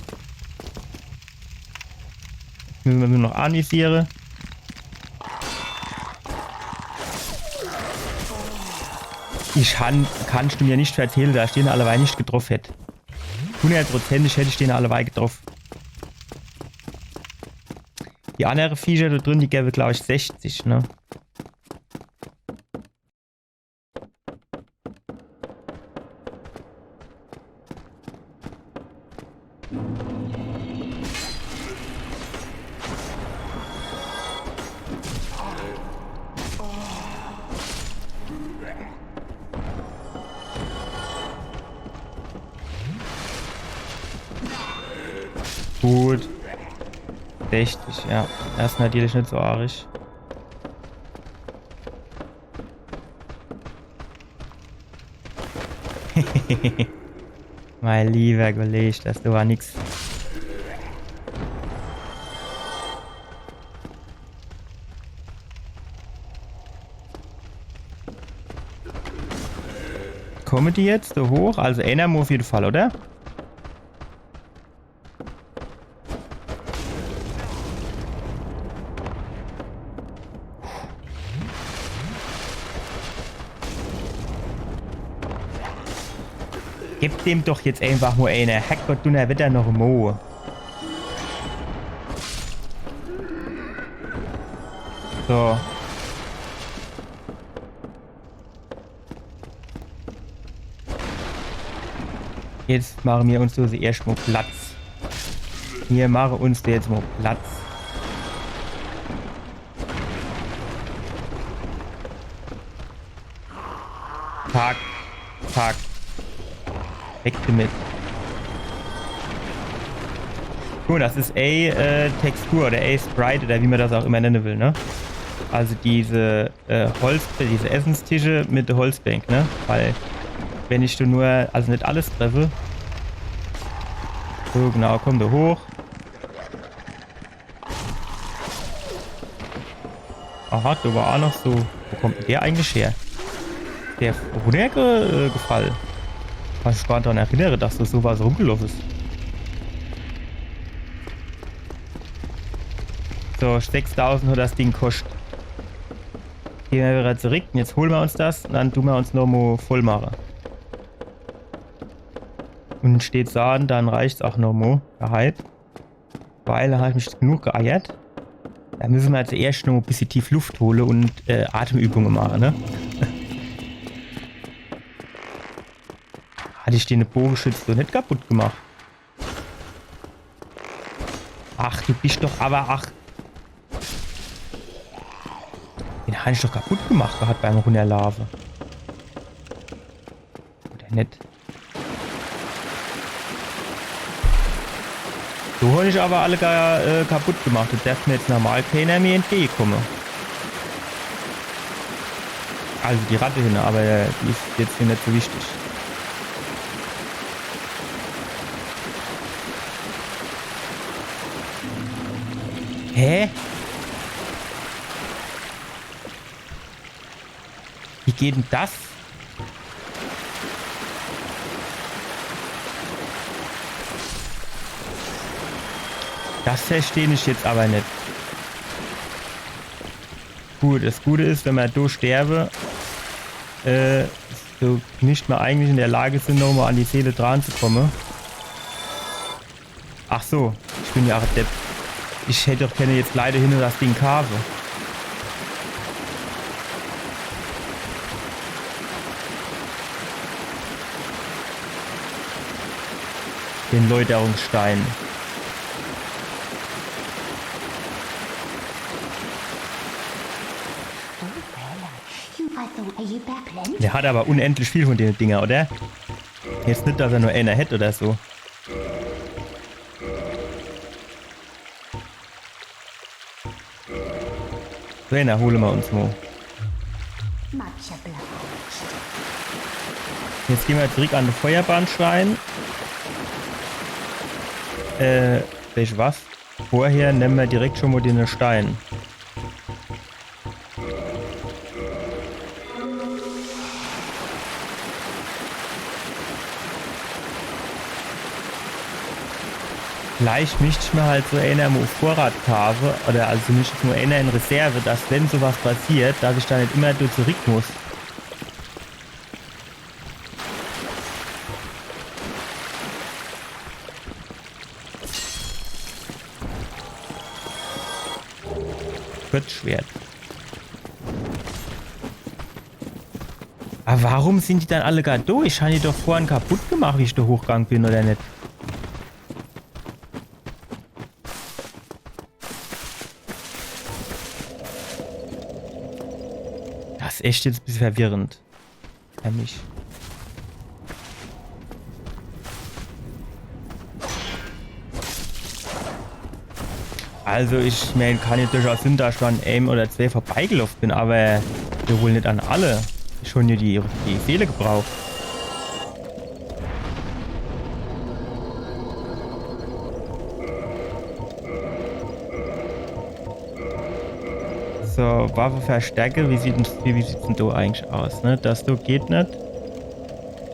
Jetzt müssen wir nur noch anvisieren. Kannst du mir nicht erzählen, da stehen alleweil nicht getroffen hätte. 100%ig hätte ich den alleweil getroffen. Die anderen Viecher da drin, die gäbe glaube ich 60, ne? Gut. 60, ja. Das ist natürlich nicht so arg. Mein lieber Kollege, das war nix. Kommen die jetzt so hoch? Also einer muss auf jeden Fall, oder? Gib dem doch jetzt einfach nur eine. Herrgott, du wird er noch Mo. So. Jetzt machen wir uns so erstmal Platz. Wir machen uns jetzt mal Platz. Pack. Pack. Weg damit. Gut, das ist A-Textur oder A-Sprite oder wie man das auch immer nennen will, ne? Also diese diese Essenstische mit der Holzbank, ne? Weil wenn ich nur, also nicht alles treffe. So, genau, komm da hoch. Aha, da war auch noch so. Wo kommt der eigentlich her? der runtergefallen. Was ich gar nicht daran erinnere, dass das sowas rumgelaufen ist. So, 6000 hat das Ding kostet. Gehen wir wieder zurück. Und jetzt holen wir uns das und dann tun wir uns noch mal voll machen. Und steht so an, dann reicht es auch noch mal. Weil da habe ich mich genug geeiert. Da müssen wir zuerst noch ein bisschen tief Luft holen und Atemübungen machen, ne? Hatte ich den Bogenschütz so nicht kaputt gemacht? Ach, du bist doch aber... Ach. Den habe ich doch kaputt gemacht gehabt beim Runterlaufen. Oder nicht? So habe ich aber alle kaputt gemacht. Das darf mir jetzt normal keiner mir entgegenkommen. Also die Ratte hin, aber die ist jetzt hier nicht so wichtig. Hä? Wie geht denn das? Das verstehe ich jetzt aber nicht. Gut, das Gute ist, wenn wir da sterben, so nicht mehr eigentlich in der Lage sind, nochmal an die Seele dran zu kommen. Ach so, ich bin ja auch Depp. Ich hätte doch gerne jetzt leider hinter das Ding Kave. Den Läuterungsstein. Der hat aber unendlich viel von den Dinger, oder? Jetzt nicht, dass er nur einer hätte oder so. So, dann holen wir uns mal. Jetzt gehen wir zurück an den Feuerbahnschrein. Welch was? Vorher nehmen wir direkt schon mal den Stein. Vielleicht möchte ich mir halt so einer auf Vorrat kaufen, oder also nicht nur einer in Reserve, dass wenn sowas passiert, dass ich da nicht immer durch zurück muss. Kurzschwert. Aber warum sind die dann alle gar durch? Haben die doch vorhin kaputt gemacht, wie ich da hochgegangen bin, oder nicht? Das ist echt jetzt ein bisschen verwirrend. Für mich. Also ich meine, kann ich durchaus hin, da schon ein oder zwei vorbeigelaufen bin, aber wir wohl nicht an alle. Schon hier die Seele gebraucht. So, Waffe verstärke. Wie sieht's denn da eigentlich aus? Ne? Das da geht nicht.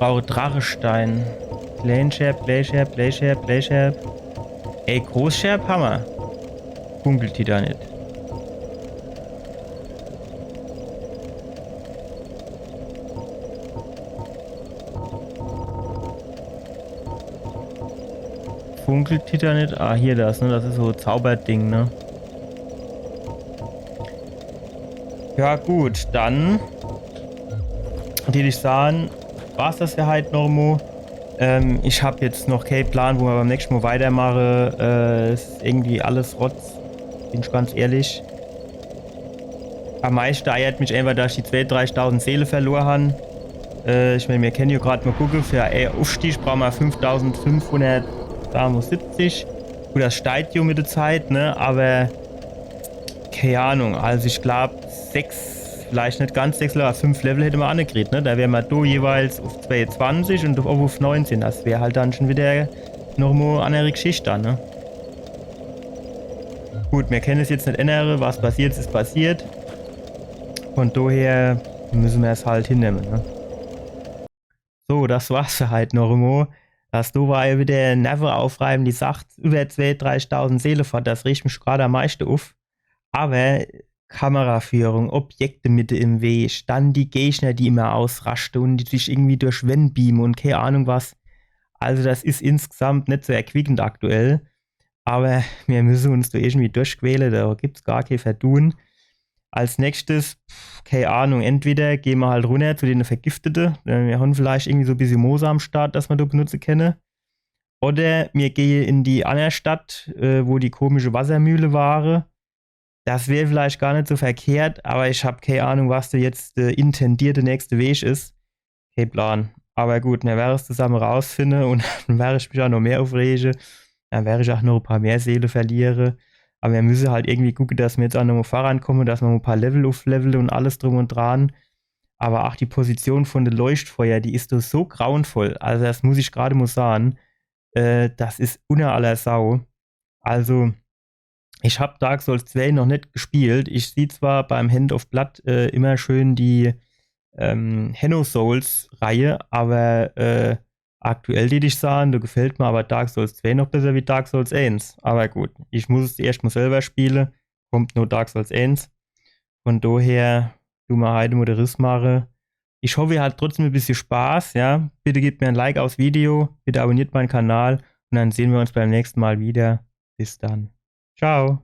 Brauche Drachestein. Planesherb, Playsherb, Playsherb, Playsherb. Ey, Großscherb, Hammer. Funkelt die da nicht. Funkelt die da nicht? Ah, hier das, ne? Das ist so ein Zauberding, ne? Ja gut, dann würde ich sagen, war es das ja halt noch mal. Ich habe jetzt noch keinen Plan, wo wir beim nächsten Mal weitermachen. Ist irgendwie alles Rotz, bin ich ganz ehrlich. Am meisten eiert mich einfach, dass ich die 2.000, 3.000 Seele verloren habe. Ich meine, wir können hier gerade mal gucken, für einen Aufstieg brauchen wir 5.570. Gut, das steigt ja mit der Zeit, ne? Aber keine Ahnung, also ich glaube 6, vielleicht nicht ganz 6, aber 5 Level hätte man angekriegt, ne? Da wären wir da jeweils auf 22 und auf 19. Das wäre halt dann schon wieder nochmal eine andere Geschichte dann, ne? Gut, wir können es jetzt nicht ändern, was passiert ist passiert. Von daher müssen wir es halt hinnehmen, ne? So, das war's für heute noch einmal. Das du war ja wieder Never aufreiben, die sagt über 2.000, 3.000 Seele fort, das riecht mich gerade am meisten auf. Aber Kameraführung, Objekte mit im Weg, dann die Gegner, die immer ausrasten und die sich irgendwie durch Wände beamen und keine Ahnung was. Also das ist insgesamt nicht so erquickend aktuell. Aber wir müssen uns da irgendwie durchquälen, da gibt's gar kein Verdun. Als nächstes, keine Ahnung, entweder gehen wir halt runter zu den Vergifteten. Wir haben vielleicht irgendwie so ein bisschen Moos am Start, dass man da benutzen können. Oder wir gehen in die andere Stadt, wo die komische Wassermühle war. Das wäre vielleicht gar nicht so verkehrt, aber ich habe keine Ahnung, was da jetzt der intendierte nächste Weg ist. Kein Plan. Aber gut, wir werden es zusammen rausfinden und dann werde ich mich auch noch mehr aufregen. Dann werde ich auch noch ein paar mehr Seele verlieren. Aber wir müssen halt irgendwie gucken, dass wir jetzt auch noch mal vorankommen, dass wir ein paar Level aufleveln und alles drum und dran. Aber auch die Position von der Leuchtfeuer, die ist doch so grauenvoll. Also das muss ich gerade mal sagen. Das ist unter aller Sau. Also, ich habe Dark Souls 2 noch nicht gespielt. Ich sehe zwar beim Hand of Blood immer schön die Henno Souls Reihe, aber aktuell die ich sagen, da gefällt mir aber Dark Souls 2 noch besser wie Dark Souls 1. Aber gut, ich muss es erst mal selber spielen. Kommt nur Dark Souls 1. Von daher, du mal heute mal den Riss mache. Ich hoffe, ihr habt trotzdem ein bisschen Spaß, ja. Bitte gebt mir ein Like aufs Video, bitte abonniert meinen Kanal und dann sehen wir uns beim nächsten Mal wieder. Bis dann. Ciao.